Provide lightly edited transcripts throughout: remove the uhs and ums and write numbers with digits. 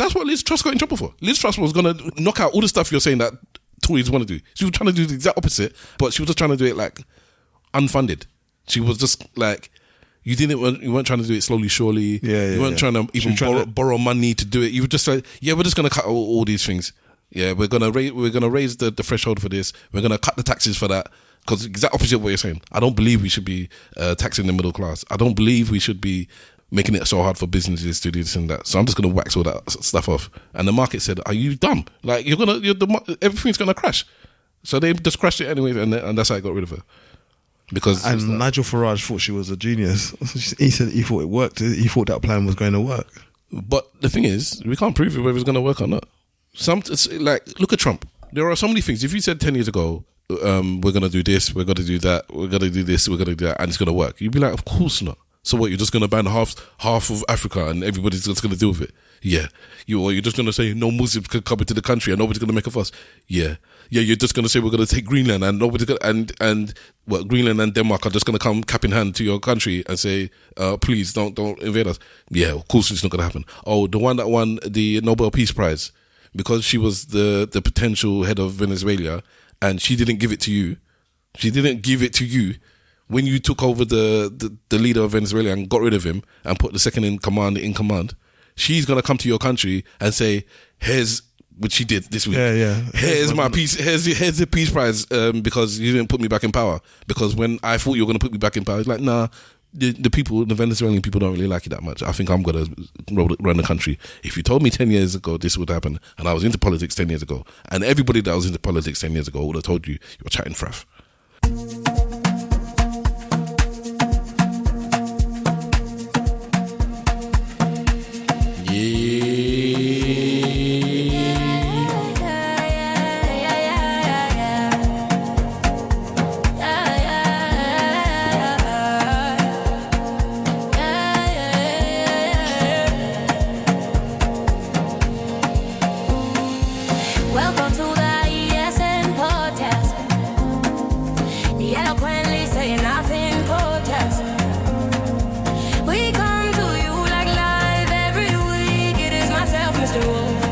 That's what Liz Truss got in trouble for. Liz Truss was going to knock out all the stuff you're saying that Tories want to do. She was trying to do the exact opposite, but she was just trying to do it like unfunded. She was just like, you weren't trying to do it slowly, surely. You weren't trying to even borrow money to do it. You were just like, yeah, we're just going to cut all these things. Yeah, we're gonna raise the threshold for this. We're gonna cut the taxes for that. Because exact opposite of what you're saying. I don't believe we should be taxing the middle class. I don't believe we should be making it so hard for businesses to do this and that. So I'm just gonna wax all that stuff off. And the market said, "Are you dumb? Like everything's gonna crash." So they just crashed it anyway, and that's how I got rid of her. Because Nigel Farage thought she was a genius. He said he thought it worked. He thought that plan was going to work. But the thing is, we can't prove whether it's going to work or not. Look at Trump. There are so many things. If you said 10 years ago, we're going to do this, we're going to do that, we're going to do this, we're going to do that, and it's going to work, you'd be like, of course not. So what, you're just going to ban half of Africa and everybody's just going to deal with it? Yeah. You're just going to say no Muslims could come into the country and nobody's going to make a fuss? Yeah. Yeah, you're just going to say we're going to take Greenland and nobody's going to, and Greenland and Denmark are just going to come cap in hand to your country and say, please don't invade us. Yeah, of course it's not going to happen. Oh, the one that won the Nobel Peace Prize, because she was the potential head of Venezuela and she didn't give it to you. She didn't give it to you. When you took over the leader of Venezuela and got rid of him and put the second in command, she's going to come to your country and say, here's, which she did this week. Yeah. Here's my peace. Here's the peace prize because you didn't put me back in power. Because when I thought you were going to put me back in power, it's like, nah, the people, the Venezuelan people don't really like you that much. I think I'm going to run the country. If you told me 10 years ago this would happen, and I was into politics 10 years ago, and everybody that was into politics 10 years ago would have told you were chatting fraff. Welcome to the ESN podcast. The Eloquently saying nothing podcast. We come to you like live every week. It is myself, Mr. Wolf.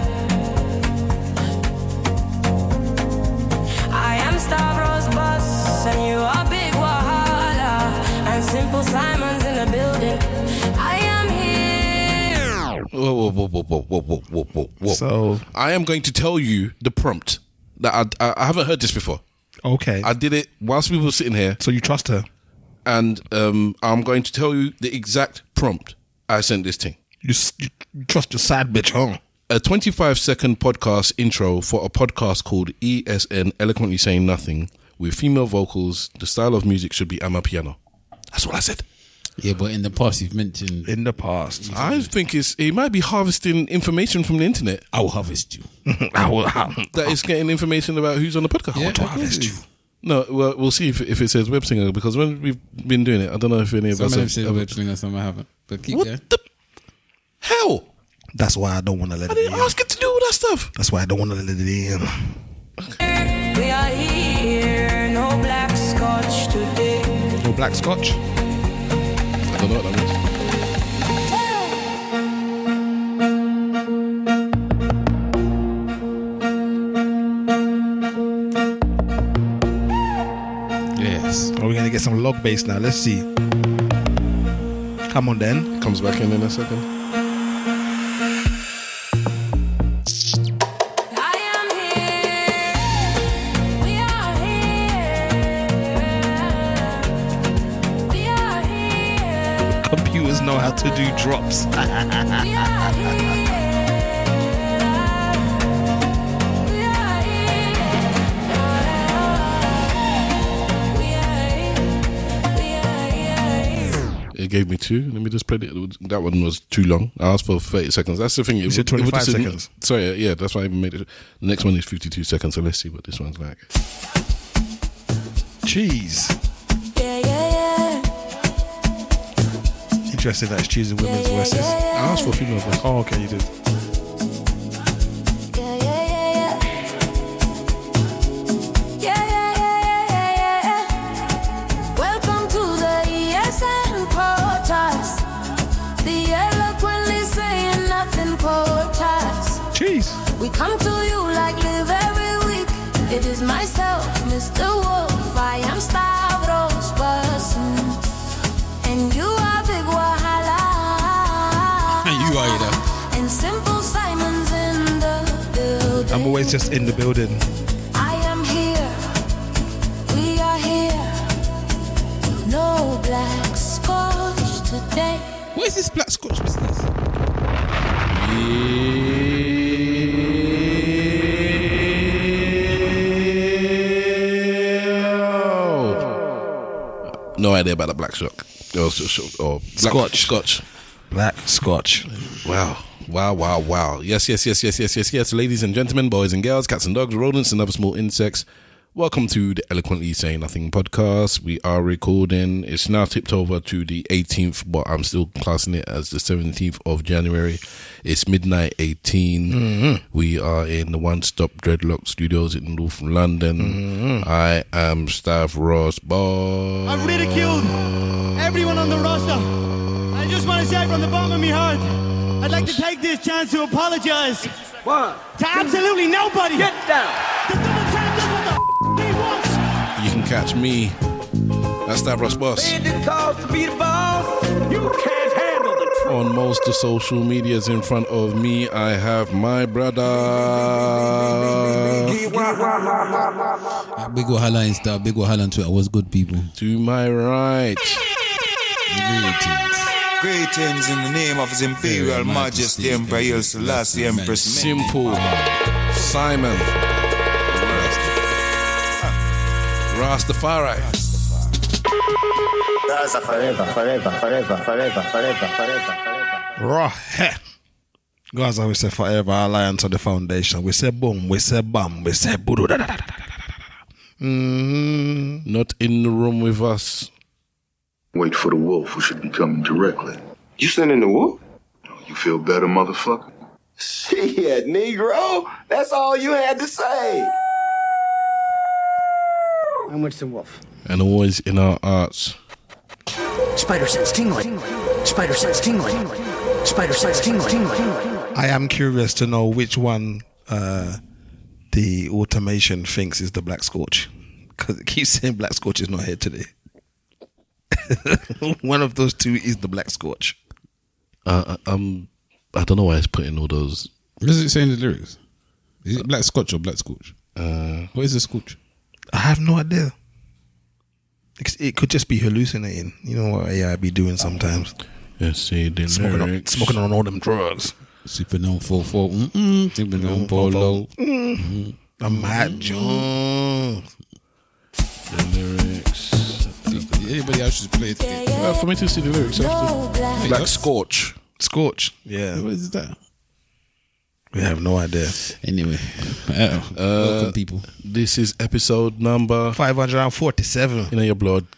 I am Stavros Boss, and you are Big Wahala, and Simple Simon's in the building. I am here. Whoa. So I am going to tell you the prompt that I haven't heard this before. Okay. I did it whilst we were sitting here. So you trust her? And I'm going to tell you the exact prompt I sent this thing. You trust your sad bitch, huh? A 25-second podcast intro for a podcast called ESN, Eloquently Saying Nothing, with female vocals. The style of music should be Amapiano. That's what I said. Yeah, but in the past you've mentioned... In the past. I think it might be harvesting information from the internet. I will harvest you. That is getting information about who's on the podcast. I want to harvest you. No, well, we'll see if it says web singer, because when we've been doing it, I don't know if any of us have... Some have said web singer, some haven't. But keep what going. the hell? That's why I don't want to let it in. I didn't ask it to do all that stuff. That's why I don't want to let it in. We are here, no black scotch today. No black scotch? I don't know what that means. Yes. Are we going to get some log bass now? Let's see. Come on then. Comes back in a second. Know how to do drops. It gave me two. Let me just play it. That one was too long. I asked for 30 seconds. That's the thing. You said 25 seconds. Sorry, yeah, that's why I even made it. The next one is 52 seconds, so let's see what this one's like. Cheese. Interesting that it's choosing women's voices. I asked for female voice. Oh, okay, you did. Welcome to the ESN podcast. The Eloquently Saying Nothing podcast. Cheese. We come to you like live every week. It is myself, Mr. Wolf. I am Stavros person. And you are Big Wahala. And you are there. And Simple Simon's in the building. I'm always just in the building. I am here. We are here. No black scotch today. What is this black Scotch business? No idea about the black shock. Or black Scotch. Black Scotch. Wow. Yes. Ladies and gentlemen, boys and girls, cats and dogs, rodents and other small insects. Welcome to the Eloquently Saying Nothing podcast. We are recording. It's now tipped over to the 18th, but I'm still classing it as the 17th of January. It's midnight 18. Mm-hmm. We are in the One Stop Dreadlock Studios in North London. Mm-hmm. I am Stavros Boss. I've ridiculed everyone on the roster. I just want to say from the bottom of my heart, I'd like to take this chance to apologize to absolutely nobody. Get down. The double tap does what the he wants. You can catch me at Stavros Boss You can't handle the truth. on most of social medias. In front of me, I have my brother. Big Wahala Insta, Big Wahala on Twitter. What's good, people? To my right, Greetings in the name of His Imperial Majesty Emperor Haile Selassie Empress Simple Simon Rastafari. Right. Guys always say forever I lie unto the foundation. We say boom, we say bam, we say budu. Not in the room with us. Wait for the wolf who should be coming directly. You sending the wolf? You feel better, motherfucker? Shit, Negro. That's all you had to say. I'm with the wolf. And always in our arts. Spider sense tingling. Spider sense tingling. Spider sense tingling. I am curious to know which one the automation thinks is the Black Scorch. Because it keeps saying Black Scorch is not here today. One of those two is the Black Scorch. I don't know why it's putting all those. What does it say in the lyrics? Is it black Scotch or black Scotch? What is the Scotch? I have no idea. It could just be hallucinating. You know what AI be doing sometimes. Let's see the lyrics. Smoking on all them drugs. Sipping on 4-4. Sipping on Polo. I'm Matt Jones. The lyrics. Anybody else should play it? Well, for me to see the lyrics, I have to. Black Scorch. Scorch. Yeah. What is that? We have no idea. Anyway, welcome, people. This is episode number 547. in your blood.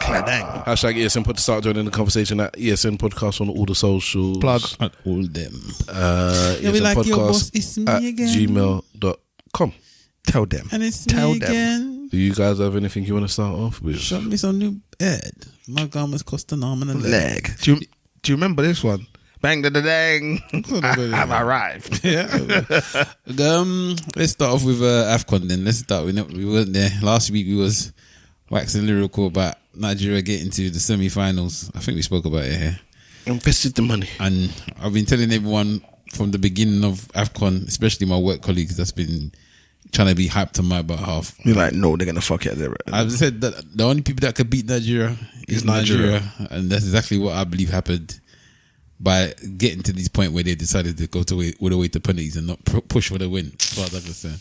Cladang. Hashtag ESN Pod. Start joining the conversation at ESN Podcast on all the socials. Plug. At all them. ESN like, Podcast yo, boss, it's me at again. gmail.com. Tell them. And it's Tell me them. again. Do you guys have anything you want to start off with? Show me some new bed. My garments cost an arm and a leg. Leg. Do you remember this one? Bang da da dang. I've arrived. Yeah. Let's start off with AFCON then. Let's start with we weren't there. Last week we was waxing lyrical about Nigeria getting to the semi-finals. I think we spoke about it here. Invested the money. And I've been telling everyone from the beginning of AFCON, especially my work colleagues that's been trying to be hyped on my behalf. You're like, no, they're going to fuck it. I've said that the only people that could beat Nigeria is Nigeria. And that's exactly what I believe happened by getting to this point where they decided to go all the way to penalties and not push for the win, as far as I'm concerned.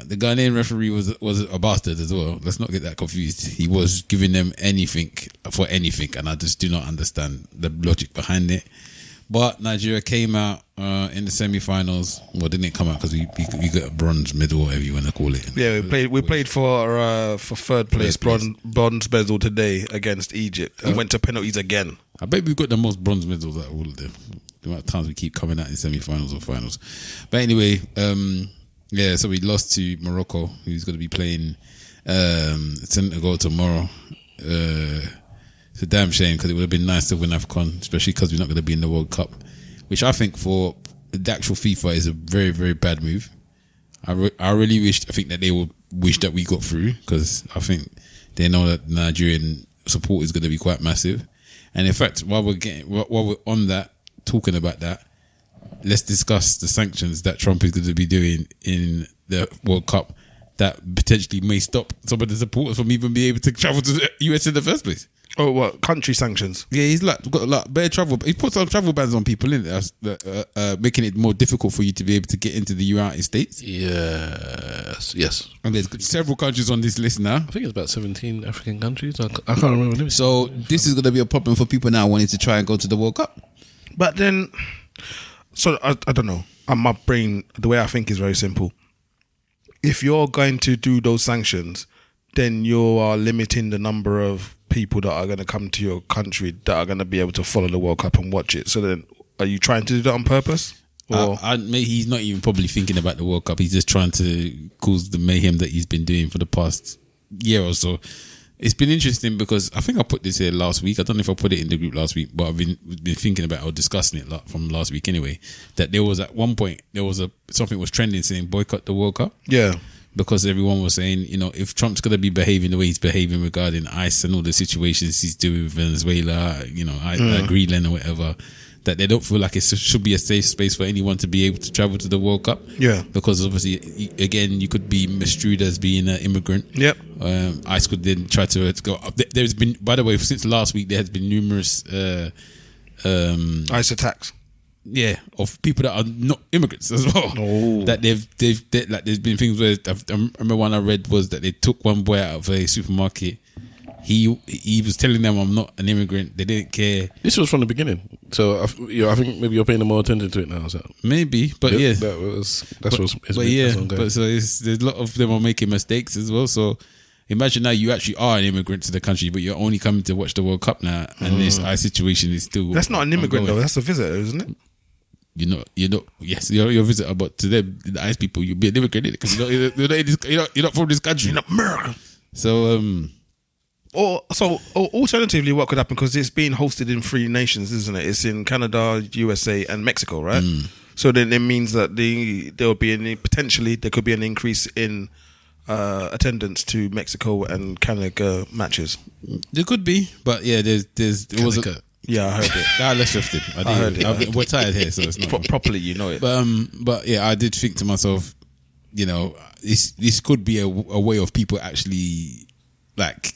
The Ghanaian referee was a bastard as well. Let's not get that confused. He was giving them anything for anything, and I just do not understand the logic behind it. But Nigeria came out in the semi-finals. Well, didn't come out because we got a bronze medal, whatever you want to call it. Yeah, we played for third place, bronze medal today against Egypt. We went to penalties again. I bet we've got the most bronze medals out of all of them. The amount of times we keep coming out in semi-finals or finals. But anyway, so we lost to Morocco, who's going to be playing Senegal tomorrow. It's a damn shame because it would have been nice to win AFCON, especially because we're not going to be in the World Cup, which I think for the actual FIFA is a very, very bad move. I really I think that they would wish that we got through, because I think they know that Nigerian support is going to be quite massive. And in fact, while we're on that, talking about that, let's discuss the sanctions that Trump is going to be doing in the World Cup that potentially may stop some of the supporters from even being able to travel to the US in the first place. Oh, what? Country sanctions? Yeah, he's got a lot better travel. He put some travel bans on people in there, making it more difficult for you to be able to get into the United States. Yes. And there's several countries on this list now. I think it's about 17 African countries. I can't remember. So this is going to be a problem for people now wanting to try and go to the World Cup. But then, so I don't know. My brain, the way I think is very simple. If you're going to do those sanctions, then you are limiting the number of people that are going to come to your country that are going to be able to follow the World Cup and watch it. So then, are you trying to do that on purpose? Or maybe he's not even probably thinking about the World Cup. He's just trying to cause the mayhem that he's been doing for the past year or so. It's been interesting because I think I put this here last week. I don't know if I put it in the group last week, but I've been thinking about it or discussing it from last week anyway. That there was at one point something was trending saying boycott the World Cup. Yeah. Because everyone was saying, if Trump's going to be behaving the way he's behaving regarding ICE and all the situations he's doing with Venezuela, Greenland or whatever, that they don't feel like it should be a safe space for anyone to be able to travel to the World Cup. Yeah. Because obviously, again, you could be misconstrued as being an immigrant. Yep. ICE could then try to go up. There's been, by the way, since last week, there has been numerous ICE attacks. Yeah, of people that are not immigrants as well. Oh. That they've like there's been things where I remember one I read was that they took one boy out of a supermarket. He was telling them, I'm not an immigrant. They didn't care. This was from the beginning, so I think maybe you're paying more attention to it now. So maybe, but yeah, but so there's a lot of them are making mistakes as well. So imagine now you actually are an immigrant to the country, but you're only coming to watch the World Cup now, and this situation is still. That's not an immigrant ongoing. though. That's a visitor, isn't it? You're not. Yes, you're a visitor, but to them, the ICE people, you'll be an immigrant because you're not from this country. You're not American. So Or alternatively, what could happen, because it's being hosted in 3 nations, isn't it? It's in Canada, USA, and Mexico, right? So then it means that there could be an increase in attendance to Mexico and Canada matches. There could be, but yeah, there was a. Yeah, I heard it. Let's shift it. I heard it. We're tired here, so it's not properly. You know it. But yeah, I did think to myself, this could be a way of people actually like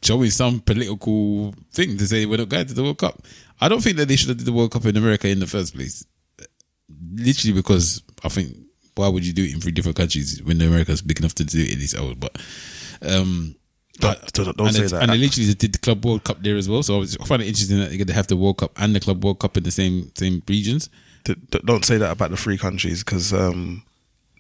showing some political thing to say we're not going to the World Cup. I don't think that they should have did the World Cup in America in the first place. Literally because I think, why would you do it in 3 different countries when America's big enough to do it in its own? But don't say that. And they literally did the Club World Cup there as well. So I find it interesting that they're going to have the World Cup and the Club World Cup in the same regions. Don't say that about the 3 countries, because the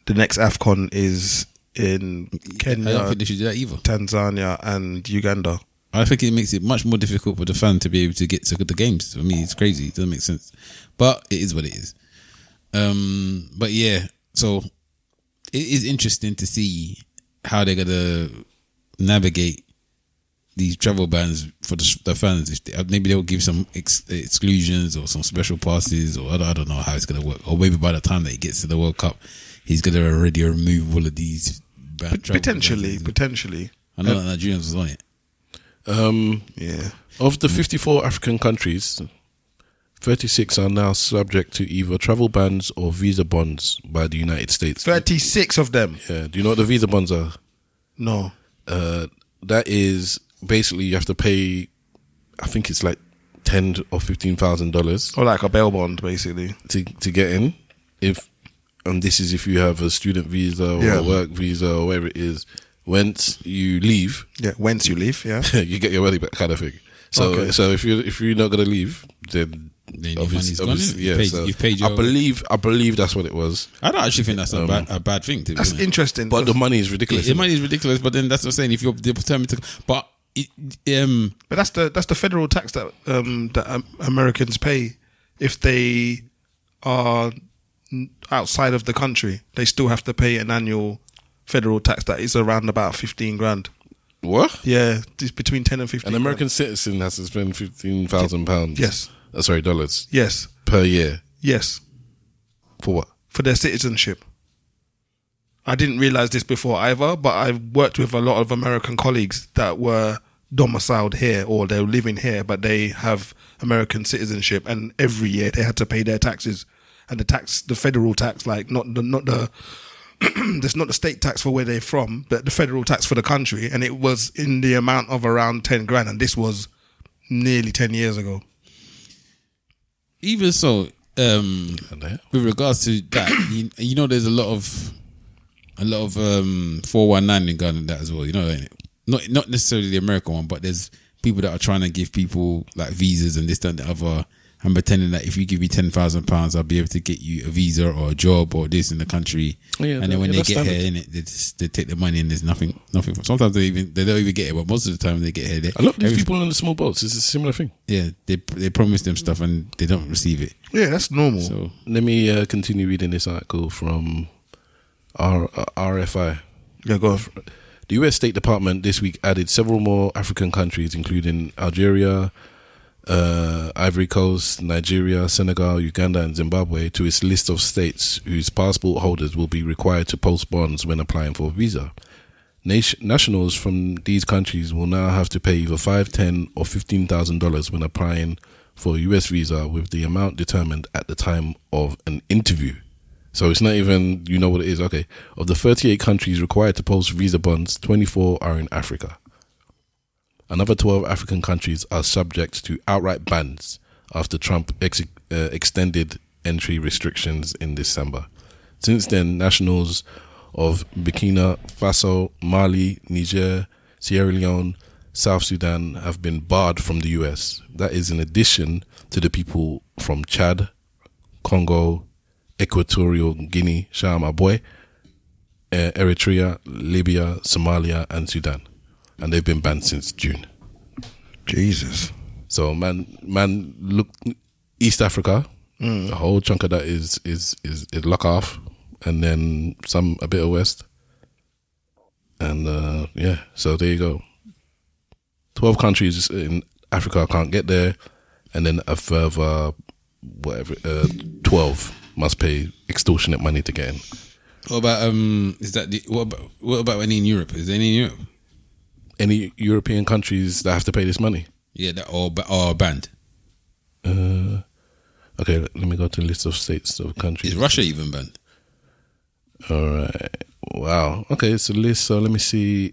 next AFCON is in Kenya, I don't think they should do that either. Tanzania and Uganda. I think it makes it much more difficult for the fan to be able to get to the games. I mean, it's crazy. It doesn't make sense. But it is what it is. But yeah, so it is interesting to see how they're going to navigate these travel bans for the fans. Maybe they'll give some exclusions or some special passes, or I don't know how it's going to work. Or maybe by the time that he gets to the World Cup, he's going to already remove all of these bad travel bans. Potentially. I know that Nigerians was on it. Yeah. Of the 54 African countries, 36 are now subject to either travel bans or visa bonds by the United States. 36 of them? Yeah. Do you know what the visa bonds are? No. That is basically you have to pay, I think it's like $10,000 or $15,000. Or like a bail bond, basically. To get in. And this is if you have a student visa or a work visa or whatever it is. Once you leave, you get your money back, kind of thing. So, so if you're not gonna leave, then obviously, you've paid your. I believe that's what it was. I don't actually think that's a bad thing. That's interesting, but the money is ridiculous. The money is ridiculous, but then that's what I'm saying. If you're determined to, but that's the federal tax that Americans pay if they are outside of the country. They still have to pay an annual federal tax that is around about 15 grand. What? Yeah, it's between 10 and 15. An American citizen has to spend £15,000. Yes. Sorry, dollars. Yes. Per year. Yes. For what? For their citizenship. I didn't realize this before either, but I've worked with a lot of American colleagues that were domiciled here, or they're living here, but they have American citizenship, and every year they had to pay their taxes, and the federal tax, like not the there's not the state tax for where they're from, but the federal tax for the country, and it was in the amount of around 10 grand, and this was nearly 10 years ago. Even so, with regards to that, you know, there's a lot of 419 in Ghana that as well. You know, ain't it? Not necessarily the American one, but there's people that are trying to give people like visas and this, that, and the other, and pretending that if you give me £10,000, I'll be able to get you a visa or a job or this in the country. And then when they get here, they take the money and there's nothing. Sometimes they don't even get it, but most of the time they get here. A lot of these people on the small boats, it's a similar thing. Yeah, they promise them stuff and they don't receive it. Yeah, that's normal. So let me continue reading this article from RFI. Yeah, go on. The US State Department this week added several more African countries, including Algeria, Ivory Coast, Nigeria, Senegal, Uganda, and Zimbabwe, to its list of states whose passport holders will be required to post bonds when applying for a visa. Nationals from these countries will now have to pay either $5,000, $10,000, or $15,000 when applying for a US visa, with the amount determined at the time of an interview. So it's not even, you know what it is. Okay. Of the 38 countries required to post visa bonds, 24 are in Africa. Another 12 African countries are subject to outright bans after Trump extended entry restrictions in December. Since then, nationals of Burkina Faso, Mali, Niger, Sierra Leone, South Sudan have been barred from the US. That is in addition to the people from Chad, Congo, Equatorial Guinea, Eritrea, Libya, Somalia, and Sudan, and they've been banned since June. Jesus. So man, look, East Africa, a whole chunk of that is lock off, and then a bit of West, and so there you go. 12 countries in Africa can't get there, and then a further 12 must pay extortionate money to get in. What about what about any in Europe? Is there any in Europe? Any European countries that have to pay this money? Yeah, that are banned. Okay, let me go to the list of states of countries. Is Russia even banned? All right. Wow. Okay, it's a list. So let me see.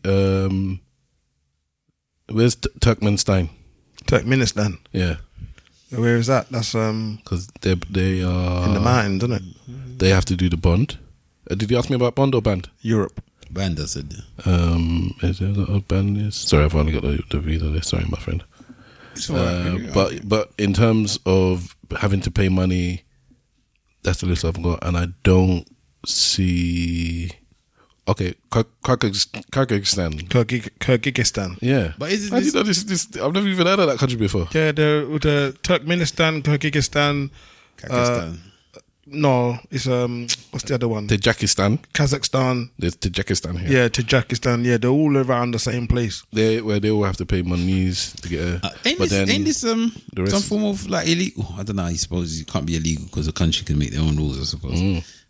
Where's Turkmenistan? Turkmenistan. Yeah. Where is that? That's because they are in the mountains, isn't it? They have to do the bond. Did you ask me about bond or band? Europe. Band, I said. Is there a band? Sorry, I've only got the visa list. Sorry, my friend. But in terms of having to pay money, that's the list I've got, and I don't see. Okay, Kyrgyzstan. Yeah, but is it I didn't know this? I've never even heard of that country before. Yeah, the Turkmenistan, Kyrgyzstan. No, it's what's the other one? Tajikistan. Kazakhstan. There's Tajikistan here. Yeah, Tajikistan. Yeah, they're all around the same place. Where they all have to pay monies to get. Ain't this some form of like illegal? I don't know. I suppose it can't be illegal because a country can make their own rules. I suppose.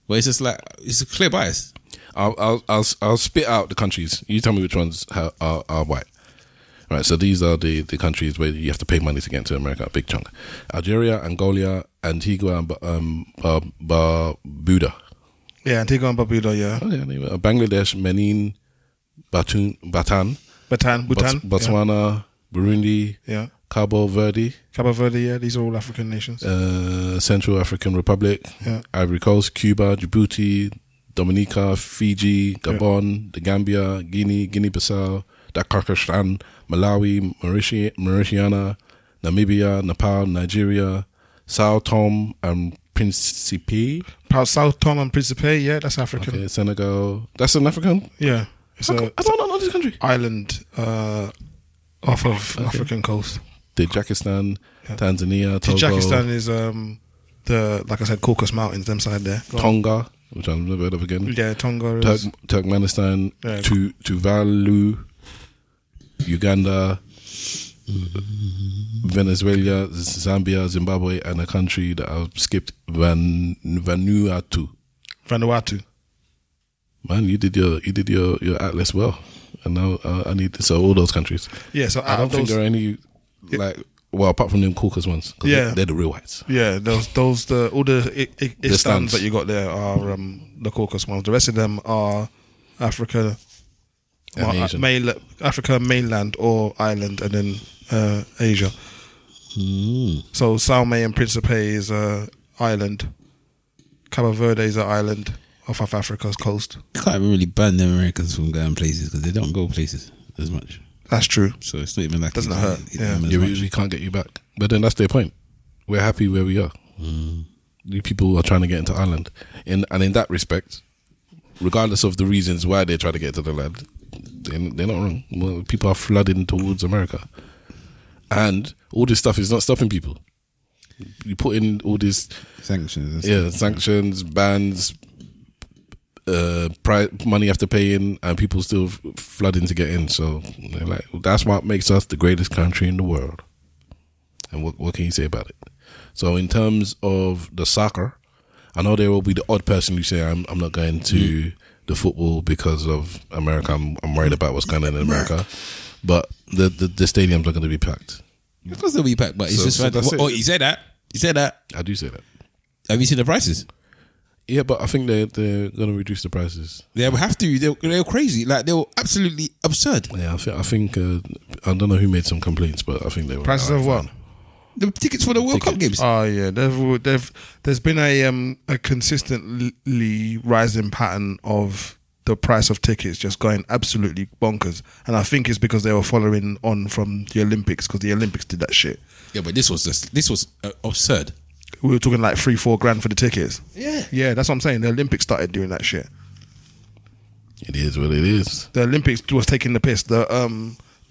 But it's just like it's a clear bias. I'll spit out the countries. You tell me which ones are white. Right, so these are the countries where you have to pay money to get into America, a big chunk. Algeria, Angola, Antigua, and Barbuda. Yeah, Antigua and Barbuda, yeah. Oh, yeah, Bangladesh, Benin, Bhutan, Botswana, Burundi, yeah. Cabo Verde, yeah. These are all African nations. Central African Republic, yeah. Ivory Coast, Cuba, Djibouti, Dominica, Fiji, Gabon, the Gambia, Guinea-Bissau, Dakarkistan, Malawi, Mauritania, Namibia, Nepal, Nigeria, Sao Tome and Principe. Sao Tome and Principe, yeah, that's African. Okay, Senegal, that's an African? Yeah. I don't know this country. Island off of African coast. Tajikistan, Tanzania, Togo. Tajikistan is the, like I said, Caucasus Mountains, them side there. Tonga, which I've never heard of again. Yeah, Tonga is... Turkmenistan, yeah. Tuvalu. Uganda, Venezuela, Zambia, Zimbabwe, and a country that I've skipped, Vanuatu. Vanuatu. Man, you did your atlas well, and now I need all those countries. Yeah, so I don't think there are any apart from them Caucasus ones. They're the real whites. Yeah, all the stands that you got there are the Caucasus ones. The rest of them are Africa, Africa mainland or island, and then Asia. So Salome and Principe is island. Cabo Verde is an island off of Africa's coast. You can't even really ban the Americans from going places because they don't go places as much. That's true. So it's not even like doesn't hurt. We can't get you back. But then that's their point. We're happy where we are. The people are trying to get into Ireland, and in that respect, regardless of the reasons why they try to get to the land, they're not wrong. Well, people are flooding towards America, and all this stuff is not stopping people. You put in all these sanctions, sanctions, bans, money you have to pay in, and people still flooding to get in. So that's what makes us the greatest country in the world. And what can you say about it? So in terms of the soccer, I know there will be the odd person who say I'm not going to the football because of America. I'm worried about what's going on in America, but the stadiums are going to be packed. Of course they'll be packed, but it's just you say that. You said that. I do say that. Have you seen the prices? Yeah, but I think they're going to reduce the prices. They will have to. They're crazy. Like, they were absolutely absurd. Yeah, I think I don't know who made some complaints, but I think they were prices of what? The tickets for the World Cup games. Oh yeah, there's been a consistently rising pattern of the price of tickets just going absolutely bonkers, and I think it's because they were following on from the Olympics, because the Olympics did that shit. Yeah, but this was absurd. We were talking like 3-4 grand for the tickets. Yeah, that's what I'm saying. The Olympics started doing that shit. It is what it is. The Olympics was taking the piss. The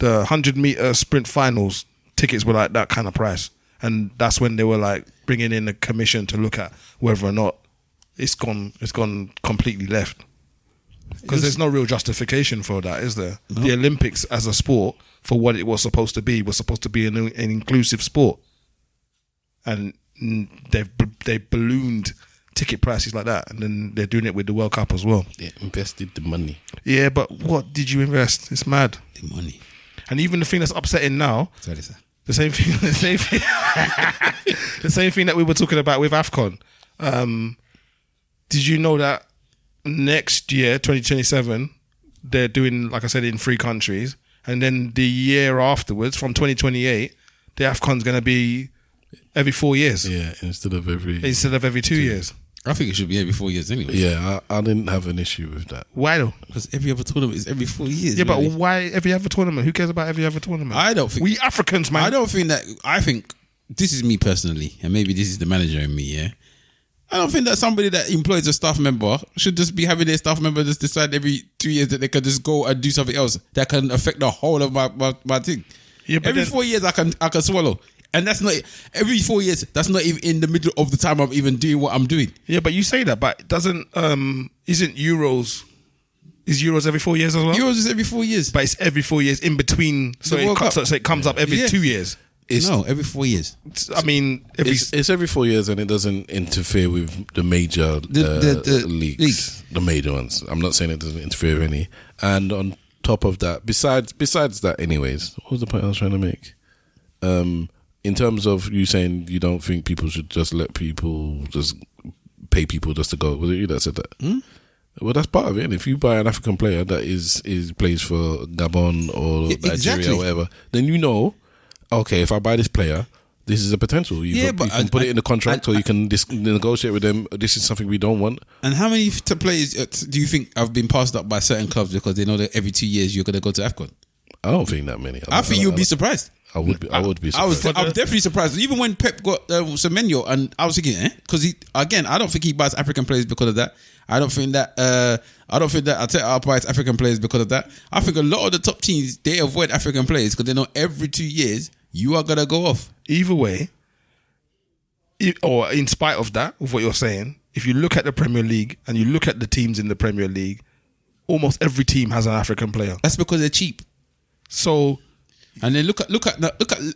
100-meter sprint finals tickets were like that kind of price, and that's when they were like bringing in a commission to look at whether or not it's gone completely left. Because there's no real justification for that, is there? No. The Olympics as a sport, for what it was supposed to be an inclusive sport, and they ballooned ticket prices like that, and then they're doing it with the World Cup as well. They invested the money. Yeah, but what did you invest? It's mad. The money. And even the thing that's upsetting now, sorry, sir. the same thing, the same thing that we were talking about with AFCON. Did you know that next year, 2027, they're doing, like I said, in 3 countries, and then the year afterwards, from 2028, the AFCON's going to be every 4 years. Yeah, instead of every 2 years. I think it should be every 4 years anyway. Yeah, I didn't have an issue with that. Why though? Because every other tournament is every 4 years. Yeah, really. but why every other tournament? Who cares about every other tournament? I don't think... We Africans, man. I think, this is me personally, and maybe this is the manager in me, yeah? I don't think that somebody that employs a staff member should just be having their staff member just decide every 2 years that they can just go and do something else that can affect the whole of my thing. Yeah, but every 4 years I can swallow. And that's not every 4 years. That's not even in the middle of the time I'm even doing what I'm doing. Yeah, but you say that, but isn't Euros? Is Euros every 4 years as well? Euros is every 4 years, but it's every 4 years in between. So it comes up every 2 years. Every 4 years. I mean, it's every 4 years, and it doesn't interfere with the major the leagues, the major ones. I'm not saying it doesn't interfere with any. And on top of that, besides that, anyways, what was the point I was trying to make? In terms of you saying you don't think people should just let people just pay people just to go. Was it you that said that? Well, that's part of it. And if you buy an African player that is plays for Gabon or Nigeria or whatever, then you know, okay, if I buy this player, this is a potential. You can put it in the contract, or you can negotiate with them. This is something we don't want. And how many players do you think have been passed up by certain clubs because they know that every 2 years you're going to go to AFCON? I don't think that many. I think you'll be surprised. I would be surprised. I was definitely surprised. Even when Pep got Semenyo, and I was thinking, because I don't think he buys African players because of that. I don't think that Arteta buys African players because of that. I think a lot of the top teams, they avoid African players because they know every 2 years you are gonna go off. Either way, or in spite of that, of what you're saying, if you look at the Premier League and you look at the teams in the Premier League, almost every team has an African player. That's because they're cheap. So, and then look at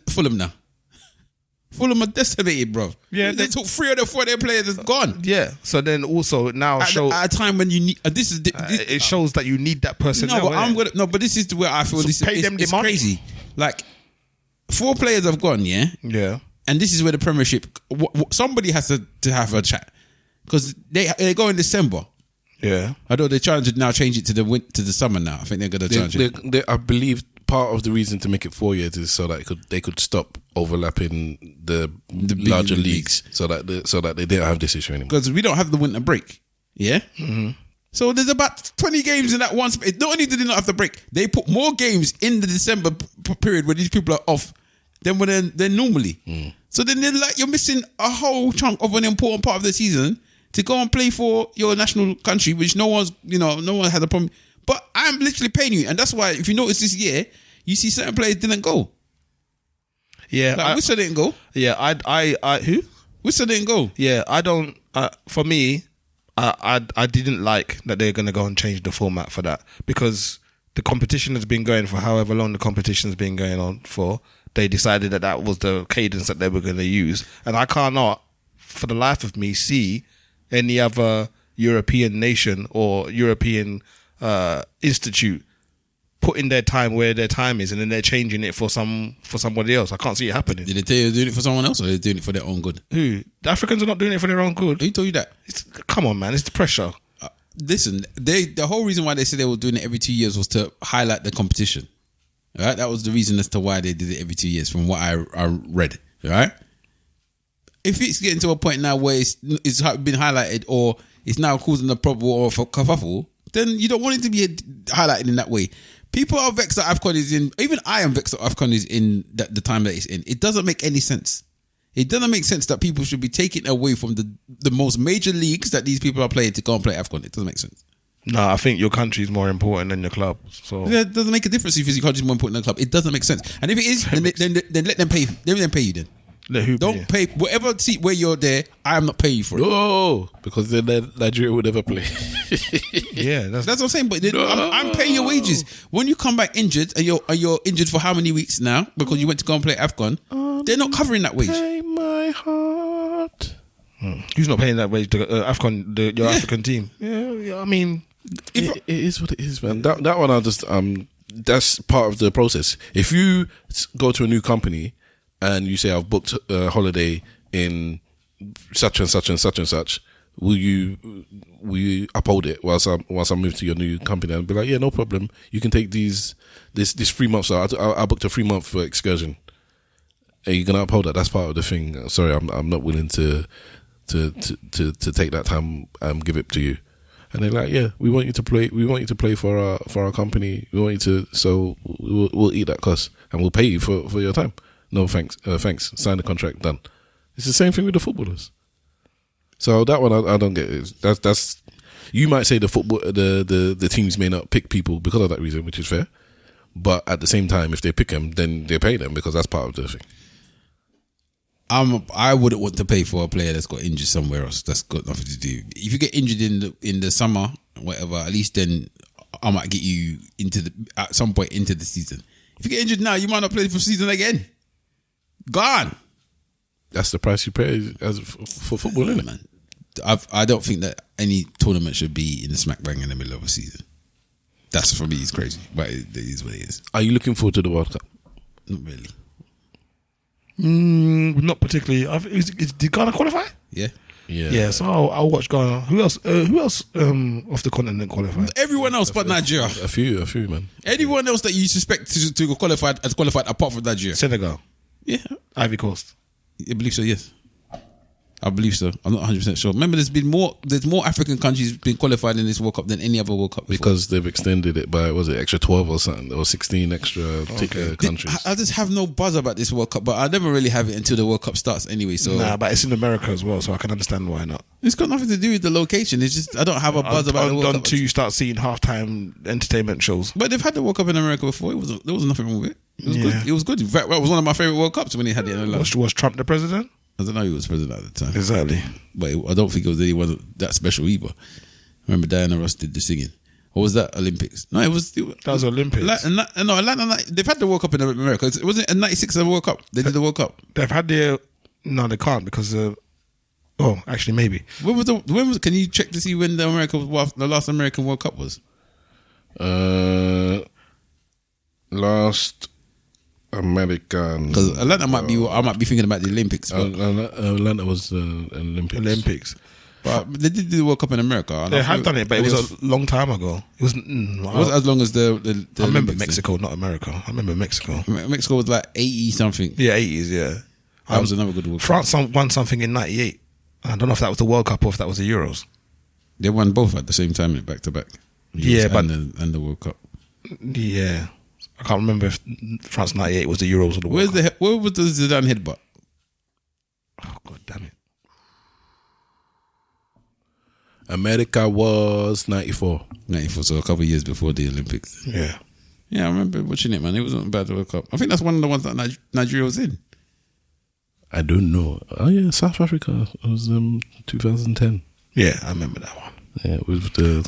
Fulham now. Fulham are decimated, bro. Yeah, they took 3 of the 4 of their players. It's gone. Yeah. So then also now at a time when you need it shows that you need that person. But this is where I feel it's crazy. Like 4 players have gone, yeah. Yeah. And this is where the Premiership. Somebody has to have a chat because they go in December. Yeah. Although they're trying to now change it to the summer now. I think they're going to change it. I believe part of the reason to make it 4 years is so that they could stop overlapping the larger leagues, so that they didn't have this issue anymore. Because we don't have the winter break, yeah. Mm-hmm. So there's about 20 games in that one space. Not only did they not have the break, they put more games in the December period where these people are off than when they're normally. So then you're missing a whole chunk of an important part of the season to go and play for your national country, which no one had a problem. But I'm literally paying you, and that's why if you notice this year, you see certain players didn't go. Yeah, like Whistle didn't go. Yeah, I who? Whistle didn't go. Yeah, I don't. For me, I didn't like that they're going to go and change the format for that because the competition has been going for however long the competition's been going on for. They decided that was the cadence that they were going to use, and I cannot, for the life of me, see any other European nation or European institute putting their time where their time is, and then they're changing it for somebody else. I can't see it happening. Did they tell you they're doing it for someone else, or they're doing it for their own good? Who? The Africans are not doing it for their own good. Who told you that? Come on, man. It's the pressure. Listen, the whole reason why they said they were doing it every 2 years was to highlight the competition. Right? That was the reason as to why they did it every 2 years, from what I read. Right? If it's getting to a point now where it's been highlighted, or it's now causing a problem or for kerfuffle, then you don't want it to be highlighted in that way. People are vexed that AFCON is in. Even I am vexed that AFCON is in the time that it's in. It doesn't make any sense. It doesn't make sense that people should be taken away from the most major leagues that these people are playing to go and play AFCON. It doesn't make sense. No, I think your country is more important than your club. So it doesn't make a difference if your country is more important than the club. It doesn't make sense. And if it is, then let them pay. Let them pay you then. Don't pay whatever seat where you're there. I am not paying you for it. No, because then Nigeria would never play. Yeah, that's what I'm saying. But I'm paying your wages when you come back injured, and you're injured for how many weeks now because you went to go and play AFCON. They're not covering that wage. Pay my heart. Who's not paying that wage? AFCON, your African team. Yeah. I mean, it is what it is, man. That one, I just that's part of the process. If you go to a new company and you say, I've booked a holiday in such and such and such and such, will you uphold it whilst I move to your new company? And be like, yeah, no problem. You can take this 3 months. I booked a 3-month excursion. Are you gonna uphold that? That's part of the thing. Sorry, I'm not willing to take that time and give it to you. And they're like, yeah, we want you to play. We want you to play for our company. We want you to. So we'll eat that cost and we'll pay you for your time. No, thanks. Sign the contract. Done. It's the same thing with the footballers. So that one I don't get. That's you might say the teams may not pick people because of that reason, which is fair. But at the same time, if they pick them, then they pay them because that's part of the thing. I wouldn't want to pay for a player that's got injured somewhere else. That's got nothing to do. If you get injured in the summer, whatever, at least then I might get you at some point into the season. If you get injured now, you might not play for season again. Gone. That's the price you pay for football, isn't it, man? I don't think that any tournament should be in the smack bang in the middle of a season. That's, for me, it's crazy, but it is what it is. Are you looking forward to the World Cup? Not really. Not particularly. Did Ghana qualify? Yeah. So I'll watch Ghana. Who else off the continent qualified? Everyone else but Nigeria. A few, man. Anyone else that you suspect to qualify has qualified apart from Nigeria. Senegal. Yeah. Ivory Coast. I believe so. Yes. I believe so. I'm not 100% sure. Remember, there's more African countries been qualified in this World Cup than any other World Cup before. Because they've extended it by, was it extra 12 or something, or 16 extra countries. I just have no buzz about this World Cup, but I never really have it until the World Cup starts anyway. So but it's in America as well, so I can understand why not. It's got nothing to do with the location. It's just I don't have a buzz about the World Cup until you start seeing halftime entertainment shows. But they've had the World Cup in America before. There was nothing wrong with it. It was good. It was good. In fact, it was one of my favorite World Cups when they had it. Was Trump the president? I don't know who was president at the time. Exactly. But I don't think it was anyone that special either. Remember Diana Ross did the singing. Or was that Olympics? No, it was. That was Olympics. Atlanta. They've had the World Cup in America. It wasn't a '96 World Cup. They did the World Cup. They've had no, they can't because. Actually, maybe. When was? Can you check to see when the last American World Cup was? Last American. Because Atlanta might be. I might be thinking about the Olympics. Atlanta was Olympics. But they did do the World Cup in America. They have done it, but it was a long time ago. It was as long as the I remember Olympics Mexico, not America. I remember Mexico. Mexico was like 80 something. Yeah, 80s. Yeah, that was another good World Cup. France won something in '98. I don't know if that was the World Cup or if that was the Euros. They won both at the same time, back to back. Yeah, but and the World Cup. Yeah, I can't remember if France '98 was the Euros or the World Cup. Where was the Zidane headbutt? Oh God damn it! America was 94. 94, so a couple of years before the Olympics. Yeah. Yeah, I remember watching it, man. It wasn't a bad World Cup. I think that's one of the ones that Nigeria was in. I don't know. Oh yeah, South Africa. It was 2010. Yeah, I remember that one. Yeah, with the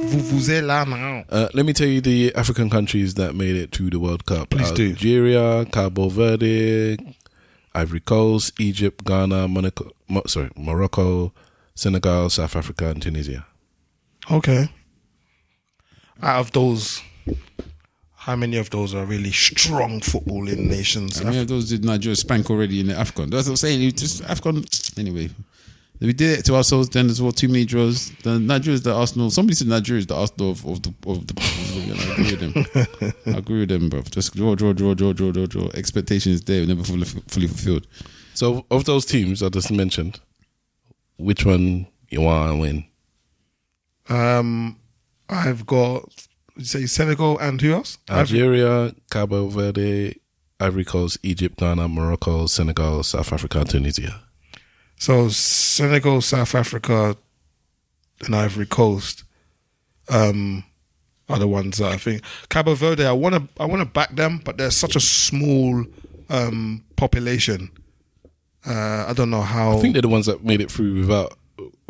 Vuvuzela now. Let me tell you the African countries that made it to the World Cup. Please do. Algeria, Cabo Verde, Ivory Coast, Egypt, Ghana, Morocco, Senegal, South Africa, and Tunisia. Okay. Out of those, how many of those are really strong footballing nations? How many of those did Nigeria spank already in the AFCON? That's what I'm saying. It just AFCON. Anyway, we did it to ourselves then as well. 2 many draws. Nigeria is the Arsenal. Somebody said Nigeria is the Arsenal of the. I agree with them. I agree with them, bro. Just draw. Expectation is there, never fully fulfilled. So, of those teams I just mentioned, which one you want to win? I've got, say, Senegal and who else? Algeria, Cabo Verde, Ivory Coast, Egypt, Ghana, Morocco, Senegal, South Africa, and Tunisia. So Senegal, South Africa, and Ivory Coast are the ones that I think. Cabo Verde, I want to back them, but they're such a small population. I don't know how. I think they're the ones that made it through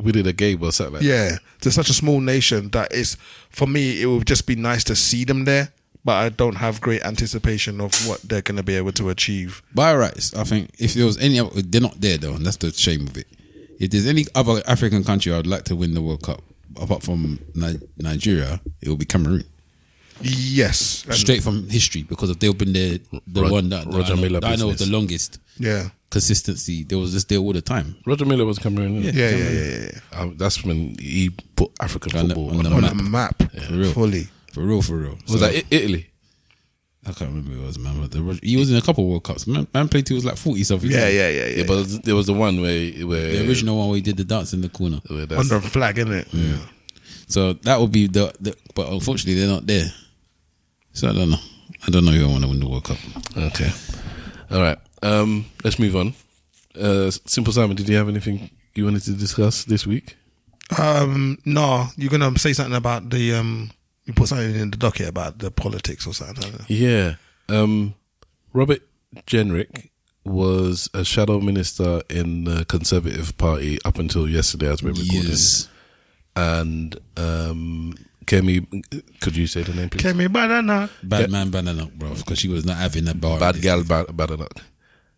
within a game or something like that. Yeah, they're such a small nation that is, for me, it would just be nice to see them there, but I don't have great anticipation of what they're going to be able to achieve. By rights, I think if there was any other, they're not there though, and that's the shame of it. If there's any other African country I would like to win the World Cup, apart from Nigeria, it will be Cameroon. Yes. Straight from history, because they've been there, one that Roger Miller I know the longest. Yeah. Consistency. They was just there all the time. Roger Miller was Cameroon. Yeah. That's when he put African football on the map. Yeah. For real. Was that Italy? I can't remember who it was, man. But he was in a couple of World Cups. Man played till he was like 40 something. Yeah, but there was the one where the original one where he did the dance in the corner under a flag, innit? Yeah. So that would be the but unfortunately they're not there. So I don't know who I want to win the World Cup. Okay. All right. Let's move on. Simple Simon, did you have anything you wanted to discuss this week? No. You're gonna say something about the you put something in the docket about the politics or something. Yeah. Robert Jenrick was a shadow minister in the Conservative Party up until yesterday, as we're recording. Yes. And Kemi, could you say the name, please? Kemi Badenoch. Badenoch, bro, because she was not having that bar. Bad girl Badenoch.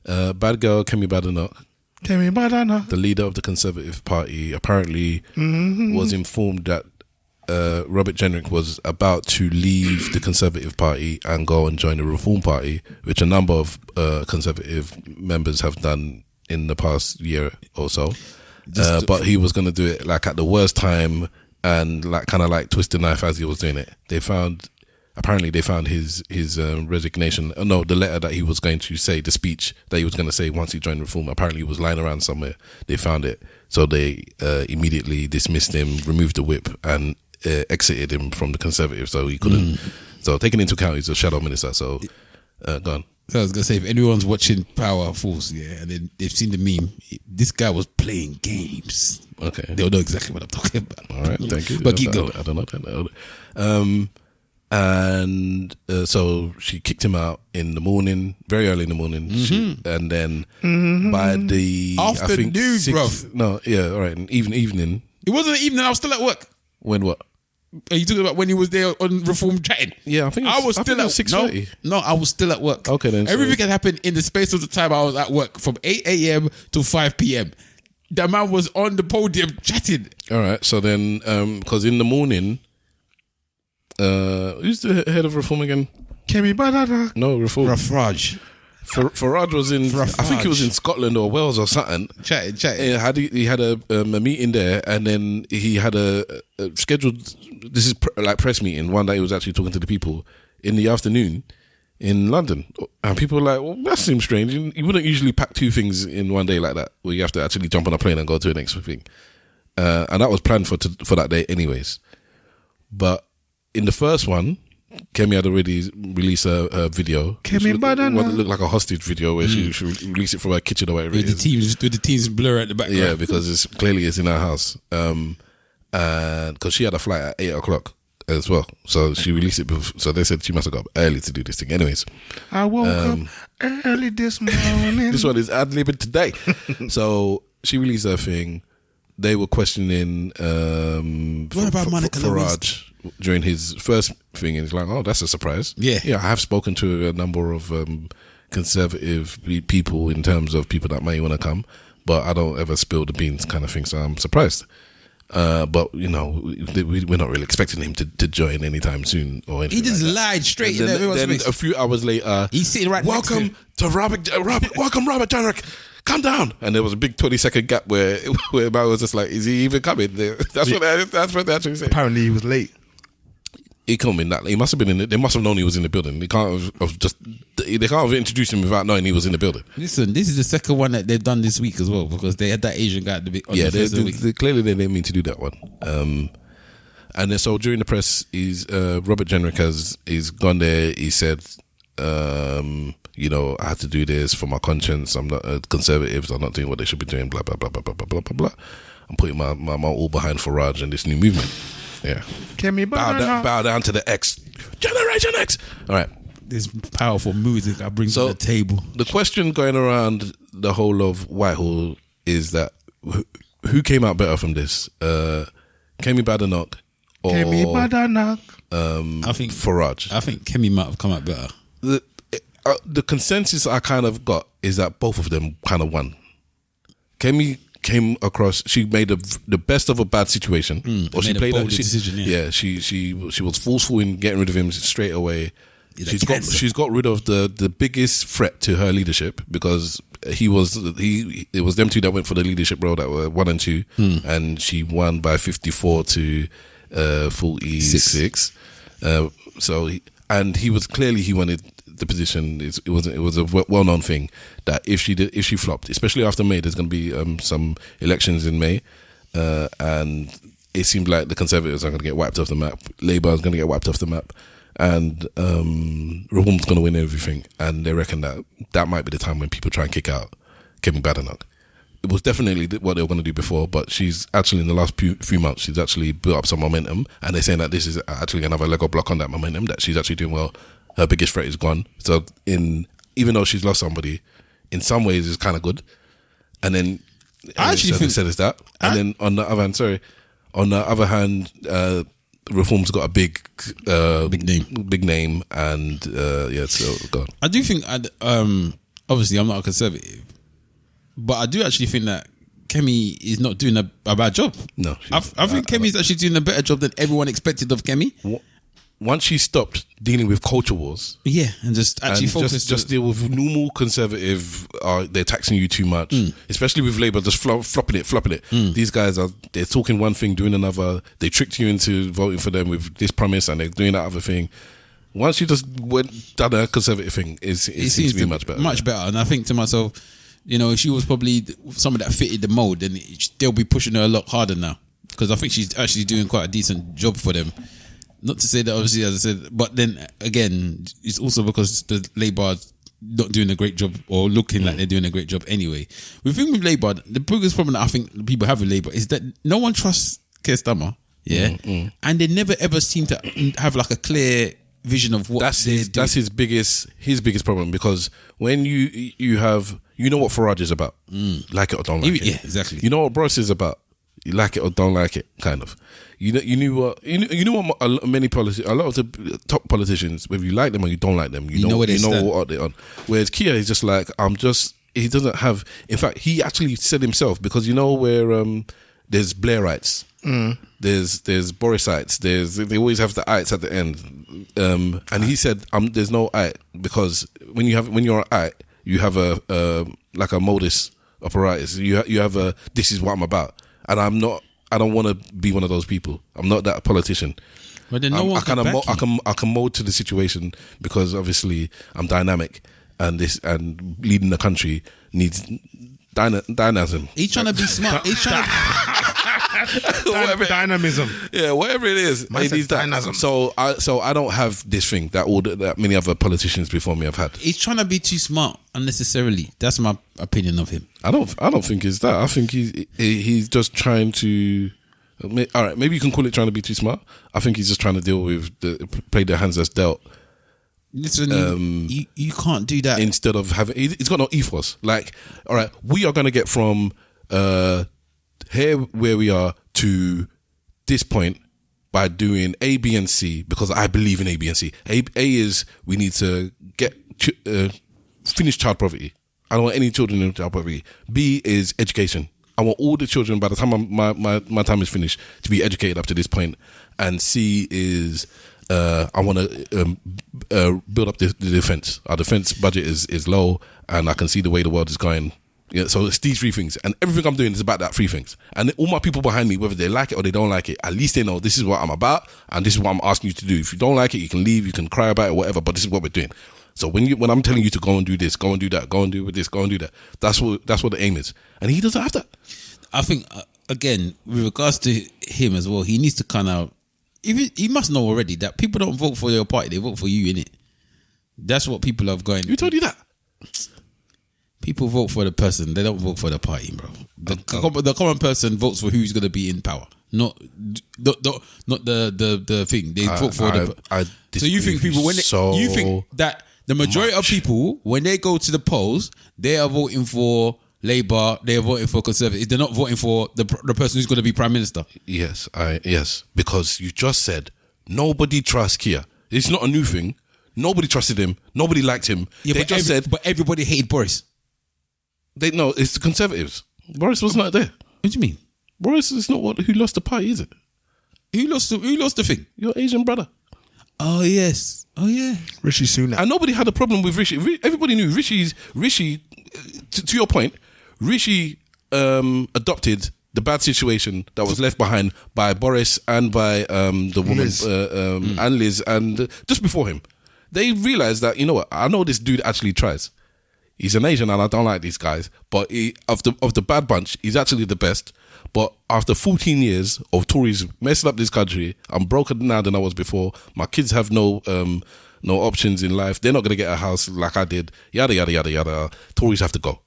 Bad girl Kemi Badenoch, the leader of the Conservative Party, apparently was informed that Robert Jenrick was about to leave the Conservative Party and go and join the Reform Party, which a number of Conservative members have done in the past year or so. But he was going to do it like at the worst time and like kind of like twist the knife as he was doing it. Apparently they found his resignation. No, the letter that he was going to say, the speech that he was going to say once he joined Reform. Apparently he was lying around somewhere. They found it, so they immediately dismissed him, removed the whip, and exited him from the Conservative. So he couldn't. So taking into account he's a shadow minister. So go on. So I was gonna say, if anyone's watching Power Force, and then they've seen the meme, this guy was playing games. Okay, they'll know exactly what I'm talking about. All right, thank you. But keep going. I don't know. And so she kicked him out in the morning, very early in the morning, and then by the afternoon, bro. No, yeah, all right, evening. It wasn't evening. I was still at work. When what? Are you talking about when he was there on Reform chatting? Yeah, I think I was still at 6:30. No, I was still at work. Okay, then. Everything had happened in the space of the time I was at work from 8 a.m. to 5 p.m. That man was on the podium chatting. All right, so then, because in the morning, who's the head of Reform again? Kemi Badenoch. No, Reform. Farage. Farage was in. Farage. I think he was in Scotland or Wales or something. Chatting. He had a meeting there, and then he had a scheduled. This is like press meeting. One day he was actually talking to the people in the afternoon in London, and people were like, "Well, that seems strange. You wouldn't usually pack two things in one day like that, where you have to actually jump on a plane and go to the next thing." And that was planned for that day, anyways. But in the first one, Kemi had already released a video. Kemi Badenoch. What looked like a hostage video where she released it from her kitchen or whatever. With the team's blur at the background. Yeah, because it's clearly in her house. And because she had a flight at 8 o'clock as well, so she released it before, so they said she must have got up early to do this thing. Anyways, I woke up early this morning. This one is ad-libbing today. So she released her thing. They were questioning what about Monica Farage during his first thing, and he's like, "Oh, that's a surprise." Yeah. I have spoken to a number of conservative people in terms of people that may want to come, but I don't ever spill the beans, kind of thing. So I'm surprised. But we're not really expecting him to join anytime soon or anything. He just like lied straight in then, everyone's then face. a few hours later, He's sitting right next to him. Welcome Robert Jenrick. Come down. And there was a big 20-second gap where man was just like, is he even coming? That's what they actually said. Apparently he was late. He couldn't have been that. He must have been in it. They must have known he was in the building. They can't have introduced him without knowing he was in the building. Listen, this is the second one that they've done this week as well, because they had that Asian guy at the week. Clearly they didn't mean to do that one. And then so during the press, Robert Jenrick he's gone there. He said, I had to do this for my conscience. I'm not conservatives. I'm not doing what they should be doing. Blah blah blah blah blah blah blah blah blah. I'm putting my all behind Farage and this new movement. Yeah. Bow down to the X. Generation X. All right. This powerful music I bring to the table. The question going around the whole of Whitehall is that who came out better from this? Kemi Badenoch or I think Farage? I think Kemi might have come out better. The consensus I kind of got is that both of them kind of won. Kemi came across. She made the best of a bad situation, or she played a decision. Yeah, she was forceful in getting rid of him straight away. She's got rid of the biggest threat to her leadership, because it was them two that went for the leadership role that were 1 and 2, and she won by 54 to 46. He was clearly, he wanted the position. It was a well-known thing that if she flopped, especially after May, there's going to be some elections in May, and it seemed like the Conservatives are going to get wiped off the map, Labour is going to get wiped off the map, and Reform's going to win everything. And they reckon that might be the time when people try and kick out Kemi Badenoch. It was definitely what they were going to do before, but she's actually, in the last few months, she's actually built up some momentum, and they're saying that this is actually another Lego block on that momentum, that she's actually doing well. Her biggest threat is gone. So even though she's lost somebody, in some ways it's kind of good. And then I actually think said it's that. And then on the other hand, Reform's got a big name, and so go on. I do think obviously I'm not a conservative, but I do actually think that Kemi is not doing a bad job. No, I think Kemi's actually doing a better job than everyone expected of Kemi. Once she stopped dealing with culture wars, and just actually focus, just deal with normal conservative. They're taxing you too much, especially with Labour just flopping it. These guys they're talking one thing, doing another. They tricked you into voting for them with this promise, and they're doing that other thing. Once you just done a conservative thing, it seems to be much better. Much better, and I think to myself, if she was probably someone that fitted the mold, then they'll be pushing her a lot harder now, because I think she's actually doing quite a decent job for them. Not to say that, obviously, as I said, but then again, it's also because the Labour are not doing a great job, or looking like they're doing a great job anyway. The thing with Labour, the biggest problem that I think people have with Labour is that no one trusts Keir Starmer, and they never ever seem to have like a clear vision of what that's his biggest problem, because when you have, what Farage is about, like it or don't like it. Yeah, exactly. You know what Boris is about. You like it or don't like it, kind of. You knew what a lot of the top politicians, whether you like them or you don't like them, you know what they're on. Whereas Kia is just like, he doesn't have. In fact, he actually said himself, because you know where there's Blairites, there's Borisites, they always have the ites at the end, and he said there's no ite, because when you're an ite, you have a like a modus operatus. You have a, this is what I'm about, and I don't want to be one of those people. I'm not that politician. But then I can mold to the situation, because obviously I'm dynamic, and leading the country needs dynamism. He's trying to be smart. He's trying dynamism. Yeah, whatever it is, it needs dynamism. So I don't have this thing that many other politicians before me have had. He's trying to be too smart unnecessarily. That's my opinion of him. I don't think it's that. I think he's just trying to. All right, maybe you can call it trying to be too smart. I think he's just trying to deal with play the hands that's dealt. Listen, you can't do that. Instead of having, it's got no ethos. Like, all right, we are going to get from here where we are to this point by doing A, B, and C, because I believe in A, B, and C. A is we need to get finish child poverty. I don't want any children in child poverty. B is education. I want all the children, by the time my time is finished, to be educated up to this point. And C is I want to build up the defense. Our defense budget is low, and I can see the way the world is going. Yeah, so it's these three things, and everything I'm doing is about that three things. And all my people behind me, whether they like it or they don't like it, at least they know this is what I'm about, and this is what I'm asking you to do. If you don't like it, you can leave, you can cry about it, whatever. But this is what we're doing. So when I'm telling you to go and do this, go and do that, go and do this, go and do that, that's what the aim is. And he doesn't have that. I think again, with regards to him as well, he needs to kind of. He must know already that people don't vote for your party; they vote for you, innit? That's what people have going. Who told you that? People vote for the person; they don't vote for the party, bro. The common person votes for who's going to be in power, not the thing. They vote for So you think people you think that the majority of people, when they go to the polls, they are voting for Labour, they are voting for Conservatives. They're not voting for the person who's going to be Prime Minister. Yes, because you just said nobody trusts Kia. It's not a new thing. Nobody trusted him. Nobody liked him. Yeah, but everybody hated Boris. It's the Conservatives. Boris was not there. What do you mean? Boris is not who lost the party, is it? Who lost the thing? Your Asian brother. Oh yes. Oh yeah. Rishi Sunak. And nobody had a problem with Rishi. Everybody knew Rishi. To your point, Rishi adopted the bad situation that was left behind by Boris and by the woman Liz. And Liz, and just before him, they realized that, you know what, I know this dude actually tries. He's an Asian and I don't like these guys, but of the bad bunch, he's actually the best. But after 14 years of Tories messing up this country, I'm broker now than I was before. My kids have no options in life. They're not going to get a house like I did. Yada, yada, yada, yada. Tories have to go.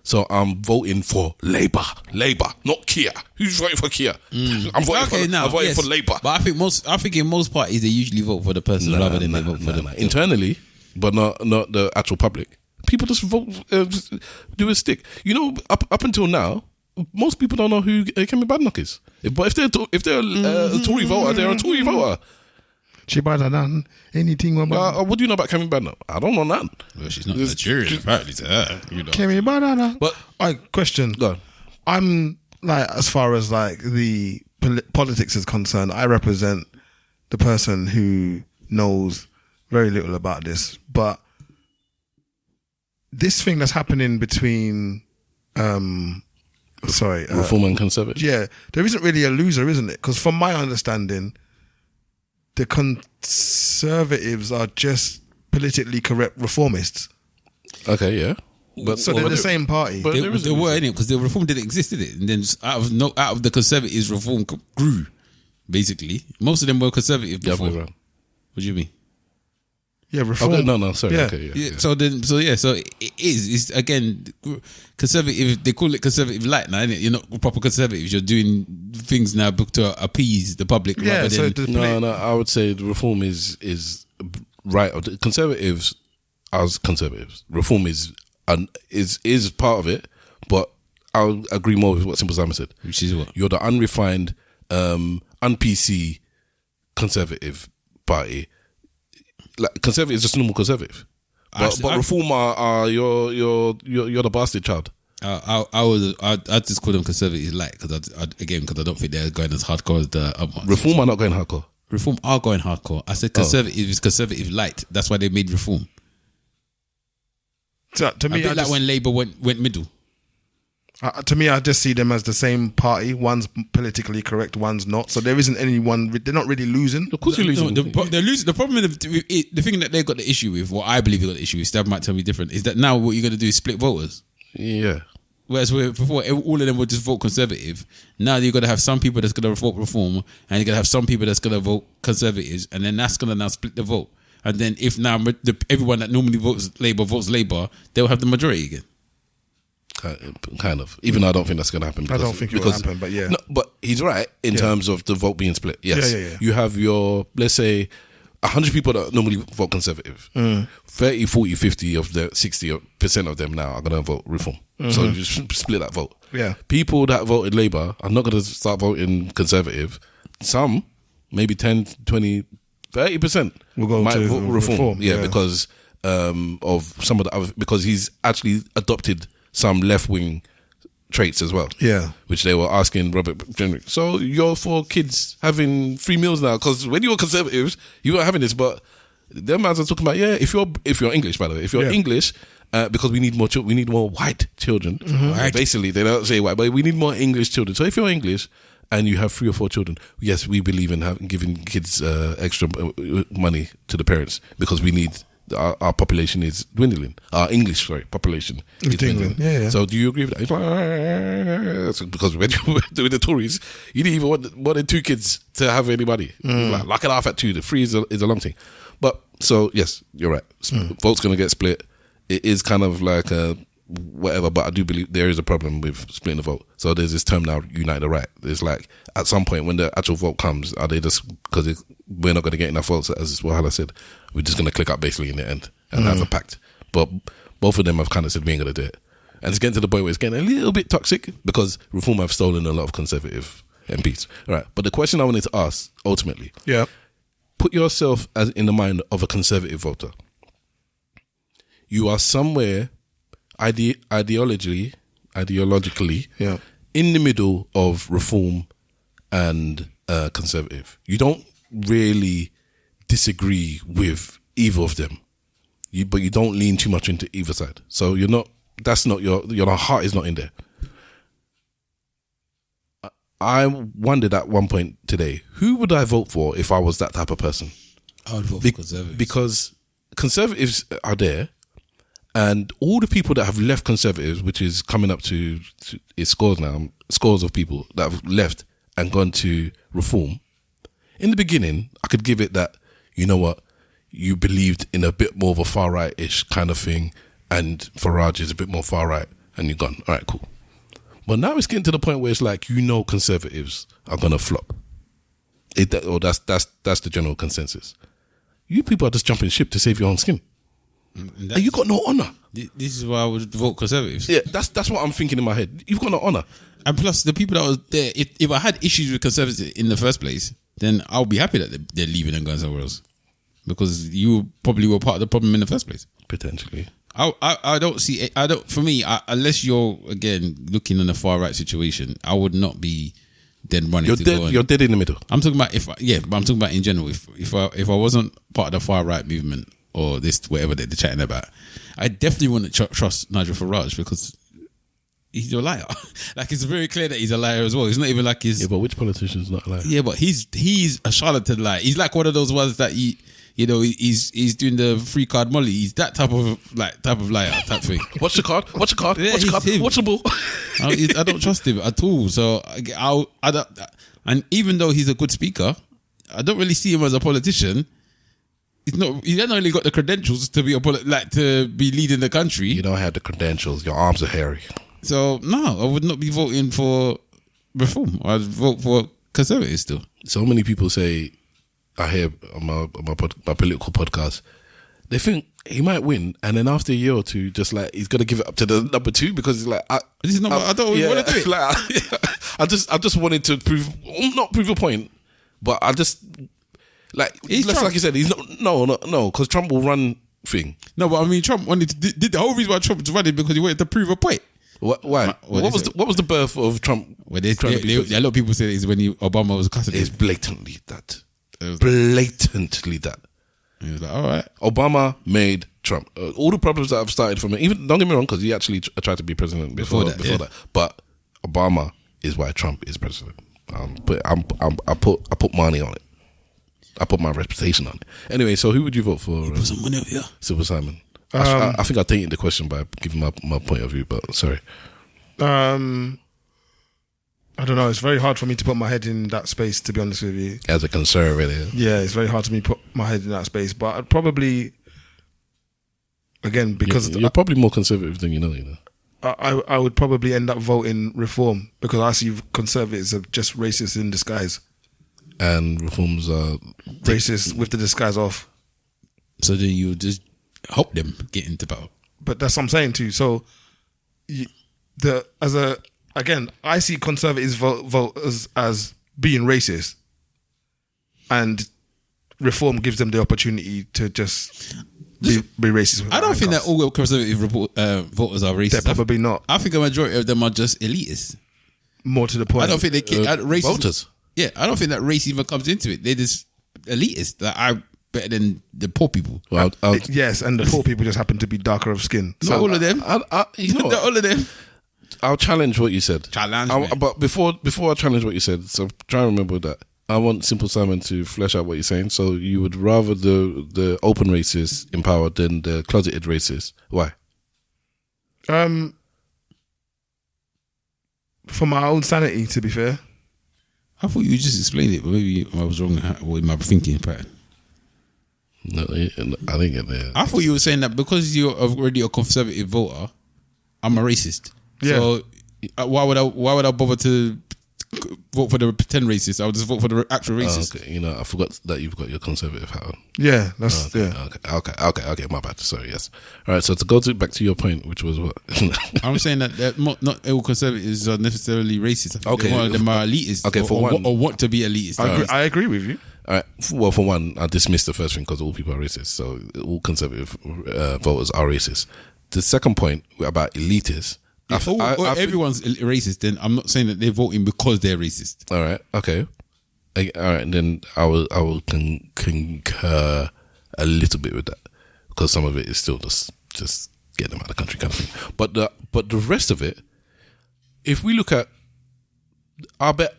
So I'm voting for Labour, not Kia. Who's voting for Kia? I'm voting for Labour. But I think in most parties they usually vote for the person rather than they vote for them internally, but not the actual public. People just vote, just do a stick. You know, up until now, most people don't know who Kemi Badenoch is. But if they're a Tory voter, they're a Tory voter. Chibadan, anything about what do you know about Kemi Badenoch? I don't know none. Well, she's not Nigerian, apparently to her. You know. Kemi Badenoch. But question. Go on. I'm like, as far as like the politics is concerned, I represent the person who knows very little about this. But this thing that's happening between Reform and Conservative. Yeah, there isn't really a loser, isn't it? Because from my understanding, the Conservatives are just politically correct reformists. Okay, yeah. But, so they're the same party. But they were, innit? Because the reform didn't exist, did it? And then out of the Conservatives, reform grew, basically. Most of them were Conservative before. Yeah, what do you mean? Yeah, reform. Okay, no, sorry. Yeah. Okay, yeah. So it is. It's again conservative. They call it conservative light now, innit? You're not proper conservatives. You're doing things now to appease the public. Yeah, rather than No. I would say the reform is right. Conservatives as conservatives, reform is part of it, but I'll agree more with what Simple Simon said. Which is what? You're the unrefined, un-PC conservative party. Like conservative is just normal conservative, but reform are you're the bastard child. I'd just call them conservative light because I don't think they're going as hardcore as the other ones. Reform are not going hardcore. Reform are going hardcore. I said conservative is conservative light. That's why they made reform. So, to me, a bit like when Labour went middle. To me, I just see them as the same party. One's politically correct, one's not. So there isn't anyone. They're not really losing. Of course, they're losing. They're losing. The problem with the thing that they've got the issue with, what I believe they've got the issue with, Stab might tell me different, is that now what you're going to do is split voters. Yeah. Whereas before, all of them would just vote conservative. Now you're going to have some people that's going to vote reform, and you're going to have some people that's going to vote conservatives, and then that's going to now split the vote. And then if now everyone that normally votes Labour, they'll have the majority again. Kind of. Even though I don't think that's going to happen. I don't think it will happen, but yeah. No, but he's right in terms of the vote being split. Yes. Yeah. You have your, let's say, 100 people that normally vote conservative. 30, 40, 50 of the 60% of them now are going to vote reform. So you just split that vote. Yeah. People that voted Labour are not going to start voting conservative. Some, maybe 10, 20, 30% will go might to vote reform. Yeah, because of some of the other, because he's actually adopted some left-wing traits as well. Yeah. Which they were asking Robert Jenrick. So you're for kids having free meals now? Because when you were conservatives, you weren't having this, but them man's are talking about, if you're English, by the way, if you're English, because we need more white children. Right. Basically, they don't say white, but we need more English children. So if you're English and you have 3 or 4 children, yes, we believe in giving kids extra money to the parents because we need. Our population is dwindling. Our English, population is dwindling. Yeah. So do you agree with that? It's like, because when you were doing the Tories, you didn't even want more than 2 kids to have any money. Like, lock it off at 2. The 3 is a long thing. But so yes, you're right. Vote's going to get split. It is kind of like whatever, but I do believe there is a problem with splitting the vote. So there's this term now, unite the right. It's like at some point when the actual vote comes, are they just because we're not going to get enough votes, as Wahala said, we're just going to click up basically in the end and have a pact. But both of them have kind of said we ain't going to do it. And it's getting to the point where it's getting a little bit toxic because Reform have stolen a lot of Conservative MPs. All right. But the question I wanted to ask ultimately, put yourself as in the mind of a Conservative voter. You are somewhere ideologically in the middle of Reform and Conservative. You don't really disagree with either of them, but you don't lean too much into either side. So you're not. That's not your heart is not in there. I wondered at one point today, who would I vote for if I was that type of person? I would vote for Conservatives. Because Conservatives are there, and all the people that have left Conservatives, which is coming up to its scores now, scores of people that have left and gone to Reform. In the beginning, I could give it that, you know what, you believed in a bit more of a far right-ish kind of thing, and Farage is a bit more far right, and you're gone. All right, cool. But now it's getting to the point where it's like, Conservatives are gonna flop. That's the general consensus. You people are just jumping ship to save your own skin. And you got no honour. This is why I would vote Conservatives. Yeah, that's what I'm thinking in my head. You've got no honour. And plus, the people that was there, if I had issues with Conservatives in the first place, then I'll be happy that they're leaving and going somewhere else. Because you probably were part of the problem in the first place. Potentially. I don't see, for me, unless you're, again, looking in a far right situation, I would not be then running You're dead in the middle. I'm talking about but I'm talking about in general. If I wasn't part of the far right movement or this whatever they're chatting about, I definitely wouldn't trust Nigel Farage because he's a liar. Like, it's very clear that he's a liar as well. He's not even like his. Yeah, but which politician's not a liar? Yeah, but he's a charlatan liar. He's like one of those ones that he's doing the free card molly. He's that type of liar type thing. What's the card? Yeah, What's the ball? I don't trust him at all. So I don't. And even though he's a good speaker, I don't really see him as a politician. He hasn't really got the credentials to be to be leading the country. You don't have the credentials. Your arms are hairy. So no, I would not be voting for Reform. I'd vote for Conservatives still. So many people say, I hear on my political podcast, they think he might win, and then after a year or two, just like he's gonna give it up to the number 2 because he's like, This is not. I don't want to do it. Like, I just wanted to not prove a point, but I just like like you said, he's not because Trump will run thing. No, but I mean, Trump wanted to did the whole reason why Trump was running because he wanted to prove a point. Why? What was the birth of Trump? Well, a lot of people say it's when Obama was custody. It's blatantly that. Blatantly that. He was like, all right. Obama made Trump. All the problems that have started from it, even don't get me wrong, because he actually tried to be president before that. But Obama is why Trump is president. But I put money on it. I put my reputation on it. Anyway, so who would you vote for? Put some money up here. Silver Simon. I think I tainted the question by giving my point of view, but sorry. I don't know. It's very hard for me to put my head in that space, to be honest with you. As a conservative. Yeah, it's very hard for me to put my head in that space. But I'd probably, again, because... You're probably more conservative than you know. I would probably end up voting Reform because I see Conservatives are just racist in disguise. And Reforms are... Racist with the disguise off. So then you just help them get into power. But that's what I'm saying too. So, Again, I see Conservatives vote as being racist, and Reform gives them the opportunity to just be racist. I don't think that all Conservative voters are racist. They're probably not. I think a majority of them are just elitists. More to the point. I don't think they racist voters. Yeah, I don't think that race even comes into it. They're just elitists. Like, I'm better than the poor people. Well, yes, and the poor people just happen to be darker of skin. Not all of them. Not all of them. I'll challenge what you said. But before I challenge what you said, so try and remember that I want Simple Simon to flesh out what you're saying. So you would rather the open racists in power than the closeted racists. Why? For my own sanity, to be fair. I thought you just explained it, but maybe I was wrong with my thinking pattern. No, I didn't get there. I thought you were saying that because you're already a conservative voter, I'm a racist. Yeah. So why would I bother to vote for the pretend racist? I would just vote for the actual racist. Okay. I forgot that you've got your conservative hat on. Yeah, that's Okay. My bad. Sorry. Yes. All right. So to go back to your point, which was what? I'm saying that not all conservatives are necessarily racist. Okay. One of them are elitist. Okay. or want to be elitist. I agree with you. All right. Well, for one, I dismissed the first thing because all people are racist. So all conservative voters are racist. The second point about elitists. Everyone's racist, then I'm not saying that they're voting because they're racist. All right, okay. All right, and then I will concur a little bit with that because some of it is still just get them out of the country kind of thing. But the rest of it, if we look at, I bet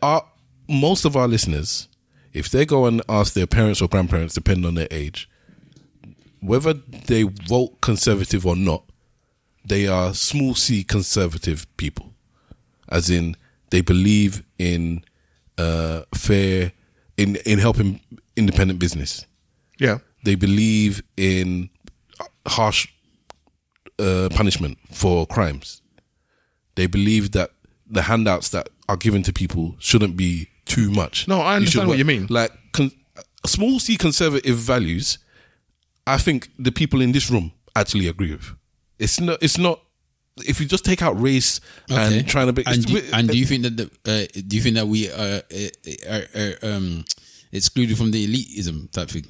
most of our listeners, if they go and ask their parents or grandparents, depending on their age, whether they vote Conservative or not, they are small c conservative people, as in they believe in fair, in helping independent business. Yeah, they believe in harsh punishment for crimes. They believe that the handouts that are given to people shouldn't be too much. No, I understand what you mean. Like small c conservative values, I think the people in this room actually agree with. It's not. If you just take out race and trying to be, do you think that we are excluded from the elitism type thing?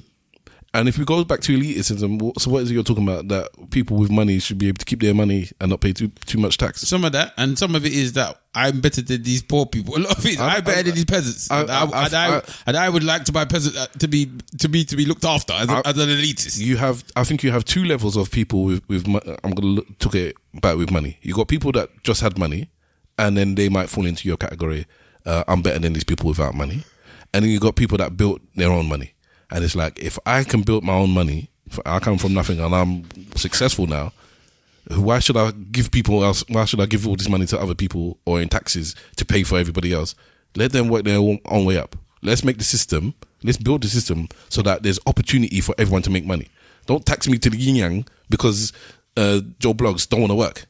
And if we go back to elitism, so what is it you're talking about? That people with money should be able to keep their money and not pay too much tax. Some of that, and some of it is that I'm better than these poor people. A lot of it, I'm better than these peasants. I would like to buy peasants to be looked after as an elitist. I think you have two levels of people with I'm going to talk it about with money. You got people that just had money, and then they might fall into your category. I'm better than these people without money, and then you got people that built their own money. And it's like, if I can build my own money, I come from nothing and I'm successful now, why should I give people else? Why should I give all this money to other people or in taxes to pay for everybody else? Let them work their own way up. Let's build the system so that there's opportunity for everyone to make money. Don't tax me to the yin yang because Joe Bloggs don't want to work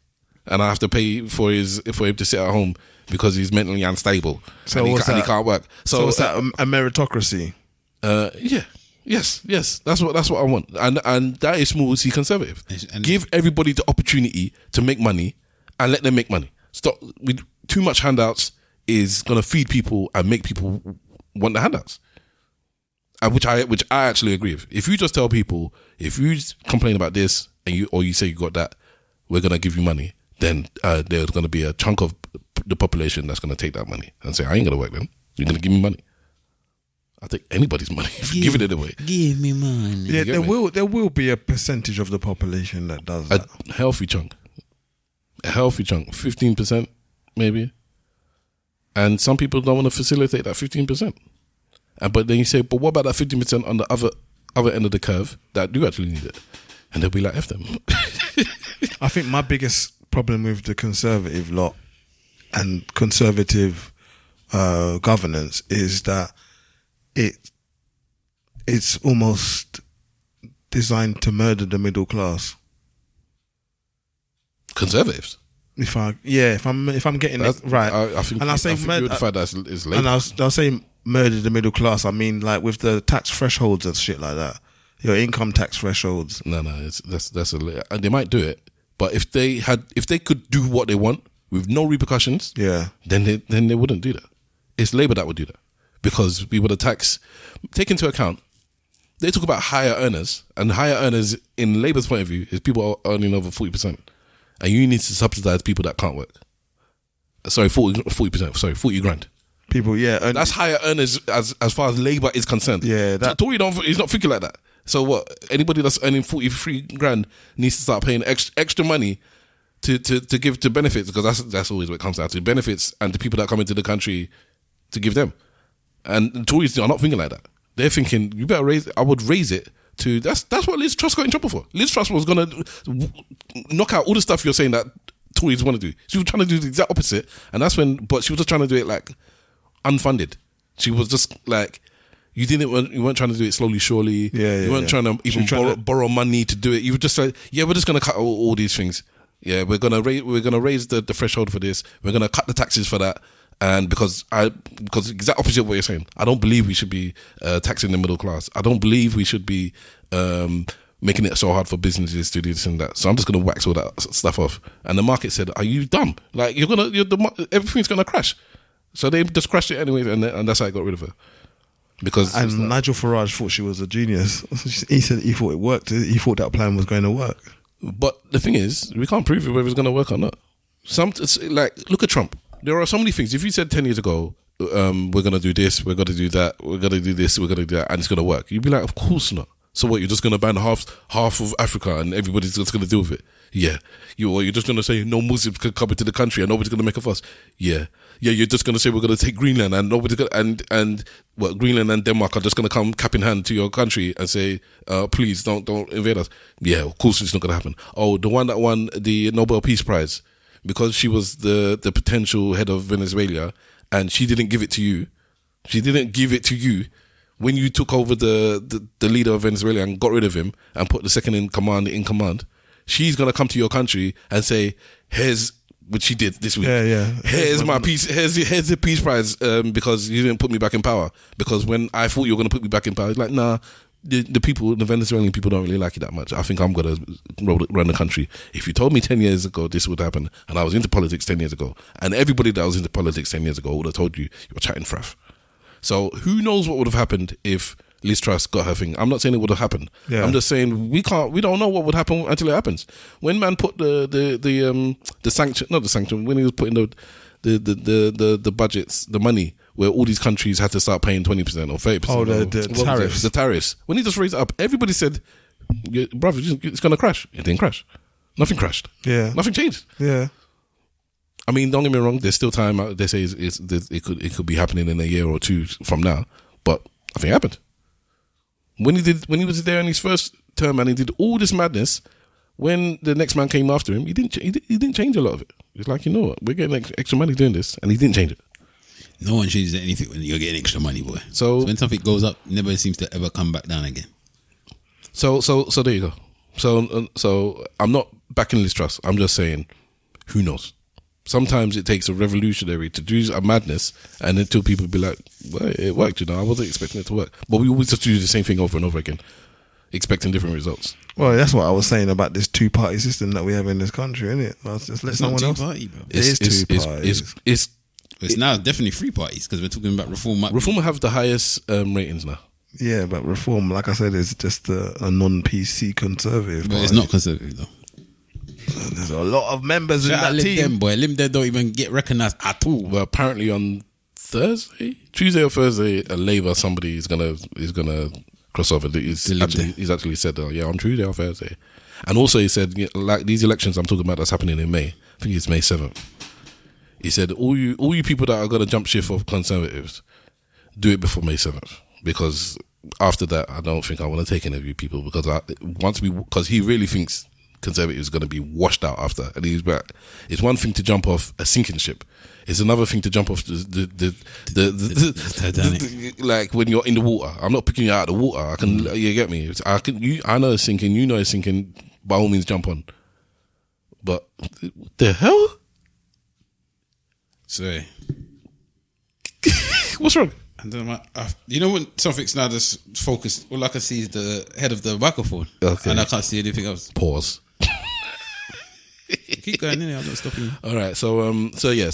and I have to pay for him to sit at home because he's mentally unstable and he can't work. So it's that a meritocracy? Yeah. Yes, that's what I want, and that is small C conservative. And give everybody the opportunity to make money, and let them make money. Stop with too much handouts is gonna feed people and make people want the handouts, which I actually agree with. If you just tell people, if you complain about this and you say you got that, we're gonna give you money, then there's gonna be a chunk of the population that's gonna take that money and say, I ain't gonna work then. You're gonna give me money. I'll take anybody's money if you're giving it away. Give me money. Yeah, there will be a percentage of the population that does that. A healthy chunk, 15% maybe. And some people don't want to facilitate that 15%. But then you say, but what about that 15% on the other end of the curve that do actually need it? And they'll be like, F them. I think my biggest problem with the conservative lot and conservative governance is that it's almost designed to murder the middle class. Conservatives. If I'm getting it right, I think, and I say you would find that it's late. And I'll say murder the middle class. I mean, like with the tax thresholds and shit like that, your income tax thresholds. No, that's and they might do it, but if they could do what they want with no repercussions, then they wouldn't do that. It's Labour that would do that, because we would take into account. They talk about higher earners, and higher earners in Labour's point of view is people earning over 40%. And you need to subsidise people that can't work. Sorry, 40%. Sorry, 40 grand. People, that's higher earners as far as Labour is concerned. Yeah, Tory he's not thinking like that. So what? Anybody that's earning 43 grand needs to start paying extra money to give to benefits, because that's always what it comes down to, benefits, and the people that come into the country to give them. And Tories are not thinking like that. They're thinking, you better I would raise it to, that's what Liz Truss got in trouble for. Liz Truss was going to knock out all the stuff you're saying that Tories want to do. She was trying to do the exact opposite, and but she was just trying to do it like unfunded. She was just like, you weren't trying to do it slowly, surely. You weren't trying to even borrow money to do it. You were just like, we're just going to cut all these things. Yeah, we're gonna raise the threshold for this. We're gonna cut the taxes for that. And because exact opposite of what you're saying, I don't believe we should be taxing the middle class. I don't believe we should be making it so hard for businesses to do this and that. So I'm just going to wax all that stuff off. And the market said, "Are you dumb? Like everything's going to crash." So they just crashed it anyway, and that's how I got rid of her. And Nigel Farage thought she was a genius. He said he thought it worked. He thought that plan was going to work. But the thing is, we can't prove whether it's going to work or not. It's like, look at Trump. There are so many things. If you said 10 years ago, we're going to do this, we're going to do that, we're going to do this, we're going to do that, and it's going to work, you'd be like, of course not. So what, you're just going to ban half of Africa and everybody's just going to deal with it? Yeah. You're just going to say no Muslims can come into the country and nobody's going to make a fuss? Yeah. Yeah, you're just going to say we're going to take Greenland and nobody's going to, and Greenland and Denmark are just going to come cap in hand to your country and say, please don't invade us. Yeah, of course it's not going to happen. Oh, the one that won the Nobel Peace Prize, because she was the potential head of Venezuela, and she didn't give it to you. She didn't give it to you when you took over the leader of Venezuela and got rid of him and put the second in command. She's gonna come to your country and say, "Here's what she did this week. Here's my peace. Here's the peace prize because you didn't put me back in power. Because when I thought you were gonna put me back in power, it's like, nah." The people, the Venezuelan people, don't really like it that much. I think I'm going to run the country. If you told me 10 years ago this would happen, and I was into politics 10 years ago, and everybody that was into politics 10 years ago would have told you were chatting fraff. So who knows what would have happened if Liz Truss got her thing? I'm not saying it would have happened. Yeah. I'm just saying we don't know what would happen until it happens. When man put the sanction, not the sanction, when he was putting the budgets, the money, where all these countries had to start paying 20% or 30%. Oh, the tariffs. The tariffs. When he just raised it up, everybody said, brother, it's going to crash. It didn't crash. Nothing crashed. Yeah. Nothing changed. Yeah. I mean, don't get me wrong, there's still time out. They say it could be happening in a year or two from now, but nothing happened. When he was there in his first term and he did all this madness, when the next man came after him, he didn't change a lot of it. It's like, you know what, we're getting extra money doing this, and he didn't change it. No one changes anything when you're getting extra money, boy. So when something goes up, it never seems to ever come back down again. So there you go. So I'm not backing Liz Truss. I'm just saying, who knows? Sometimes it takes a revolutionary to do a madness, and until people be like, well, it worked, I wasn't expecting it to work. But we always just do the same thing over and over again, expecting different results. Well, that's what I was saying about this two-party system that we have in this country, isn't it? Let's just let It's someone not else. two-party, bro. It is two parties. It's now definitely three parties because we're talking about reform. Reform have the highest ratings now. Yeah, but Reform, like I said, is just a non-PC conservative. But it's not conservative though. There's a lot of members in Shout out that Lib team. Dem, boy. Lib Dem don't even get recognised at all. Well, apparently on Tuesday or Thursday, a Labour somebody is gonna cross over. He's actually said, on Tuesday or Thursday, and also he said, like these elections I'm talking about that's happening in May. I think it's May 7th. He said, all you people that are gonna jump ship of Conservatives, do it before May 7th, because after that, I don't think I want to take any of you people, because he really thinks Conservatives are going to be washed out after, and he's back. It's one thing to jump off a sinking ship. It's another thing to jump off the like when you're in the water. I'm not picking you out of the water. You get me? I know it's sinking. You know it's sinking. By all means, jump on. But what the hell? Sorry. What's wrong? And then you know when something's now just focused, all I can see is the head of the microphone, and I can't see anything else. Pause. Keep going, innit? I'm not stopping you. All right, so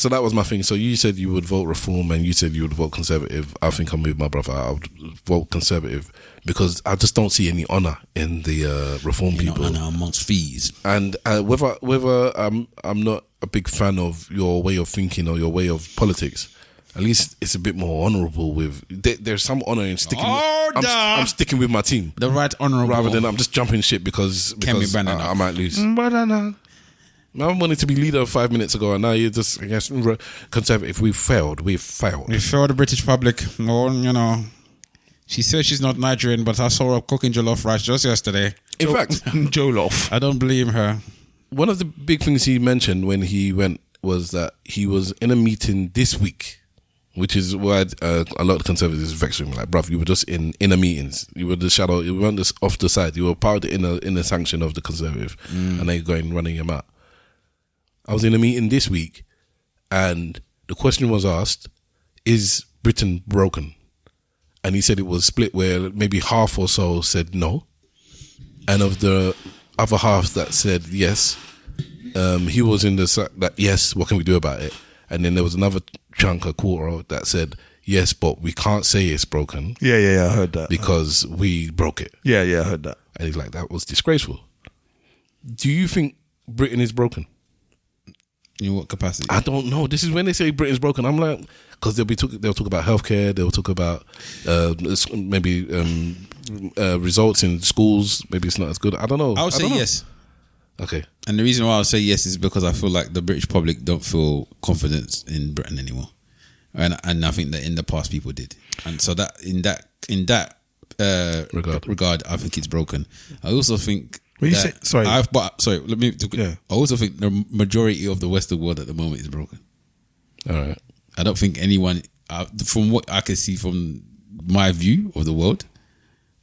that was my thing. So you said you would vote Reform, and you said you would vote Conservative. I think I'm with my brother. I would vote Conservative because I just don't see any honour in the Reform people. Honour amongst fees, and whether I'm not a big fan of your way of thinking or your way of politics. At least it's a bit more honourable. There's some honour in sticking. I'm sticking with my team. The right honourable, rather than I'm just jumping shit because I might lose. I wanted to be leader 5 minutes ago, and now you're just Conservative. We've failed. We failed the British public. Well, she says she's not Nigerian, but I saw her cooking jollof rice just yesterday. In fact, jollof. I don't blame her. One of the big things he mentioned when he went was that he was in a meeting this week. Which is why a lot of Conservatives vex with me. Like, bruv, you were just in inner meetings. You were the shadow. You weren't just off the side. You were part of the inner sanction of the Conservative, and they're going running him out. I was in a meeting this week, and the question was asked: is Britain broken? And he said it was split, where maybe half or so said no, and of the other half that said yes, he was in the that yes. What can we do about it? And then there was another chunk, a quarter, that said, yes, but we can't say it's broken. Yeah, I heard that. Because we broke it. Yeah, I heard that. And he's like, that was disgraceful. Do you think Britain is broken? In what capacity? I don't know. This is when they say Britain's broken. I'm like, because they'll talk about healthcare, they'll talk about maybe results in schools, maybe it's not as good. I don't know. I would say yes. Okay. And the reason why I would say yes is because I feel like the British public don't feel confidence in Britain anymore, and I think that in the past people did, and so that in that regard, I think it's broken. I also think. Let me. I also think the majority of the Western world at the moment is broken. All right. I don't think anyone, from what I can see from my view of the world,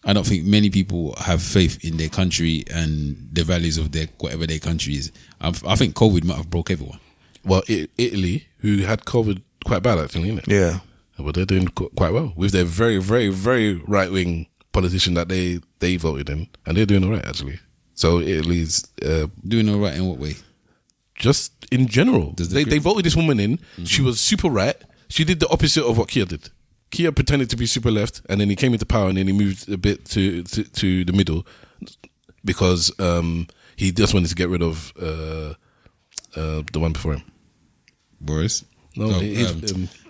I don't think many people have faith in their country and the values of whatever their country is. I think COVID might have broke everyone. Well, Italy, who had COVID quite bad actually, isn't it? Yeah. But they're doing quite well with their very, very, very right-wing politician that they voted in, and they're doing all right actually. So Italy's doing all right in what way? Just in general. They voted this woman in. Mm-hmm. She was super right. She did the opposite of what Keir did. Keir pretended to be super left, and then he came into power, and then he moved a bit to the middle because he just wanted to get rid of the one before him. Boris? No,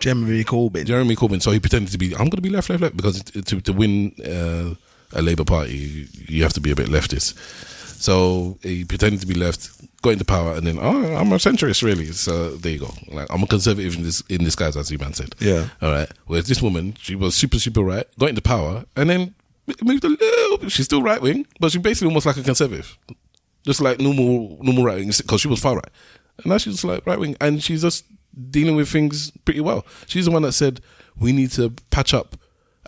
Jeremy Corbyn. So he pretended to be, I'm going to be left, because to win a Labour Party, you have to be a bit leftist. So he pretended to be left, got into power, and then, I'm a centrist, really. So there you go. Like, I'm a conservative in disguise, as you man said. Yeah. All right. Whereas this woman, she was super, super right, got into power, and then moved a little bit. She's still right wing, but she's basically almost like a conservative, just like normal right wing, because she was far right, and now she's like right wing, and she's just dealing with things pretty well. She's the one that said we need to patch up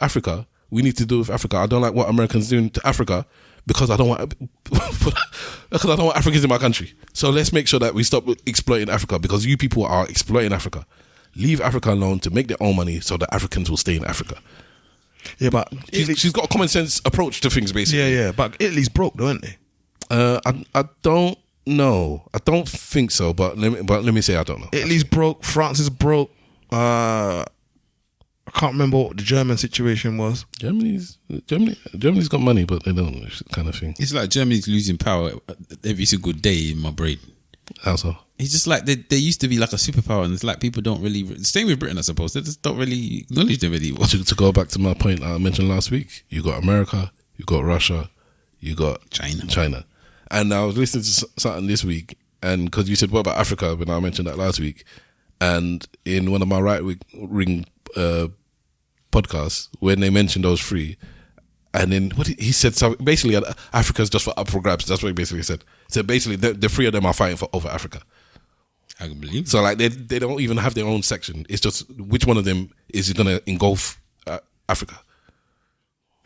Africa. We need to deal with Africa. I don't like what Americans doing to Africa, because I don't want Africans in my country. So let's make sure that we stop exploiting Africa, because you people are exploiting Africa. Leave Africa alone to make their own money so that Africans will stay in Africa. Yeah, but she's got a common sense approach to things, basically. Yeah, but Italy's broke, though, aren't they? I don't know. I don't think so. But let me say I don't know. Italy's broke. France is broke. I can't remember what the German situation was. Germany's got money, but they don't, kind of thing. It's like Germany's losing power every single day in my brain. How so? It's just like they used to be like a superpower, and it's like people don't really. Same with Britain, I suppose. They just don't really acknowledge them anymore. To go back to my point I mentioned last week, you got America, you got Russia, you got China. And I was listening to something this week, and because you said, what about Africa, when I mentioned that last week, and in one of my right wing podcasts, when they mentioned those three, and then he said, so basically Africa's just up for grabs. That's what he basically said. So basically the three of them are fighting over Africa. I can believe it. So like they don't even have their own section. It's just which one of them is going to engulf Africa.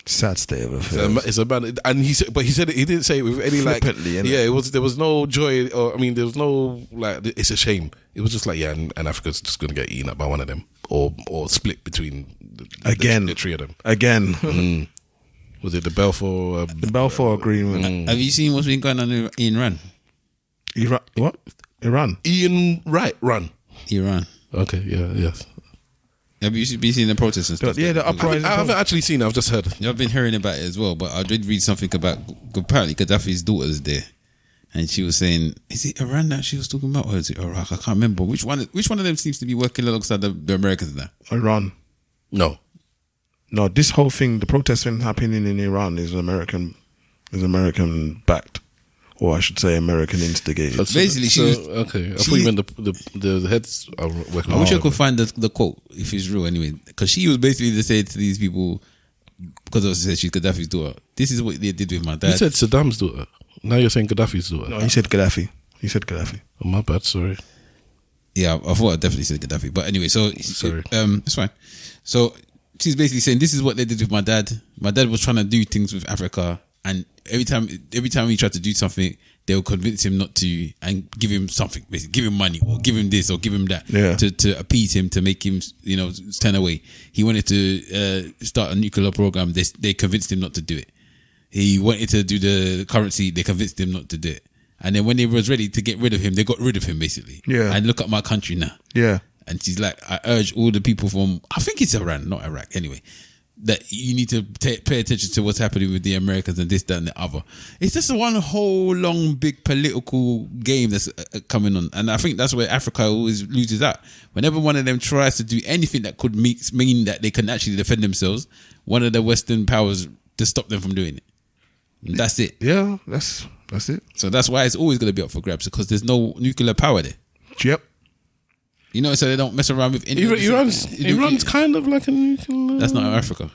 Sad state of affairs. It's a bad, and he said he didn't say it with any flippantly, like, yeah, there was no joy, or I mean, there was no like, it's a shame. It was just like, yeah, and Africa's just going to get eaten up by one of them, or split between the three of them again. Was it the Balfour? The Balfour Agreement. Have you seen what's been going on in Iran? Iran? What? Iran? Run. Iran. Okay, yes. Have you been seeing the protests and stuff? Yeah, the uprising. I haven't actually seen it, I've just heard. I've been hearing about it as well, but I did read something about, apparently Gaddafi's daughter's there, and she was saying, is it Iran that she was talking about, or is it Iraq? I can't remember. Which one of them seems to be working alongside the Americans now? Iran. No, this whole thing, the protesting happening in Iran is American backed. Or I should say, American instigated. Basically, okay. I thought you meant the heads are working. I wish I could find the quote, if it's real anyway. Because she was basically just saying to these people, because I said she's Gaddafi's daughter, this is what they did with my dad. You said Saddam's daughter. Now you're saying Gaddafi's daughter. No, he said Gaddafi. Oh, my bad, sorry. Yeah, I thought I definitely said Gaddafi. But anyway, sorry. It's fine. So she's basically saying, this is what they did with my dad. My dad was trying to do things with Africa, and every time he tried to do something, they would convince him not to and give him something, basically give him money or give him this or give him that, to appease him, to make him, turn away. He wanted to start a nuclear program. They convinced him not to do it. He wanted to do the currency. They convinced him not to do it. And then when they was ready to get rid of him, they got rid of him, basically. Yeah. And look at my country now. Yeah. And she's like, I urge all the people from, I think it's Iran, not Iraq, anyway, that you need to pay attention to what's happening with the Americans and this, that, and the other. It's just one whole long, big political game that's coming on. And I think that's where Africa always loses out. Whenever one of them tries to do anything that could mean that they can actually defend themselves, one of the Western powers to stop them from doing it. And that's it. Yeah, that's it. So that's why it's always going to be up for grabs, because there's no nuclear power there. Yep. So they don't mess around with India. Iran's kind of like a nuclear. That's not Africa.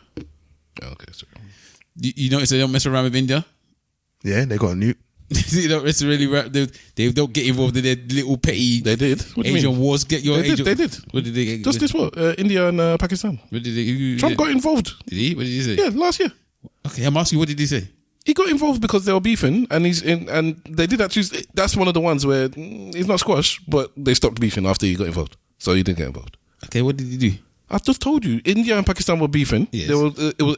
Oh, okay, sorry. So they don't mess around with India. Yeah, they got a nuke. They don't necessarily. They don't get involved in their little petty. They did. Asian wars. Get your Asian. They did. What did they get? Just this what? India and Pakistan. What did they? Trump got involved. Did he? What did he say? Yeah, last year. Okay, I'm asking you, what did he say? He got involved because they were beefing, and and they did actually. That's one of the ones where he's not squashed, but they stopped beefing after he got involved. So he didn't get involved. Okay, what did he do? I just told you, India and Pakistan were beefing. Yes. It was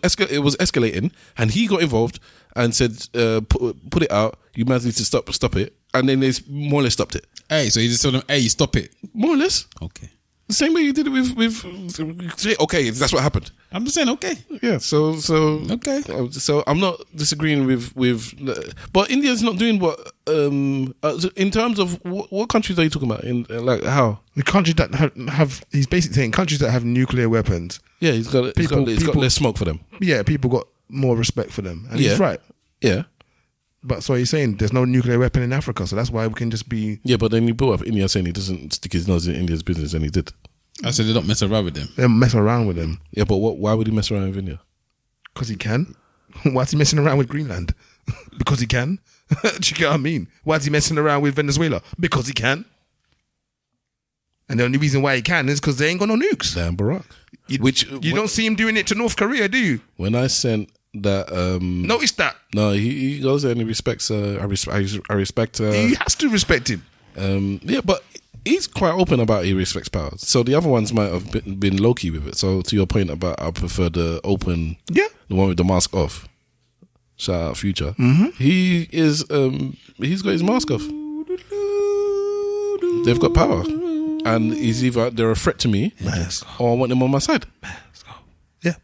escalating, and he got involved and said, "Put it out. You might need to stop it." And then they more or less stopped it. Hey, so he just told them, "Hey, stop it." More or less. Okay. The same way you did it with say, okay, that's what happened. I'm just saying, okay. Yeah. So okay. So I'm not disagreeing with, but India's not doing what. In terms of what countries are you talking about? In like how the countries that have he's basically saying countries that have nuclear weapons. Yeah, he's got less smoke for them. Yeah, people got more respect for them, and he's right. Yeah. But so he's saying there's no nuclear weapon in Africa, so that's why we can just be... Yeah, but then he brought up India saying he doesn't stick his nose in India's business, and he did. I said they don't mess around with them. They don't mess around with them. Yeah, but why would he mess around with India? Because he can. Why is he messing around with Greenland? Because he can. Do you get what I mean? Why is he messing around with Venezuela? Because he can. And the only reason why he can is because they ain't got no nukes. Damn Barack. You don't see him doing it to North Korea, do you? When I sent that Notice that. no, he goes there and he respects. I respect. He has to respect him. Yeah, but he's quite open about he respects power. So the other ones might have been low key with it. So to your point about I prefer the open, the one with the mask off. Shout out Future. He is. He's got his mask off. They've got power, and he's either they're a threat to me, or I want them on my side. Yeah,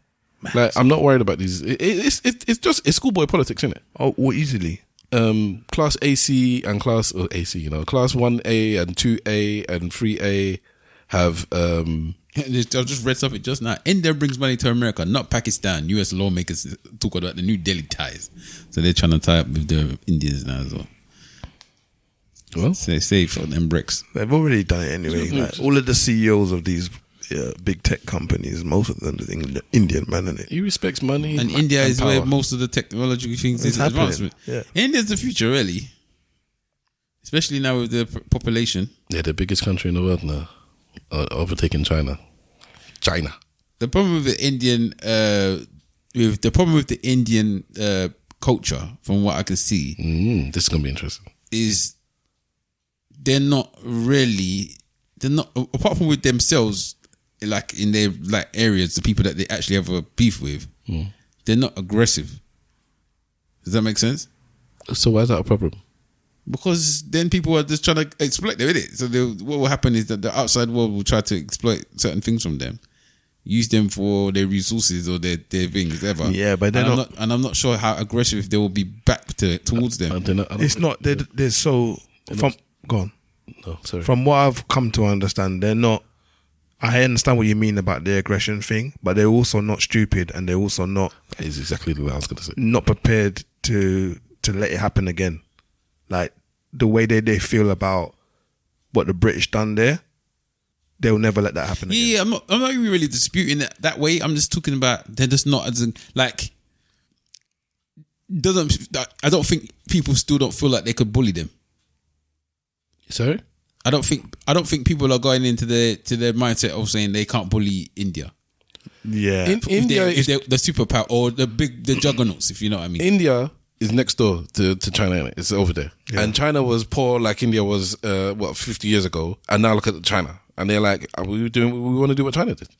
like I'm not worried about these. It's just it's schoolboy politics, isn't it? Oh, well, easily. Class AC and class AC, class 1A and 2A and 3A have. I just read something just now. India brings money to America, not Pakistan. US lawmakers talk about the new Delhi ties, so they're trying to tie up with the Indians now as well. Well, save for them bricks. They've already done it anyway. Like, all of the CEOs of these big tech companies, most of them are Indian, man, isn't it? He respects money. And India is power. where most of the technological things is advancement. Yeah. India's the future, really. Especially now with the population. They're the biggest country in the world now. Overtaking China. The problem with the Indian, culture, from what I can see, this is gonna be interesting. Is they're not apart from with themselves, like in their like areas, the people that they actually have a beef with, they're not aggressive. Does that make sense? So why is that a problem? Because then people are just trying to exploit them, innit? So what will happen is that the outside world will try to exploit certain things from them, use them for their resources or their things, whatever. Yeah, but they're not. I'm not sure how aggressive they will be back towards them. It's not. They're so. Go on. No, sorry. From what I've come to understand, they're not. I understand what you mean about the aggression thing, but they're also not stupid, and they're also not. That is exactly what I was going to say. Not prepared to let it happen again. Like the way they feel about what the British done there, they'll never let that happen again. Yeah, I'm not even really disputing it that way. I'm just talking about they're just not as like. I don't think people still don't feel like they could bully them. Sorry? I don't think people are going into their mindset of saying they can't bully India. Yeah, if they're the superpower or the juggernauts, if you know what I mean. India is next door to China, innit? It's over there. Yeah. And China was poor like India was 50 years ago, and now look at China, and they're like, we want to do what China did.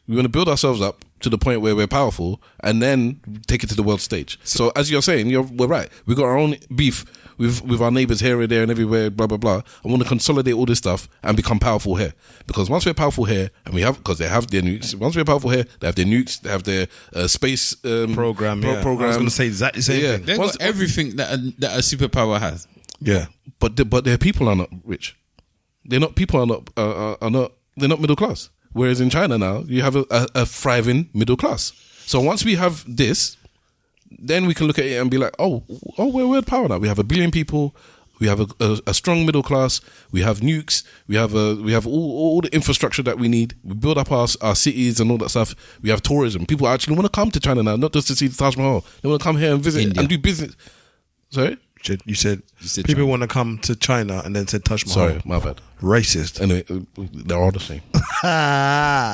We want to build ourselves up to the point where we're powerful, and then take it to the world stage. So as you're saying, we're right. We got our own beef with our neighbours here and there and everywhere, blah blah blah. I want to consolidate all this stuff and become powerful here. Because once we're powerful here, and because they have their nukes. Once we're powerful here, they have their nukes. They have their space program. Program. I was going to say exactly the same thing. They've got everything that a superpower has. Yeah, but their people are not rich. They're not. People are not. They're not middle class. Whereas in China now, you have a thriving middle class. So once we have this, then we can look at it and be like, we're at power now. We have 1 billion people. We have a strong middle class. We have nukes. We have all the infrastructure that we need. We build up our cities and all that stuff. We have tourism. People actually want to come to China now, not just to see the Taj Mahal. They want to come here and visit India. and do business. Sorry? You said people China. want to come to China and then said Taj Mahal. Sorry, my bad. Racist. Anyway, they're all the same.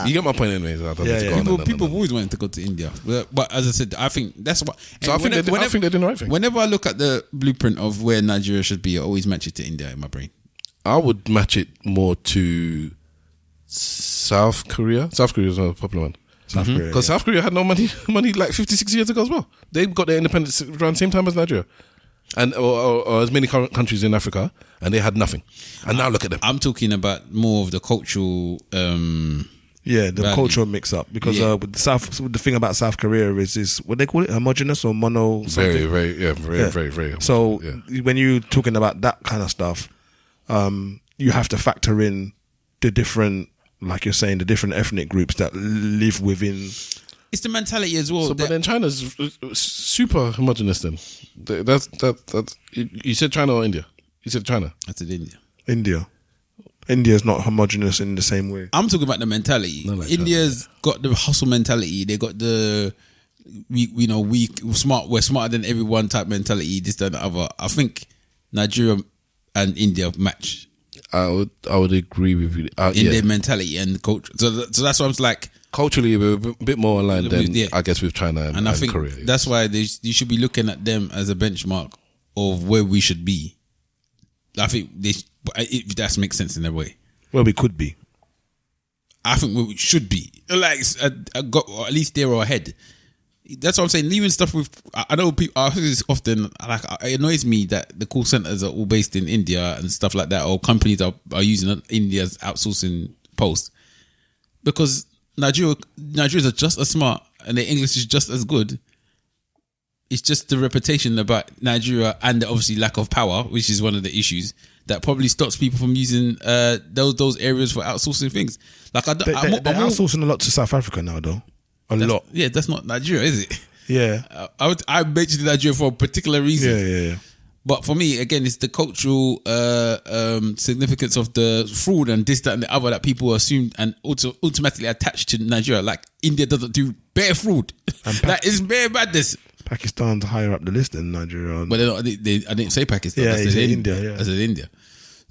You get my point anyways. People have always wanted to go to India. But as I said, I think that's what... So I think they're doing the right thing. Whenever I look at the blueprint of where Nigeria should be, I always match it to India in my brain. I would match it more to South Korea. South Korea is a popular one. Because South Korea had no money like 56 years ago as well. They got their independence around the same time as Nigeria. And or as many countries in Africa, and they had nothing. And now look at them. I'm talking about more of the cultural the cultural mix up. Because with the thing about South Korea is what they call it, homogenous or mono something. Very. So when you're talking about that kind of stuff, you have to factor in the different, like you're saying, the different ethnic groups that live within. It's the mentality as well. But then China's super homogenous then. That's you said China or India? You said China. I said India. India is not homogenous in the same way. I'm talking about the mentality. Like India's got the hustle mentality. They got the we're smarter than everyone type mentality. This, that, and the other. I think Nigeria and India match. I would agree with you in their mentality and culture. So that's why I was like, culturally we're a bit more aligned than Yeah. I guess with China and I think Korea. that's why you should be looking at them as a benchmark of where we should be. I think if that makes sense in a way. Well, we could be. I think we should be like or at least there or ahead. That's what I'm saying. Even stuff with I know people. I think it's often like it annoys me that the call centers are all based in India and stuff like that, or companies are using India's outsourcing post because Nigerians are just as smart and their English is just as good. It's just the reputation about Nigeria and the obviously lack of power, which is one of the issues that probably stops people from using those areas for outsourcing things. Like they're outsourcing a lot to South Africa now, though. A lot. Yeah, that's not Nigeria, is it? Yeah. I mentioned Nigeria for a particular reason. Yeah. But for me, again, it's the cultural significance of the fraud and this, that, and the other that people assume and automatically attached to Nigeria. Like India doesn't do bare fraud. That is bare madness. Pakistan's higher up the list than Nigeria. But I didn't say Pakistan. Yeah, I said India. Yeah. I said India.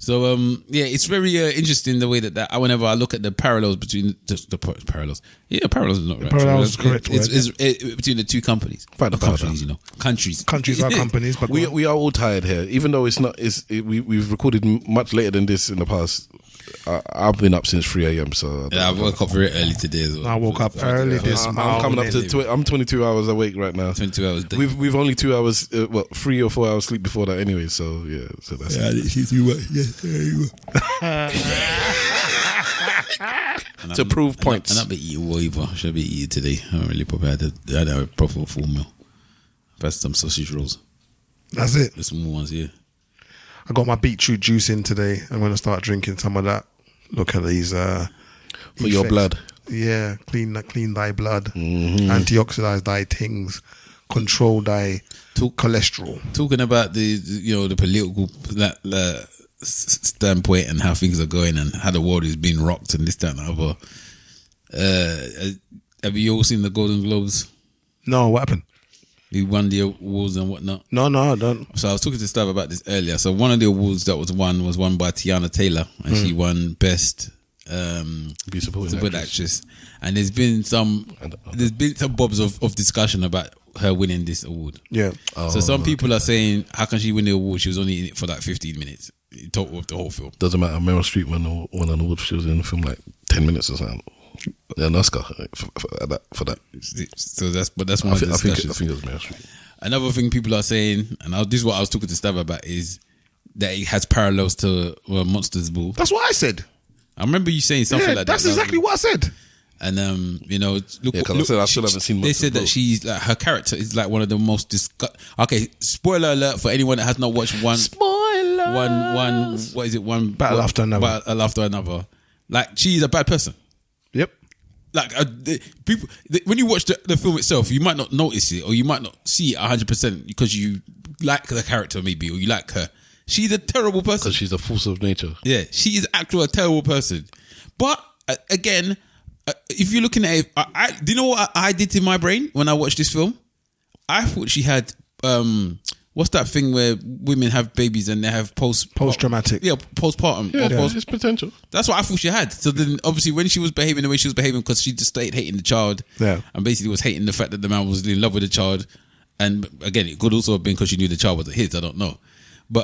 So it's very interesting the way that whenever I look at the parallels between the parallels. Yeah, parallels is not right. Parallels is correct. It's between the two companies. Countries, countries. Countries are companies, but we are all tired here. Even though it's not, we've recorded much later than this in the past. I've been up since 3 a.m. So I woke up very early today as well. I woke up early this morning. I'm coming up to. I'm 22 hours awake right now. 22 hours. We've only 2 hours, 3 or 4 hours sleep before that anyway. So yeah, so that's. I didn't see you. To prove points. And I've been eating whatever. I should be eating today. I'm really prepared. I had a proper full meal. I've had some sausage rolls. That's it. The small ones, yeah. I got my beetroot juice in today. I'm going to start drinking some of that. Look at these. For your blood. Yeah, clean thy blood. Antioxidize thy things. Control thy cholesterol. Talking about the political standpoint and how things are going and how the world is being rocked and this, that, and the other. Have you all seen the Golden Globes? No, what happened? He won the awards and whatnot. No, I don't. So I was talking to Stav about this earlier. So one of the awards that was won by Tiana Taylor, and she won Best Supporting Actress. And there's been some bobs of discussion about her winning this award. Yeah. So some people are saying, how can she win the award? She was only in it for like 15 minutes total of the whole film. Doesn't matter. Meryl Streep won an award. She was in the film like 10 minutes or something. An Oscar for that. So that's one of the discussions. I think it was Meryl Streep. Another thing people are saying, and this is what I was talking to Stav about, is that it has parallels to Monsters Ball. That's what I said. I remember you saying something like that. That's exactly what I said. And look, I said I still haven't seen. They said that she's like, her character is like one of the most Okay, spoiler alert for anyone that has not watched one. Spoiler. One. What is it? One battle after another. Battle after another. Like she's a bad person. Yep. Like people, when you watch the film itself, you might not notice it, or you might not see it 100% because you like the character, maybe, or you like her. She's a terrible person because she's a force of nature. Yeah, she is actually a terrible person. But again, if you're looking at it, do you know what I did in my brain when I watched this film? I thought she had what's that thing where women have babies and they have post-traumatic? Yeah, postpartum. Yeah, there's potential. That's what I thought she had. So then, obviously, when she was behaving the way she was behaving, because she just started hating the child, and basically was hating the fact that the man was in love with the child, and again, it could also have been because she knew the child wasn't his. I don't know, but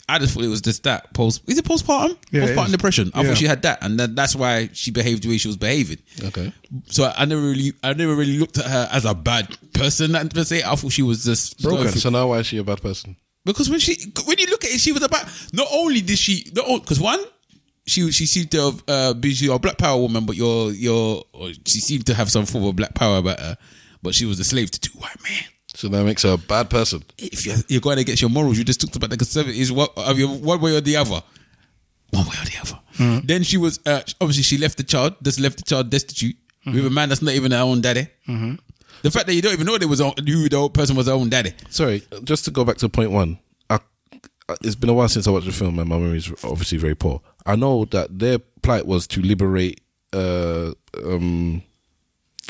I just thought it was just that Is it postpartum? Yeah, postpartum depression. I thought she had that, and that's why she behaved the way she was behaving. Okay. So I never really looked at her as a bad person per se. I thought she was just broken. So now why is she a bad person? Because when you look at it, she was about. Not only did she, because one, she seemed to have been a black power woman, but she seemed to have some form of black power about her, but she was a slave to two white men. So that makes her a bad person. If you're going against your morals, you just talked about the conservatives, one way or the other. One way or the other. Mm-hmm. Then she was, obviously she left the child destitute with a man that's not even her own daddy. Mm-hmm. The fact that you don't even know who the person was her own daddy. Sorry, just to go back to point one. It's been a while since I watched the film and my memory is obviously very poor. I know that their plight was to liberate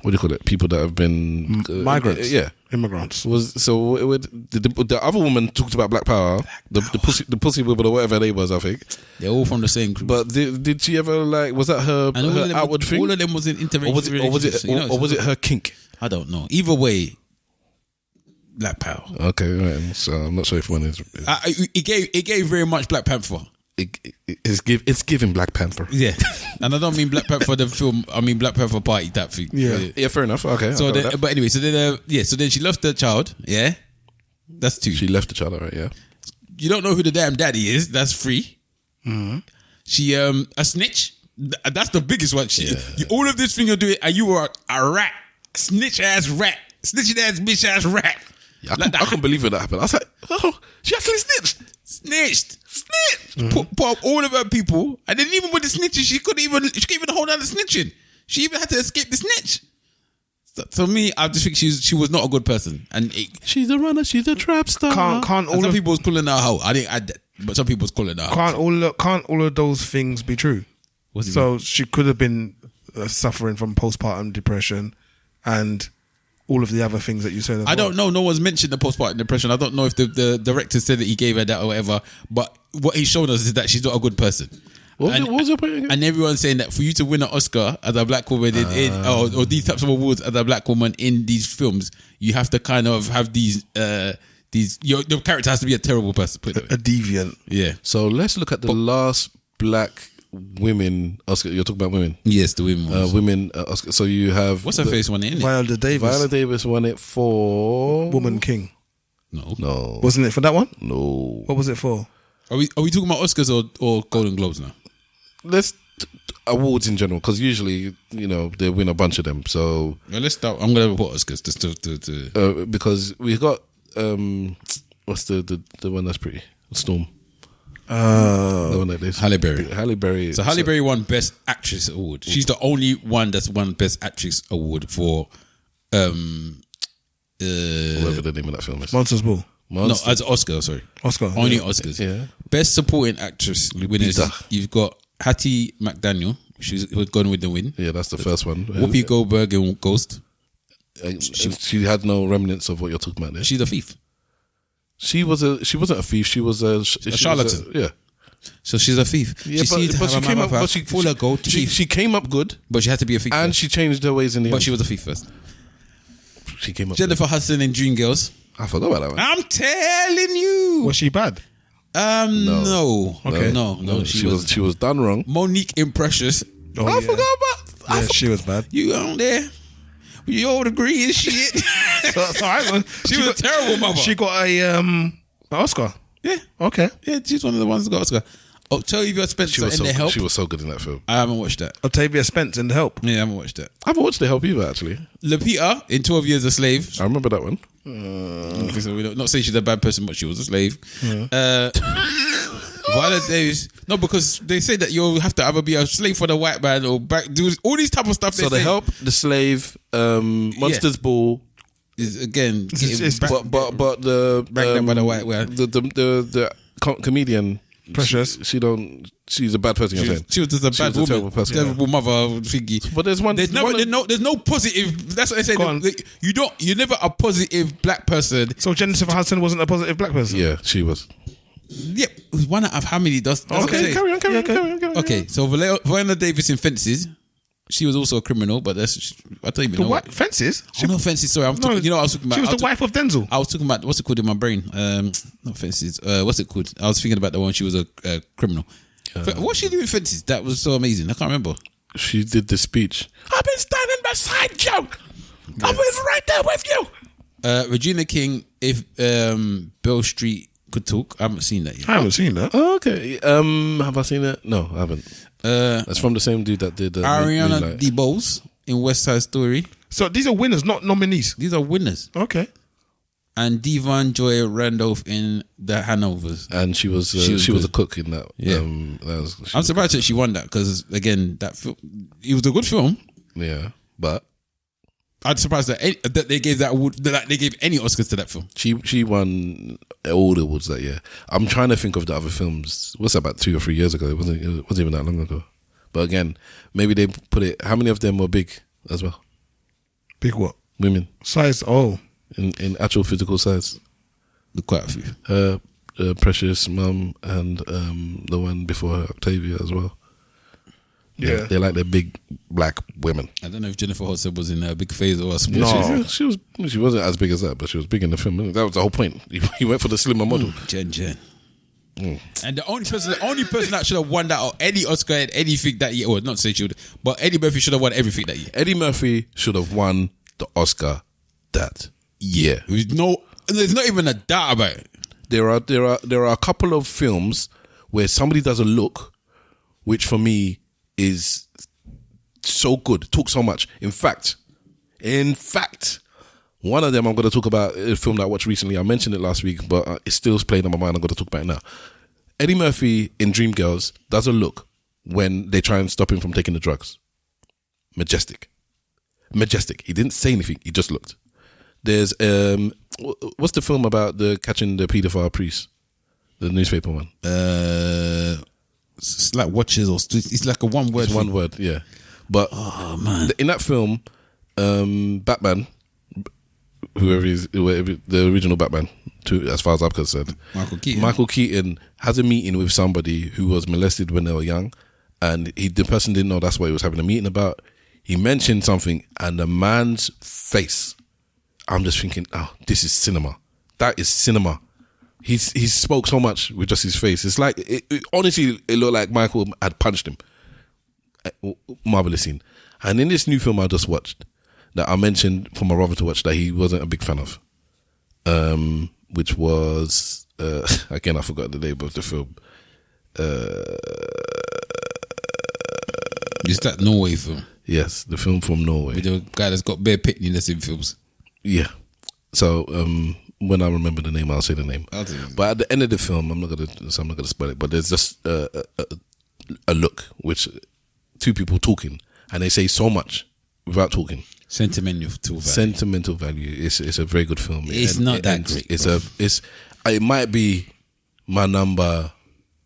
what do you call it? People that have been migrants. Yeah, immigrants. The other woman talked about Black Power, the pussy woman or whatever her name was. I think they're all from the same crew. But did she ever was that her outward thing? All of them was in interracial relationships. Or was it her kink? I don't know. Either way, Black Power. Okay, right. So I'm not sure if one is. It gave very much Black Panther. It's giving Black Panther. Yeah, and I don't mean Black Panther the film. I mean Black Panther party type thing. Yeah, fair enough. Okay. So then, but anyway, so then she left the child. Yeah, that's 2. She left the child, right? Yeah. You don't know who the damn daddy is. That's 3. Mm-hmm. She a snitch. That's the biggest one. All of this thing you're doing, and you are a rat, snitch ass rat, snitching ass bitch ass rat. Yeah, I couldn't believe it that happened. I was like, oh, she actually snitched. Put up all of her people, and then even with the snitching, she couldn't even hold down the snitching. She even had to escape the snitch. So me, I just think she was not a good person, and she's a runner, she's a trap star. Can't all some people was calling her a hoe. I didn't add that, but some people was calling her. Can't all of those things be true? So she could have been suffering from postpartum depression, and all of the other things that you said. I don't know. No one's mentioned the postpartum depression. I don't know if the director said that he gave her that or whatever. But what he's shown us is that she's not a good person. What was your point again? And everyone's saying that for you to win an Oscar as a black woman or these types of awards as a black woman in these films, you have to kind of have these. Your character has to be a terrible person. A deviant. Yeah. So let's look at the last black women Oscar. You're talking about women. Yes, the women. Women Oscar. So you have what's her face won it? Viola Davis. Viola Davis won it for Woman King. No. Wasn't it for that one? No. What was it for? Are we talking about Oscars or Golden Globes now? Let's awards in general, because usually they win a bunch of them. So let's start. I'm gonna report Oscars just to because we got what's the one that's pretty Storm. The one that is Halle Berry. Halle Berry. So Halle Berry won Best Actress award. She's the only one that's won Best Actress award for whatever the name of that film is. Monsters Ball. No, as Oscar. Sorry, Oscar. Only Oscars. Yeah. Best Supporting Actress winners. You've got Hattie McDaniel. She's gone with the win. Yeah, that's the first one. Whoopi Goldberg in Ghost. She had no remnants of what you're talking about there. She's a thief. She wasn't a thief. She was a charlatan. Yeah. So she's a thief. Yeah, but she came up. But she came up good. But she had to be a thief. And first. she changed her ways in the end. But she was a thief first. She came up. Jennifer Hudson in Dreamgirls. I forgot about that one. I'm telling you. Was she bad? No. Okay. No. She was done wrong. Monique in Precious. I forgot about. Yeah, she was bad. You on there? We all agree and shit. She was a terrible mother. She got an Oscar. Yeah. Okay. Yeah, she's one of the ones that got Oscar. Octavia Spencer in The Help. She was so good in that film. I haven't watched that. Octavia Spencer in The Help. Yeah, I haven't watched that. I haven't watched The Help either, actually. Lupita in 12 Years a Slave. I remember that one. So we don't not say she's a bad person, but she was a slave. Viola Davis. No, because they say that you have to either be a slave for the white man or do all these type of stuff. So The Help, The Slave, Monsters Ball. Is again, but the by the white man. The comedian Precious. She's a bad person. She was just a bad woman, terrible mother thingy. But there's no positive. That's what I say. You're never a positive black person. So Jennifer Hudson wasn't a positive black person. Yeah, she was. Yep, it was one out of how many does? Okay, carry on. Okay, so Viola Davis in Fences. She was also a criminal, but I don't even know. What? Fences? No, Fences. Sorry, I was talking about. She was the wife of Denzel. I was talking about what's it called in my brain. Not Fences. What's it called? I was thinking about the one she was a criminal. What she did in Fences? That was so amazing. I can't remember. She did the speech. I've been standing beside you. I was right there with you. Regina King. If Beale Street could talk, I haven't seen that yet. I haven't seen that. Oh, okay. Have I seen it? No, I haven't. That's from the same dude that did Ariana DeBose in West Side Story. So these are winners, not nominees. These are winners. Okay. And Devon Joy Randolph in The Hanovers. And she was a cook in that. Yeah. I'm surprised that she won that because again, it was a good film. Yeah, but I'm surprised that they gave that award, that they gave any Oscars to that film. She won all the awards that year. I'm trying to think of the other films. What's that, about 2 or 3 years ago? It wasn't even that long ago. But again, maybe they put it. How many of them were big as well? Big what? Women Size? Oh. in actual physical size. Quite a few. Precious Mum and the one before her, Octavia as well. Yeah. They like their big black women. I don't know if Jennifer Hudson was in a big phase or a small. No. She wasn't as big as that, but she was big in the film. That was the whole point. He went for the slimmer model. Jen. And the only person that should have won that or any Oscar and anything that year, well, not say should, but Eddie Murphy should have won everything that year. Eddie Murphy should have won the Oscar that year. There's not even a doubt about it. There are a couple of films where somebody does a look, which for me is so good, talks so much. In fact, one of them I'm going to talk about, a film that I watched recently. I mentioned it last week, but it's still playing on my mind. I'm going to talk about it now. Eddie Murphy in Dreamgirls does a look when they try and stop him from taking the drugs. Majestic. He didn't say anything. He just looked. There's what's the film about the catching the paedophile priest? The newspaper one. It's like Watches or it's like a one word. It's one word, yeah. But in that film, Batman, whoever is the original Batman, as far as I'm concerned, Michael Keaton has a meeting with somebody who was molested when they were young, and the person didn't know that's what he was having a meeting about. He mentioned something, and the man's face, I'm just thinking, oh, this is cinema. That is cinema. He spoke so much with just his face. It's like, honestly, it looked like Michael had punched him. Marvelous scene. And in this new film I just watched, that I mentioned for my brother to watch, that he wasn't a big fan of, which was, again, I forgot the name of the film. Is that Norway film? Yes, the film from Norway. With the guy that's got bare picnics in films. Yeah. So when I remember the name, I'll say the name. But at the end of the film, I'm not gonna spoil it. But there's just a look, which two people talking, and they say so much without talking. Sentimental Value. It's a very good film. It's not that great. It might be my number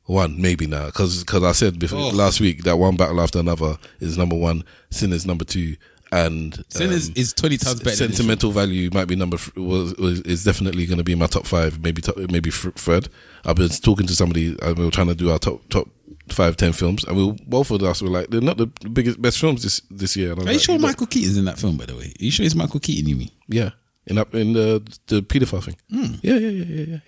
one, maybe now, because I said before last week that One Battle After Another is number one, Sinners number two, and Sinners is 20 times better. Sentimental Value might be is definitely going to be in my top five, maybe third. I've been talking to somebody, and we were trying to do our top 5-10 films, and both of us were like, they're not the best films this year. And Are you sure Michael Keaton's in that film, by the way? Are you sure it's Michael Keaton, you mean? Yeah. In the paedophile thing. Yeah.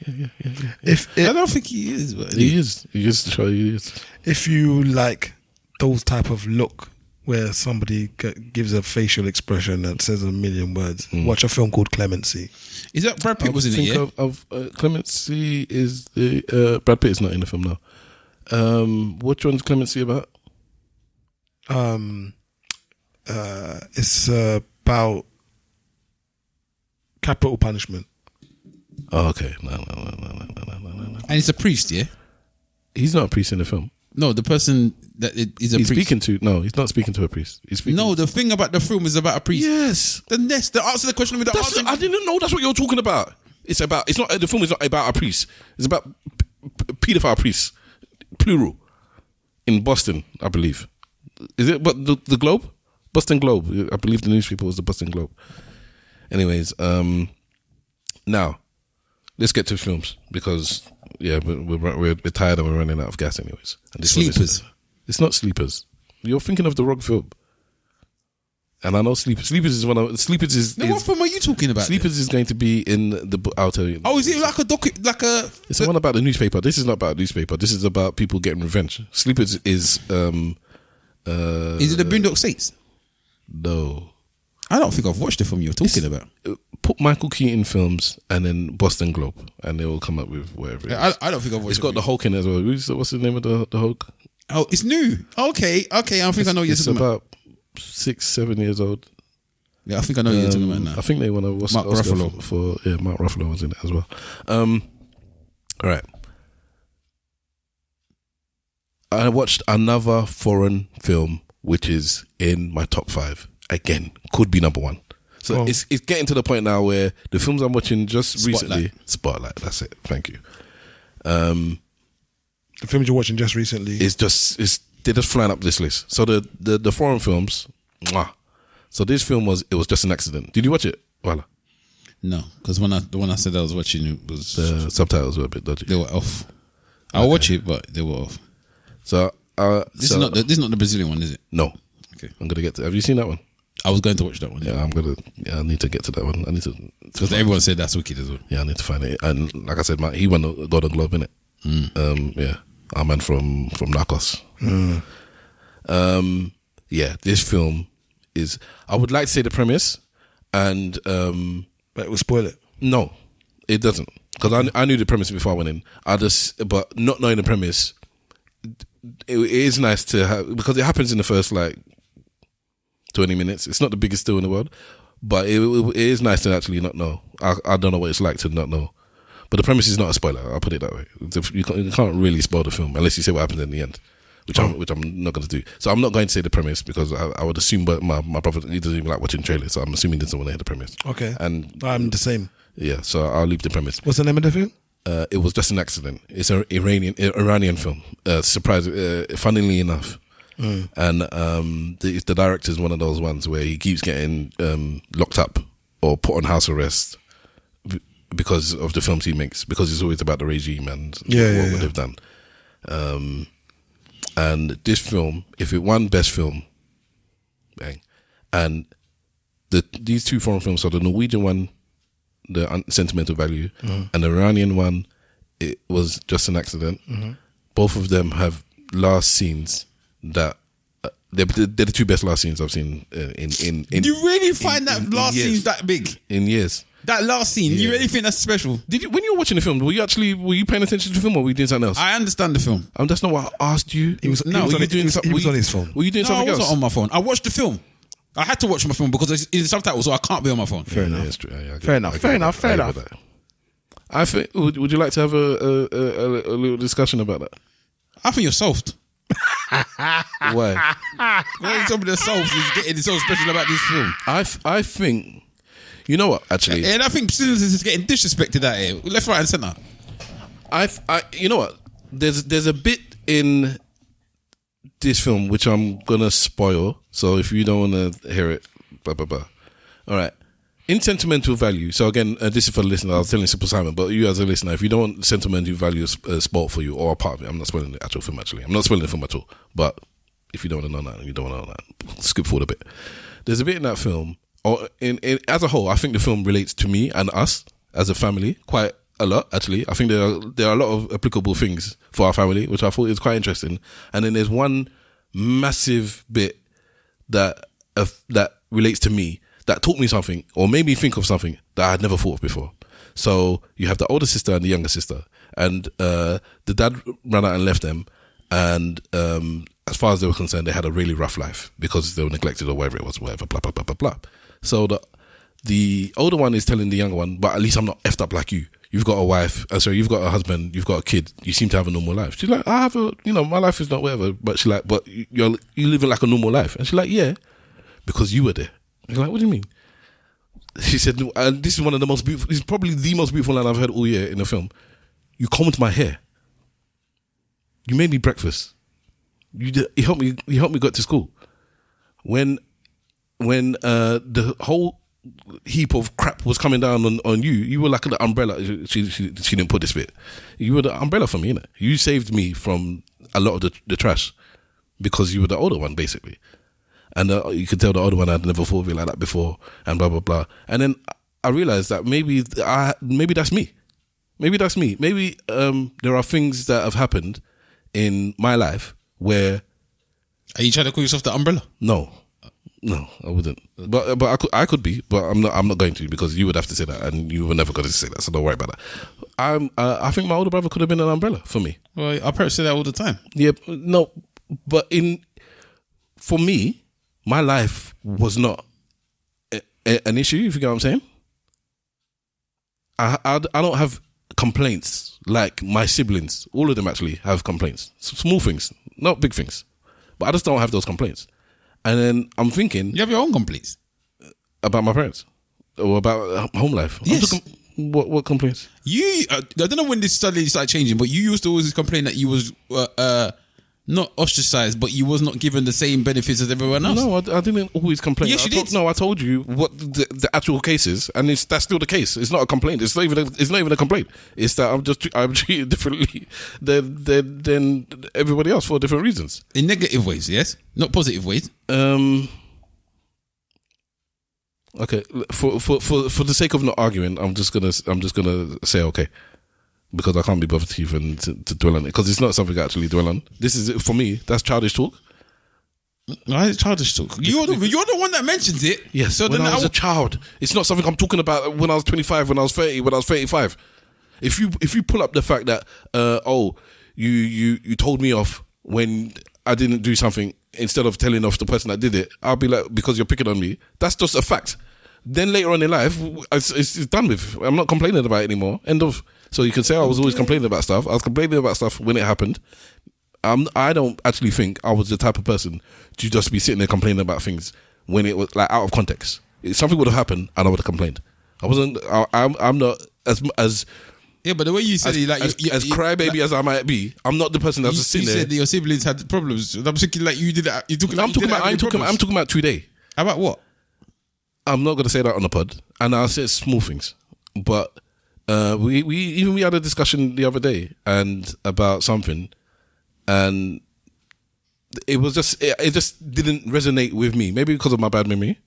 I don't think he is. But he is. He is. If you like those type of look where somebody gives a facial expression that says a million words, watch a film called Clemency. Is that Brad Pitt was in it? Yeah. Clemency is the Brad Pitt is not in the film now. Which one's Clemency about? It's about capital punishment. Oh, okay. No. And it's a priest, yeah? He's not a priest in the film. No, the person that is a priest. Speaking to, no, he's not speaking to a priest. No, the thing about the film is about a priest. Yes. The answer the question with the answer. I didn't know that's what you're talking about. The film is not about a priest. It's about paedophile priests, plural, in Boston, I believe. Is it, but the Globe? Boston Globe. I believe the newspaper was the Boston Globe. Anyways, now let's get to films, because we're tired and we're running out of gas. Anyways, and Sleepers. It's not Sleepers. You're thinking of the wrong film. And I know Sleepers. Sleepers is one of Sleepers is. What film are you talking about? Sleepers is going to be in the. I'll tell you. Oh, is it like a like a? It's the one about the newspaper. This is not about a newspaper. This is about people getting revenge. Sleepers is. Is it the Badenoch States? No. I don't think I've watched the film you're talking about. Put Michael Keaton films and then Boston Globe, and they will come up with whatever it is. I don't think I've watched it. It's got the Hulk in it as well. What's the name of the Hulk? Oh, it's new. Okay. I think I know what you're talking about. It's about 6-7 years old. Yeah, I think I know what you're talking about now. I think they want to Mark Ruffalo. For Mark Ruffalo was in it as well. All right. I watched another foreign film which is in my top 5. Again, could be number 1. So it's getting to the point now where the films I'm watching just recently. Spotlight. That's it. Thank you. The films you're watching just recently. They're just flying up this list. So the foreign films, So this film was just an accident. Did you watch it? Voila. No, because the one I said I was watching it was The subtitles were a bit dodgy. they were off. I'll watch it, but they were off. So This is not the Brazilian one, is it? No. Okay. I'm gonna get to. Have you seen that one? I was going to watch that one. Yeah, I need to get to that one. I need to. Because everyone said that's wicked as well. Yeah, I need to find it. And like I said, he won the Golden Globe, innit? Yeah, our man from Narcos. Yeah, this film is. I would like to say the premise, and But it will spoil it. no, it doesn't, because I knew the premise before I went in. But not knowing the premise, it is nice to have, because it happens in the first 20 minutes. It's not the biggest deal in the world, but it is nice to actually not know. I don't know what it's like to not know. But the premise is not a spoiler. I'll put it that way. You can't really spoil the film unless you say what happens in the end, which I'm not going to do. So I'm not going to say the premise, because I would assume, but my brother, he doesn't even like watching trailers, so I'm assuming he doesn't want to hear the premise. Okay. And I'm the same. yeah, so I'll leave the premise. What's the name of the film? It was just an accident. It's an Iranian film. Funnily enough. And the director is one of those ones where he keeps getting locked up or put on house arrest because of the films he makes, because it's always about the regime and what they've done. And this film, if it won Best Film, bang. And these two foreign films, so the Norwegian one, the Sentimental Value, and the Iranian one, it was just an accident. Both of them have last scenes that they're the two best last scenes I've seen in. Do you really find that last years. scene that big? In years. That last scene, you really think that's special? Did you, when you were watching the film, were you paying attention to the film, or were you doing something else? I understand the film. That's not what I asked you. He was on his phone. Were you doing No, I something wasn't else? on my phone. I watched the film. I had to watch my film because it's in subtitles, so I can't be on my phone. Fair enough. That's true. Yeah, Fair enough. Fair enough. Fair enough. I think. Would you like to have a little discussion about that? I think you're soft. Why? Why somebody that's soft is getting so special about this film? I think. You know what? Actually, And I think citizens is getting disrespected out here, left, right, and centre. You know what? There's a bit in this film which I'm gonna spoil. So if you don't want to hear it, blah blah blah. All right. In Sentimental Value. So again, this is for the listener. I was telling Simple Simon, but you as a listener, if you don't want Sentimental Value spoiled for you or a part of it, I'm not spoiling the actual film. Actually, I'm not spoiling the film at all. But if you don't want to know that, you don't want to know that. Skip forward a bit. There's a bit in that film, or in as a whole, I think the film relates to me and us as a family quite a lot. Actually, I think there are a lot of applicable things for our family, which I thought is quite interesting. And then there's one massive bit that relates to me, that taught me something or made me think of something that I had never thought of before. So you have the older sister and the younger sister, and the dad ran out and left them, and as far as they were concerned, they had a really rough life because they were neglected or whatever it was, whatever, blah blah blah blah blah. So the older one is telling the younger one, but at least I'm not effed up like you. You've got a wife, you've got a husband, you've got a kid. You seem to have a normal life. She's like, I have my life is not whatever. But she's like, but you live like a normal life. And she's like, yeah, because you were there. He's like, what do you mean? She said, and this is one of the most beautiful, this is probably the most beautiful line I've heard all year in the film. You combed my hair. You made me breakfast. You helped me get to school. When the whole heap of crap was coming down on you, you were like the umbrella. She didn't put this bit. You were the umbrella for me, innit? You saved me from a lot of the trash because you were the older one, basically. And you could tell the older one I'd never thought of it like that before, and blah blah blah. And then I realized that maybe that's me. Maybe that's me. Maybe there are things that have happened in my life where. Are you trying to call yourself the umbrella? No, I wouldn't. But I could be, but I'm not going to, because you would have to say that, and you were never going to say that. So don't worry about that. I think my older brother could have been an umbrella for me. Well, our parents say that all the time. Yeah, no, but for me, my life was not an issue, if you get what I'm saying. I don't have complaints like my siblings. All of them actually have complaints. Small things, not big things. But I just don't have those complaints. And then I'm thinking... You have your own complaints? About my parents? Or about home life? Yes. What complaints? I don't know when this suddenly started changing, but you used to always complain that you was... not ostracized, but you was not given the same benefits as everyone else. No, I didn't always complain. Yes, you did. I told you what the actual case is, and that's still the case. It's not a complaint. It's not even a complaint. It's that I'm treated differently than everybody else for different reasons. In negative ways, yes, not positive ways. Okay, for the sake of not arguing, I'm just gonna say okay. Because I can't be bothered to even to dwell on it. Because it's not something I actually dwell on. This is, for me, that's childish talk. Why is it childish talk? You're the one that mentions it. Yes, so when I was a child. It's not something I'm talking about when I was 25, when I was 30, when I was 35. If you pull up the fact that, you told me off when I didn't do something instead of telling off the person that did it, I'll be like, because you're picking on me. That's just a fact. Then later on in life, it's done with. I'm not complaining about it anymore. End of. So you can say I was always complaining about stuff. I was complaining about stuff when it happened. I don't actually think I was the type of person to just be sitting there complaining about things when it was like out of context. If something would have happened, and I would have complained. I wasn't. I'm not as. Yeah, but the way you said it, like as crybaby as I might be, I'm not the person that's just sitting there. You said that your siblings had problems. I'm thinking like you did that. I'm talking about today. About what? I'm not going to say that on the pod, and I'll say small things, but. We had a discussion the other day and about something, and it was just it just didn't resonate with me. Maybe because of my bad memory,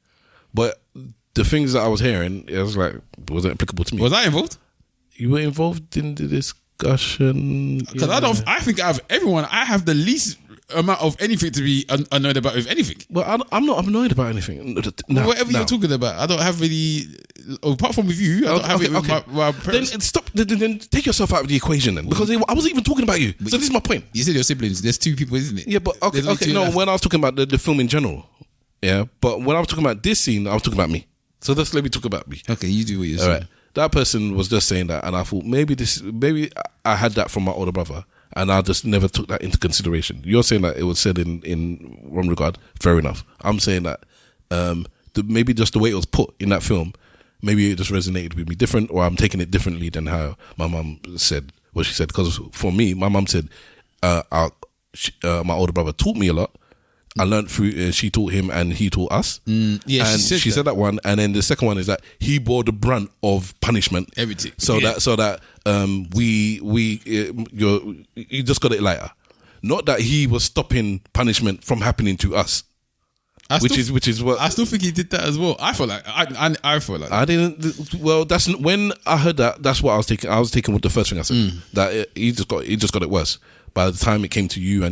but the things that I was hearing, it was like it wasn't applicable to me. Was I involved? You were involved in the discussion because I think out of everyone, I have the least amount of anything to be annoyed about with anything. Well, I'm not annoyed about anything. Whatever you're talking about, I don't have really. Apart from with you, I don't have it with my parents. Then stop. Then take yourself out of the equation, then, because I wasn't even talking about you. So this is my point. You said your siblings. There's two people, isn't it? Yeah, but okay. No, when I was talking about the film in general, yeah. But when I was talking about this scene, I was talking about me. So just let me talk about me. Okay, you do what you're saying. All right. That person was just saying that, and I thought maybe I had that from my older brother. And I just never took that into consideration. You're saying that it was said in wrong regard. Fair enough. I'm saying that maybe just the way it was put in that film, maybe it just resonated with me different, or I'm taking it differently than how my mum said what she said. Because for me, my mum said my older brother taught me a lot. I learned through. She taught him, and he taught us. Yeah, and she said that one, and then the second one is that he bore the brunt of punishment. Everything. So that you just got it lighter. Not that he was stopping punishment from happening to us. Which is what I still think he did that as well. I feel like I feel like I didn't. Well, that's when I heard that. That's what I was taking. I was taking with the first thing I said. That he just got it worse. By the time it came to your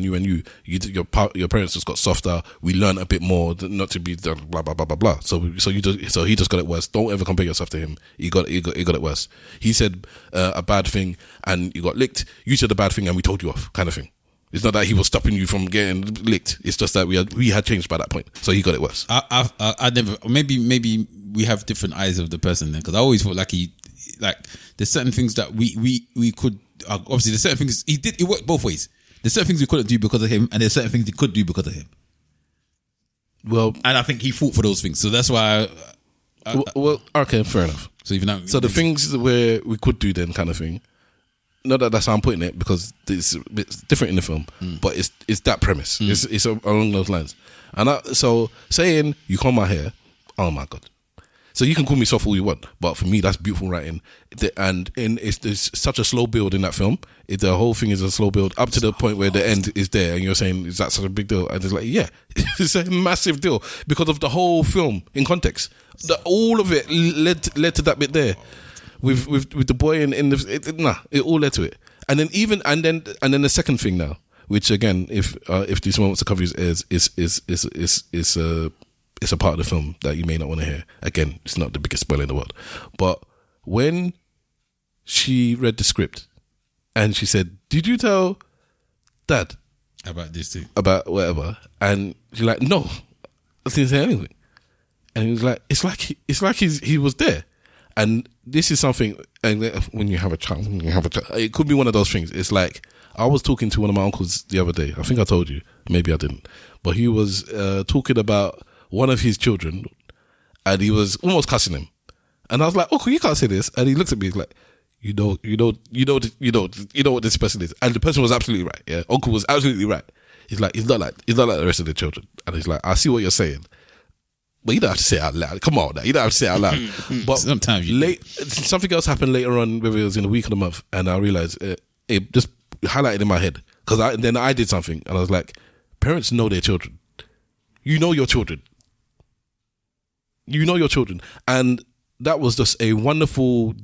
parents just got softer. We learned a bit more, not to be blah blah blah blah blah. So he just got it worse. Don't ever compare yourself to him. He got it worse. He said a bad thing and you got licked. You said a bad thing and we told you off, kind of thing. It's not that he was stopping you from getting licked. It's just that we had changed by that point. So he got it worse. I never. Maybe we have different eyes of the person then, because I always felt like there's certain things that we could. Obviously, there's certain things it worked both ways. There's certain things we couldn't do because of him, and there's certain things he could do because of him. Well, and I think he fought for those things. So that's why. Well, okay, fair enough. So even the things where we could do then, kind of thing. Not that that's how I'm putting it, because it's different in the film, but it's that premise. It's along those lines. And so saying you comb my hair, oh my God. So you can call me soft all you want, but for me that's beautiful writing. And it's such a slow build in that film. The whole thing is a slow build up to the point where the end is there, and you're saying, is that such a big deal? And it's like, yeah, it's a massive deal because of the whole film in context. All of it led to that bit there. With the boy in it all led to it, and then the second thing now, which again, if these moments of coverage is a part of the film that you may not want to hear. Again, it's not the biggest spoiler in the world, but when she read the script and she said, "Did you tell Dad about this thing, about whatever?" And she's like, "No, I didn't say anything." And he was like, "It's like he was there." And this is something, and when you have a child, it could be one of those things. It's like, I was talking to one of my uncles the other day. I think I told you, maybe I didn't. But he was talking about one of his children, and he was almost cussing him. And I was like, "Uncle, you can't say this." And he looked at me like, you know what this person is. And the person was absolutely right. Yeah, Uncle was absolutely right. he's not like the rest of the children. And he's like, I see what you're saying, but you don't have to say it out loud. Come on, now. You don't have to say it out loud. But sometimes something else happened later on, whether it was in a week or a month, and I realized it just highlighted in my head because then I did something, and I was like, parents know their children. You know your children. You know your children, and that was just a wonderful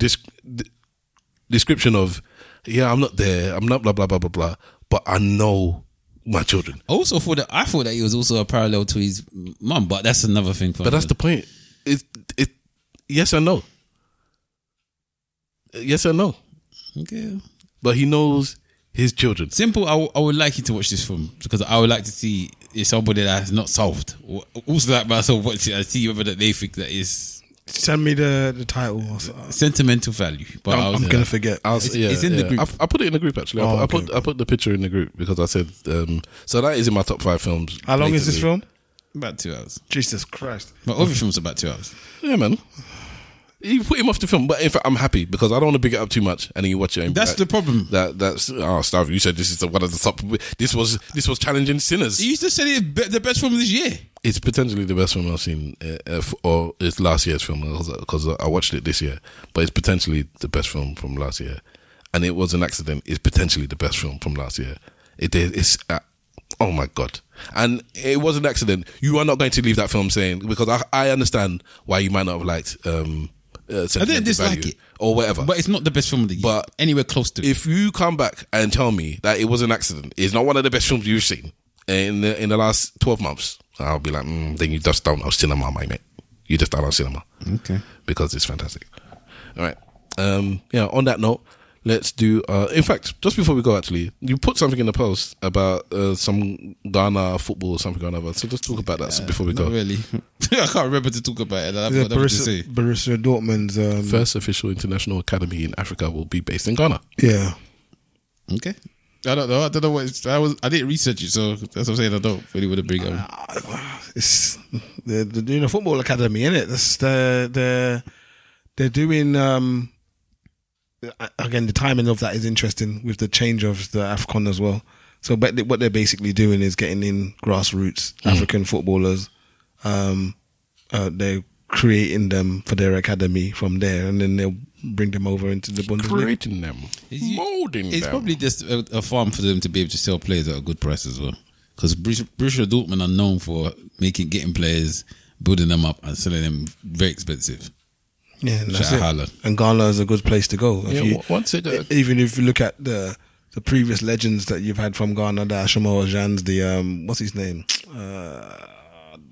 description of, yeah, I'm not there, I'm not blah blah blah blah blah, but I know my children. Also, I thought that he was also a parallel to his mum, but that's another thing. But that's the point. It yes and no. Yes and no. Okay. But he knows his children. Simple. I would like you to watch this film because I would like to see if somebody that has not solved. Also, like myself, watch it and see whether they think that is. Send me the title. Sentimental Value. But I'm gonna forget. It's in the group. I put it in the group actually. I put the picture in the group because I said so that is in my top 5 films. How long is this film? About 2 hours. Jesus Christ! My other film's about 2 hours. Yeah, man. You put him off the film, but in fact, I'm happy because I don't want to big it up too much, and then you watch it. And that's the problem. That's Starvey. You said this is one of the top. This was challenging Sinners. You used to say it's the best film this year. It's potentially the best film I've seen, or it's last year's film because I watched it this year. But it's potentially the best film from last year, and it was an accident. It's potentially the best film from last year. It's oh my god, and it was an accident. You are not going to leave that film saying, because I understand why you might not have liked. I didn't dislike it or whatever, but it's not the best film of the year. But anywhere close to it. If you come back and tell me that it was an accident, it's not one of the best films you've seen in the last 12 months, I'll be like, then you just don't know cinema, my mate. You just don't know cinema. Okay, because it's fantastic. All right. On that note, let's do. In fact, just before we go, actually, you put something in the post about some Ghana football or something or another. So just talk about that before we go. Not really. I can't remember to talk about it. I've got nothing to say. Borussia Dortmund's first official international academy in Africa will be based in Ghana. Yeah. Okay. I don't know what I didn't research it, so that's what I'm saying. I don't really want to bring it. It's they're doing a football academy, isn't it? They're doing. Again, the timing of that is interesting with the change of the AFCON as well. So, but what they're basically doing is getting in grassroots African footballers. They're creating them for their academy from there, and then they'll bring them over into the Bundesliga. Creating them, molding them. It's probably just a farm for them to be able to sell players at a good price as well. Because Borussia Dortmund are known for getting players, building them up, and selling them very expensive. Yeah, and that's it. And Ghana is a good place to go. Even if you look at the previous legends that you've had from Ghana, the Asamoah Gyan's, the what's his name?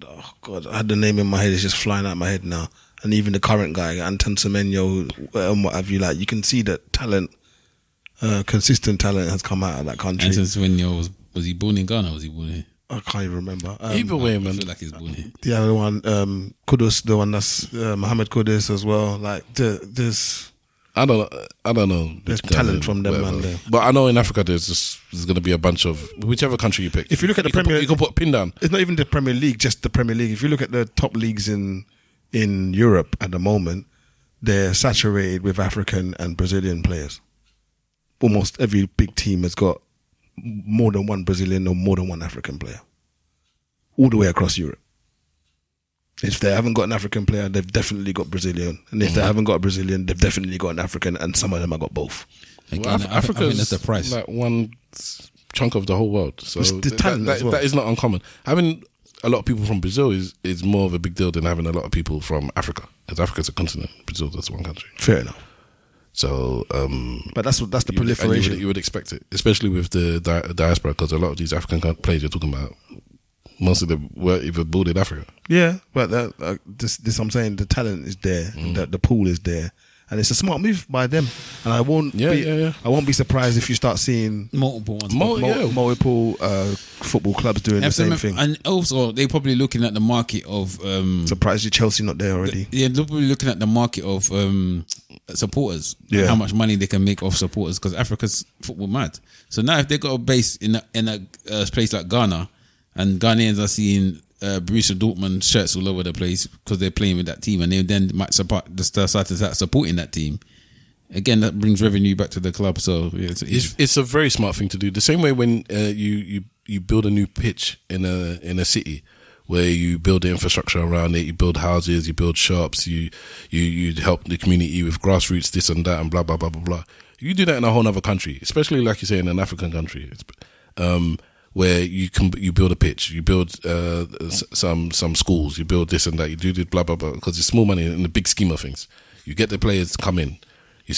Oh God, I had the name in my head. It's just flying out of my head now. And even the current guy, Anton Semenyo, what have you, like, you can see that talent, consistent talent has come out of that country. Anton Semenyo was he born in Ghana? Or was he born here? I can't even remember. Either way, man. I feel like he's born here. The other one, Kudus, the one that's Mohamed Kudus as well. Like, there's I don't know. There's talent from them, man. There. But I know in Africa there's going to be a bunch of whichever country you pick. If you look at the Premier, you can put a pin down. It's not even the Premier League, just the Premier League. If you look at the top leagues in Europe at the moment, they're saturated with African and Brazilian players. Almost every big team has got more than one Brazilian or more than one African player, all the way across Europe. If they haven't got an African player, they've definitely got Brazilian. And if they haven't got a Brazilian, they've definitely got an African, and some of them have got both. Well, Africa is the price. Like one chunk of the whole world. So that is not uncommon. Having a lot of people from Brazil is more of a big deal than having a lot of people from Africa. Because Africa's a continent. Brazil, that's one country. Fair enough. So, but that's the proliferation. You would expect it, especially with the diaspora, because a lot of these African players you're talking about, most of them were either born in Africa. Yeah, but this I'm saying, the talent is there, the pool is there, and it's a smart move by them. And I won't be surprised if you start seeing multiple football clubs doing the same thing. And also, they're probably looking at the market of. Surprised you Chelsea not there already. They're probably looking at the market of supporters. Yeah, how much money they can make off supporters, because Africa's football mad. So now, if they got a base in a place like Ghana, and Ghanaians are seeing Borussia Dortmund shirts all over the place because they're playing with that team, and they then might start supporting that team, again, that brings revenue back to the club. So yeah, it's a very smart thing to do. The same way when you build a new pitch in a city, where you build the infrastructure around it, you build houses, you build shops, you help the community with grassroots, this and that, and blah blah blah blah blah. You do that in a whole other country, especially like you say in an African country, where you build a pitch, you build some schools, you build this and that, you do this blah blah blah, because it's small money in the big scheme of things. You get the players to come in.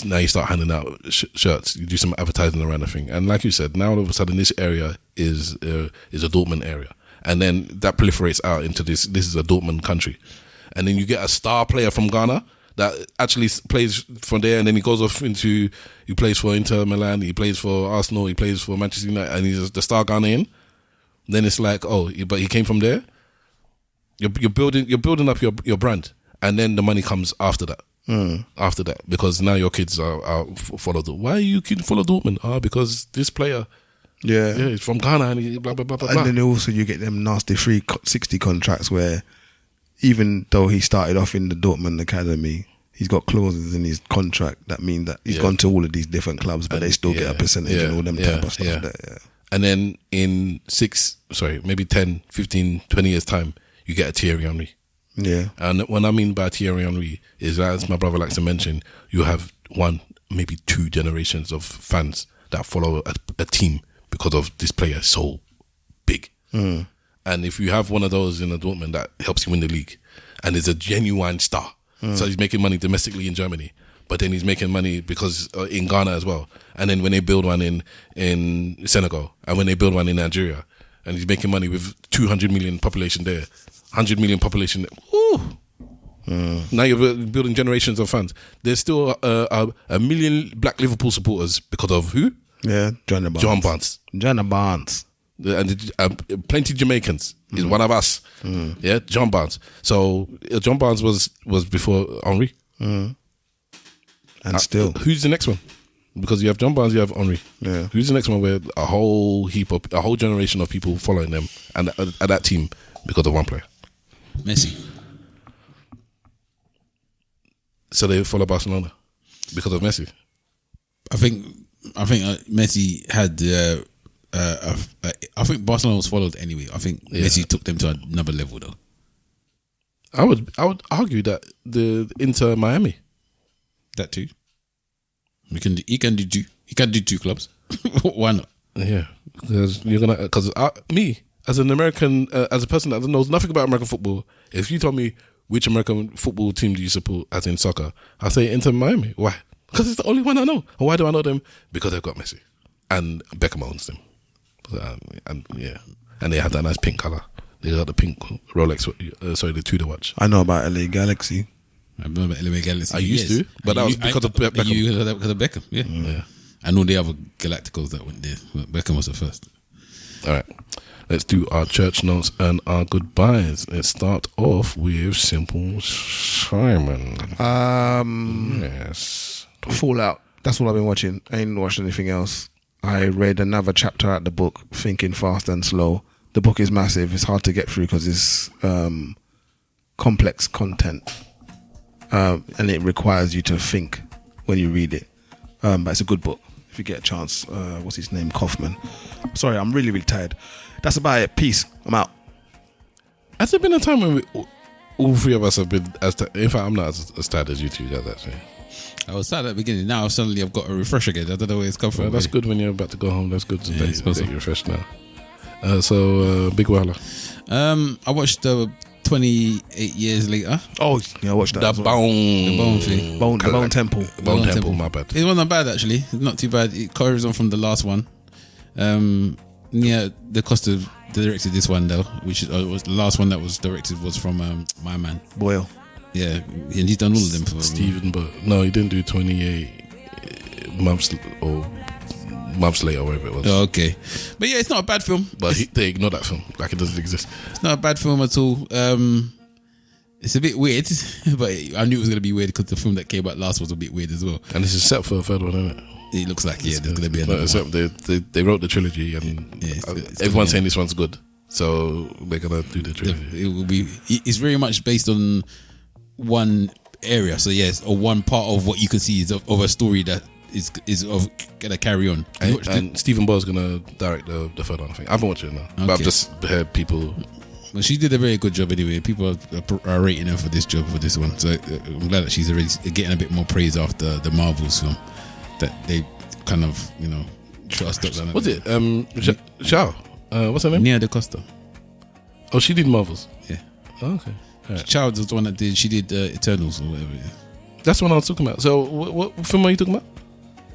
Now you start handing out shirts. You do some advertising around the thing, and like you said, now all of a sudden this area is a Dortmund area. And then that proliferates out into this is a Dortmund country. And then you get a star player from Ghana that actually plays from there, and then he goes off he plays for Inter Milan, he plays for Arsenal, he plays for Manchester United, and he's the star Ghanaian. Then it's like, but he came from there. You're building up your brand, and then the money comes after that. After that, because now your kids are follow Dortmund. Why are you kids follow Dortmund? Because this player... Yeah, he's from Ghana and he blah, blah, blah, blah, blah. And then also you get them nasty 360 contracts where even though he started off in the Dortmund Academy, he's got clauses in his contract that mean that he's gone to all of these different clubs, but they still get a percentage and all them type of stuff. Yeah. And then in 10, 15, 20 years time, you get a Thierry Henry. Yeah. And what I mean by Thierry Henry is, as my brother likes to mention, you have one, maybe two generations of fans that follow a team because of this player is so big. And if you have one of those in a Dortmund that helps you win the league and is a genuine star, so he's making money domestically in Germany, but then he's making money because in Ghana as well. And then when they build one in Senegal, and when they build one in Nigeria, and he's making money with 200 million population there, 100 million population there. Now you're building generations of fans. There's still a million black Liverpool supporters because of who? Yeah, John Barnes. And plenty Jamaicans. He's one of us. Yeah, John Barnes. So John Barnes was before Henry. And still, who's the next one? Because you have John Barnes, you have Henry. Yeah. Who's the next one where a whole generation of people following them and at that team because of one player? Messi. So they follow Barcelona because of Messi. I think Messi had. I think Barcelona was followed anyway. I think Messi took them to another level, though. I would argue that the Inter Miami. That too. He can do two clubs. Why not? Yeah, because me as an American, as a person that knows nothing about American football, if you told me which American football team do you support, as in soccer, I say Inter Miami. Why? Because it's the only one I know. And why do I know them? Because they've got Messi and Beckham owns them. And they have that nice pink color. They got the pink Rolex, the Tudor watch. I know about LA Galaxy. I remember LA Galaxy. I used to, but that was because of Beckham. Because of Beckham, yeah. I know the other Galacticos that went there, but Beckham was the first. All right, let's do our church notes and our goodbyes. Let's start off with Simple Simon. Yes. Fallout. That's all I've been watching. I ain't watched anything else. I read another chapter out the book, Thinking Fast and Slow. The book is massive. It's hard to get through because it's complex content. And it requires you to think when you read it. But it's a good book. If you get a chance, what's his name? Kaufman. Sorry, I'm really, really tired. That's about it. Peace. I'm out. Has there been a time when all three of us have been in fact, I'm not as tired as you two guys, actually. I was sad at the beginning. Now suddenly I've got a refresh again. I don't know where it's come from. Well, that's good when you're about to go home. That's good to get you refreshed now. Big Wala. I watched 28 Years Later. Oh, yeah, I watched that. The Bone thing. The Bone Temple. Bone Temple, my bad. It wasn't bad, actually. It's not too bad. It carries on from the last one. De Costa directed this one, though, which was the last one that was directed was from my man Boyle. Yeah, and he's done all of them for Stephen, but no, he didn't do 28 months or months later, whatever it was. Oh, okay, but yeah, it's not a bad film. But they ignore that film like it doesn't exist. It's not a bad film at all. It's a bit weird, but I knew it was going to be weird because the film that came out last was a bit weird as well. And this is set for a third one, isn't it? It looks like there's going to be another one. They wrote the trilogy, and everyone's saying this one's good, so they're going to do the trilogy. It will be. It's very much based on one area. So yes, or one part of what you can see is of a story that is of gonna carry on. And Stephen Ball's gonna direct the third one. I think I haven't watched it now, but I've just heard people. Well, she did a very good job anyway. People are rating her for this job, for this one. So I'm glad that she's already getting a bit more praise after the Marvels film that they kind of, you know, trust up. What's it? Shao. What's her name? Nia DaCosta. Oh, she did Marvels. Yeah. Oh, okay. Right. Chao was the one that did. She did Eternals or whatever. Yeah. That's the one I was talking about. So, what film are you talking about?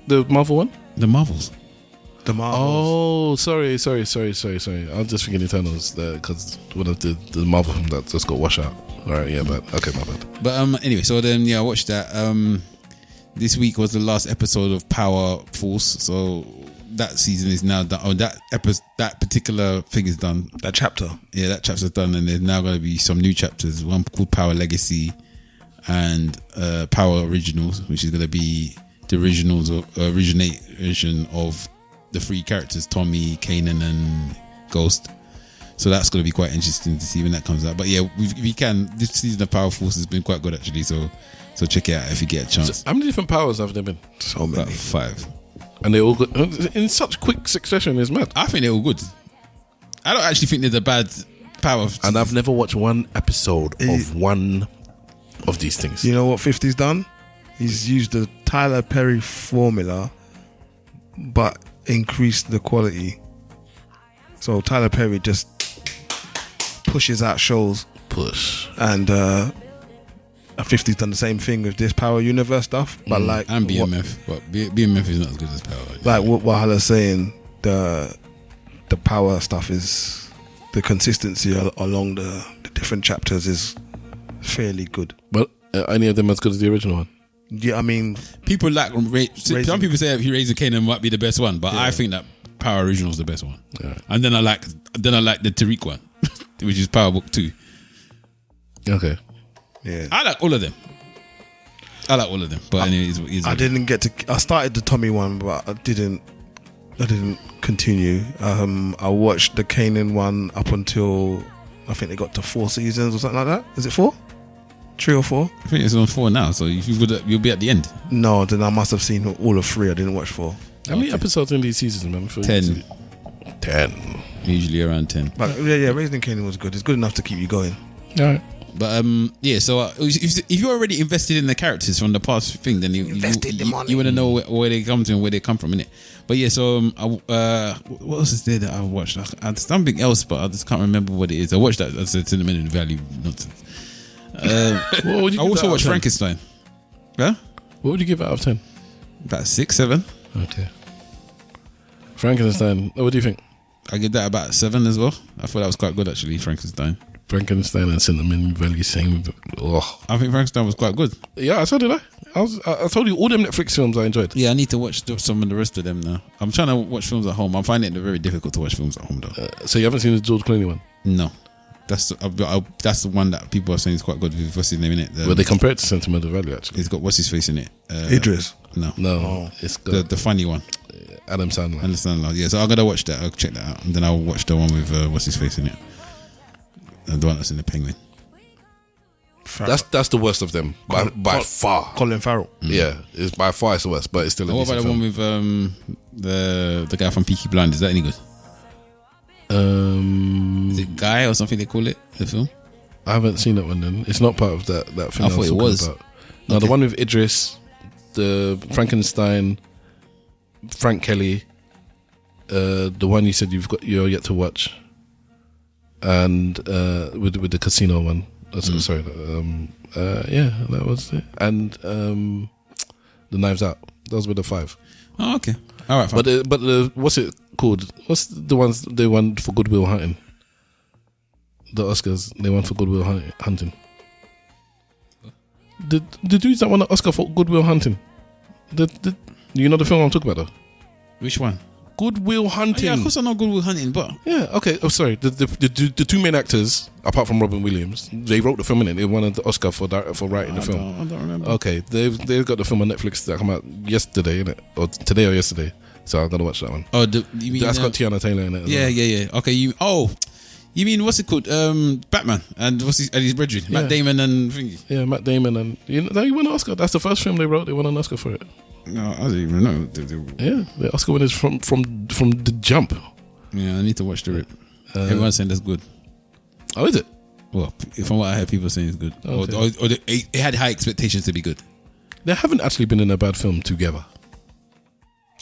The Marvel one? The Marvels. The Marvels. Oh, sorry. I was just thinking Eternals because one of the Marvel film that just got washed out. All right, yeah, but okay, my bad. But anyway, so then I watched that. This week was the last episode of Power Force. So that season is now done. Oh, that particular thing is done. That chapter. Yeah, that chapter's done, and there's now going to be some new chapters. One called Power Legacy and Power Originals, which is going to be the origination of the three characters, Tommy, Kanan, and Ghost. So that's going to be quite interesting to see when that comes out. But yeah, if you can, this season of Power Force has been quite good actually. So check it out if you get a chance. So how many different powers have there been? So many. About 5. And they're all good in such quick succession. It's mad. I think they're all good. I don't actually think there's a bad power. And I've never watched one episode of one of these things. You know what 50's done? He's used the Tyler Perry formula, but increased the quality. So Tyler Perry just pushes out shows. And 50's done the same thing with this Power Universe stuff, but like and BMF, but BMF is not as good as Power. Like what Hala's saying, the Power stuff is the consistency along the different chapters is fairly good. But any of them as good as the original one? Yeah, I mean, people like some people say Raising Kanan might be the best one, but I think that Power Original is the best one. Yeah. And then I like the Tariq one, which is Power Book 2. Okay. Yeah, I like all of them. But anyway, I started the Tommy one, but I didn't continue. I watched the Kanan one up until I think they got to 4 seasons or something like that. Is it 4? 3 or 4? I think it's on 4 now. So you'll be at the end. No, then I must have seen all of 3. I didn't watch 4. How many episodes in these seasons, man? 10. 10. Usually around 10. But yeah, Raising Kanan was good. It's good enough to keep you going. All right. But yeah, so if you're already invested in the characters from the past thing, then you want to know where they come to and where they come from, innit? But yeah, so what else is there that I watched? Something else, but I just can't remember what it is. I watched that. That's a Sentimental Value nonsense. I also watched Frankenstein. Huh? What would you give it out of 10? About 6, 7. Okay. Frankenstein. What do you think? I give that about 7 as well. I thought that was quite good actually. Frankenstein and Sentimental Value, same. Oh. I think Frankenstein was quite good. Yeah, so did I. I told you all them Netflix films I enjoyed. Yeah, I need to watch some of the rest of them now. I'm trying to watch films at home. I'm finding it very difficult to watch films at home though. So you haven't seen the George Clooney one? No. That's the one that people are saying is quite good. With what's his name in it? Well, they compare it to Sentimental Value actually. It's got what's his face in it? Idris. No. It's got the funny one. Adam Sandler. Yeah, so I'm gonna watch that. I'll check that out, and then I'll watch the one with what's his face in it. The one that's in the Penguin. That's the worst of them by far. Colin Farrell. Yeah, it's by far it's the worst, but it's still. What about the one with the guy from Peaky Blinders? Is that any good? Is it Guy or something they call it? The film. I haven't seen that one. Then it's not part of that film. I thought it was. About. No, the one with Idris, the Frankenstein, Frank Kelly, the one you said you're yet to watch. And with the casino one, sorry, yeah, that was it. And the Knives Out, those were the 5. Oh, okay, all right. Fine. But what's it called? What's the ones they won for Good Will Hunting? The Oscars they won for Good Will Hunting. The dudes that won the Oscar for Good Will Hunting. You know the film I'm talking about though? Which one? Good Will Hunting. Yeah, of course I know Good Will Hunting, but yeah, okay. Oh, sorry. The 2 main actors, apart from Robin Williams, they wrote the film in it. They won the Oscar for writing the film. I don't remember. Okay, they've got the film on Netflix that came out yesterday, innit? Or today or yesterday. So I'm gonna watch that one. Oh, you mean that's got Tiana Taylor in it. Yeah. Okay, You mean what's it called? Batman and his brethren, Matt Damon and thingy. Yeah, Matt Damon and he won an Oscar. That's the first film they wrote. They won an Oscar for it. No, I don't even know. Yeah, the Oscar winners from the jump. Yeah, I need to watch the rip. Everyone's saying that's good. Oh, is it? Well, from what I heard, people saying it's good, Okay. or it had high expectations to be good. They haven't actually been in a bad film together.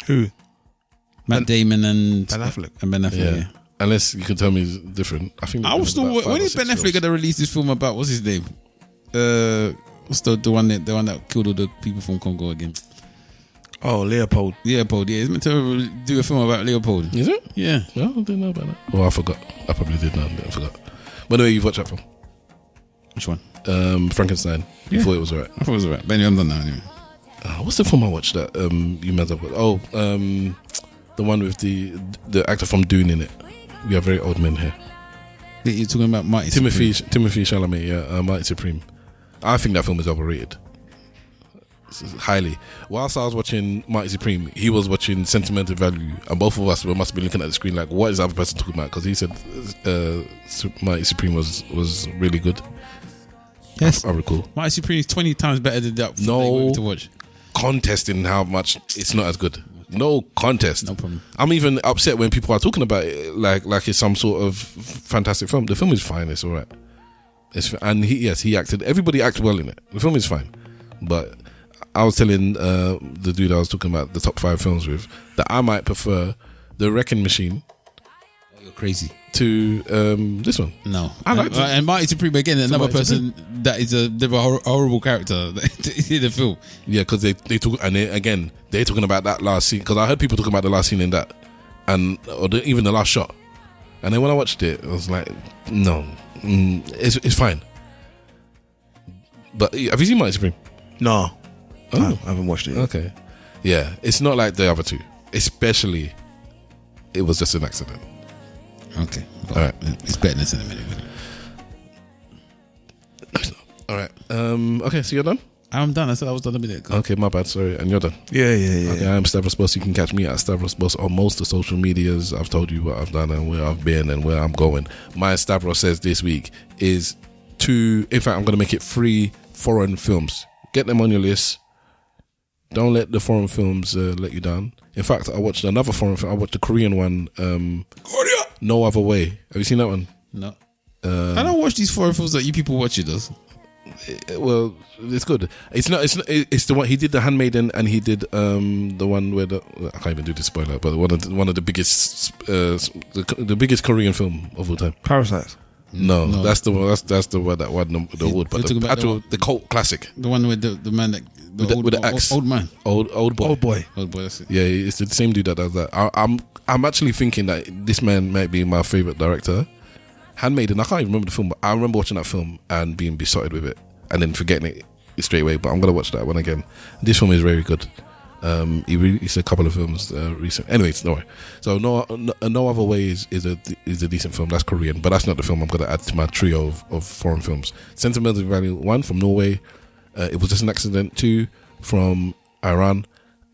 Who? Matt Damon and Ben Affleck. Yeah. Unless you can tell me it's different. I think. I was still. When is Ben Affleck gonna release this film about? What's his name? What's the one that killed all the people from Congo again? Oh, Leopold. Leopold. Yeah, he's meant to do a film about Leopold. Is it? Yeah. No, I didn't know about that. Oh, I forgot. I probably did know. I forgot. By the way, you've watched that film? Which one? Frankenstein. You thought it was alright. I thought it was alright. But anyway, I'm done now. Anyway. What's the film I watched that you might have watched? Oh, the one with the actor from Dune in it. We are very old men here. You're talking about Marty Timothy Chalamet, yeah, Marty Supreme. I think that film is overrated. Highly. Whilst I was watching Marty Supreme, he was watching Sentimental Value, and both of us must have been looking at the screen like, what is the other person talking about? Because he said Marty Supreme was really good. Yes, I recall. Marty Supreme is 20 times better than that. No to watch. Contest in how much it's not as good. No contest. No problem. I'm even upset when people are talking about it like it's some sort of fantastic film. The film is fine. It's alright. And he acted. Everybody acted well in it. The film is fine, but I was telling the dude I was talking about the top 5 films with that I might prefer The Wrecking Machine. Oh, you're crazy. To this one. No, I liked it. And Marty Supreme again, another Marty person that is a horrible character in the film. Yeah, because they talk, and they're talking about that last scene. Because I heard people talking about the last scene in that, even the last shot. And then when I watched it, I was like, no, it's fine. But have you seen Marty Supreme? No. Oh. I haven't watched it yet. Okay. Yeah, it's not like the other two. Especially, it was just an accident. Okay. All right. It's better than Sentimental. No, it's not. All right. Okay, so you're done? I'm done. I said I was done a minute ago. Okay, my bad. Sorry. And you're done? Yeah. Okay, I'm Stavros Boss. You can catch me at Stavros Boss on most of the social medias. I've told you what I've done and where I've been and where I'm going. My Stavros says this week is in fact, I'm going to make it 3 foreign films. Get them on your list. Don't let the foreign films let you down. In fact, I watched another foreign film. I watched the Korean one, No Other Way. Have you seen that one? No. I don't watch these foreign films that you people watch. It does. Well, it's good. It's the one he did, The Handmaiden, and he did the one where I can't even do the spoiler, but one of the biggest the biggest Korean film of all time. Parasite. No, that's the one. That's the one that won the award. But the cult classic, the one with the man that with the axe, old man, old boy. That's it. Yeah, it's the same dude that does that. I'm actually thinking that this man might be my favorite director. Handmaiden, I can't even remember the film, but I remember watching that film and being besotted with it and then forgetting it straight away. But I'm gonna watch that one again. This film is very good. He released a couple of films recent. Anyways, no worry. So no Other Way is a decent film. That's Korean, but that's not the film I'm gonna add to my trio of foreign films. Sentimental Value 1 from Norway. It Was Just an Accident 2 from Iran,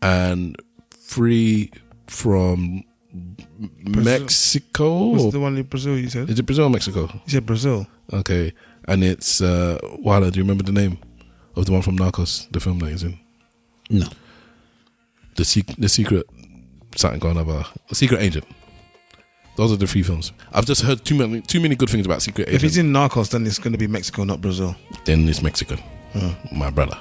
and 3 from Mexico. What's the one in Brazil you said? Is it Brazil or Mexico? You said Brazil. Okay, and it's Wala. Do you remember the name of the one from Narcos? The film that he's in? No. The secret something going about a secret agent. Those are the 3 films. I've just heard too many good things about Secret Agent. If he's in Narcos, then it's going to be Mexico, not Brazil. Then it's Mexican. My brother.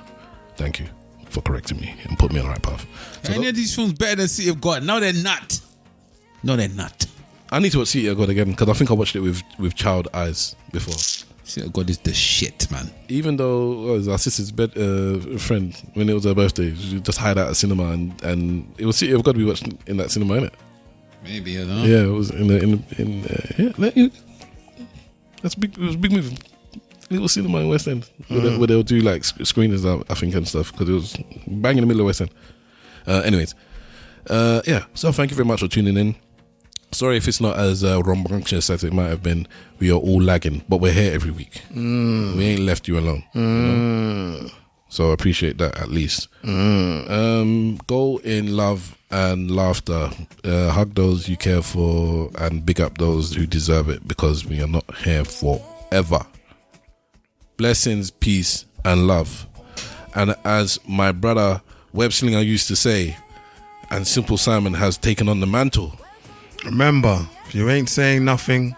Thank you for correcting me and put me on the right path. So any of these films better than City of God? No, they're not. No, they're not. I need to watch City of God again because I think I watched it with child eyes before. City of God is the shit, man. Even though our sister's friend, when it was her birthday, she just hide out at cinema and it was City of God we watched in that cinema, innit? Maybe, I don't know. Yeah, it was that's big. It was a big movie. Little cinema in West End where they'll do like screeners, I think, and stuff because it was bang in the middle of West End. Anyways, so thank you very much for tuning in. Sorry if it's not as rambunctious as it might have been. We are all lagging, but we're here every week. We ain't left you alone. You know? So I appreciate that at least. Go in love and laughter. Hug those you care for and big up those who deserve it, because we are not here forever. Blessings, peace and love. And as my brother Web Slinger used to say, and Simple Simon has taken on the mantle. Remember, if you ain't saying nothing,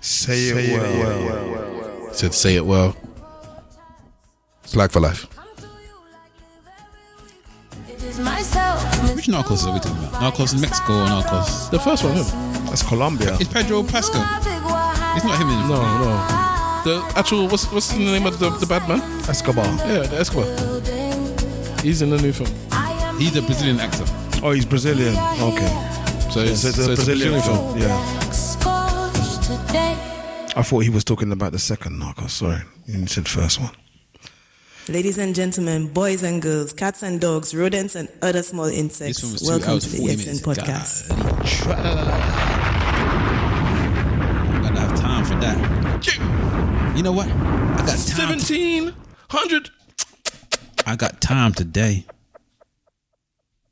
say it well. Said say it well. Slag for life. Which Narcos are we talking about? Narcos in Mexico or Narcos? The first one, him. That's Colombia. It's Pedro Pascal. It's not him in it. No. The actual, what's the name of the bad man? Escobar. Yeah, the Escobar. He's in the new film. He's a Brazilian actor. Oh, he's Brazilian. Okay. So it's a Brazilian film. Yeah. I thought he was talking about the second Narcos. Sorry, you said first one. Ladies and gentlemen, boys and girls, cats and dogs, rodents and other small insects, welcome to the ESN podcast. I'm gonna have time for that. You know what? I got time. 1700. I got time today.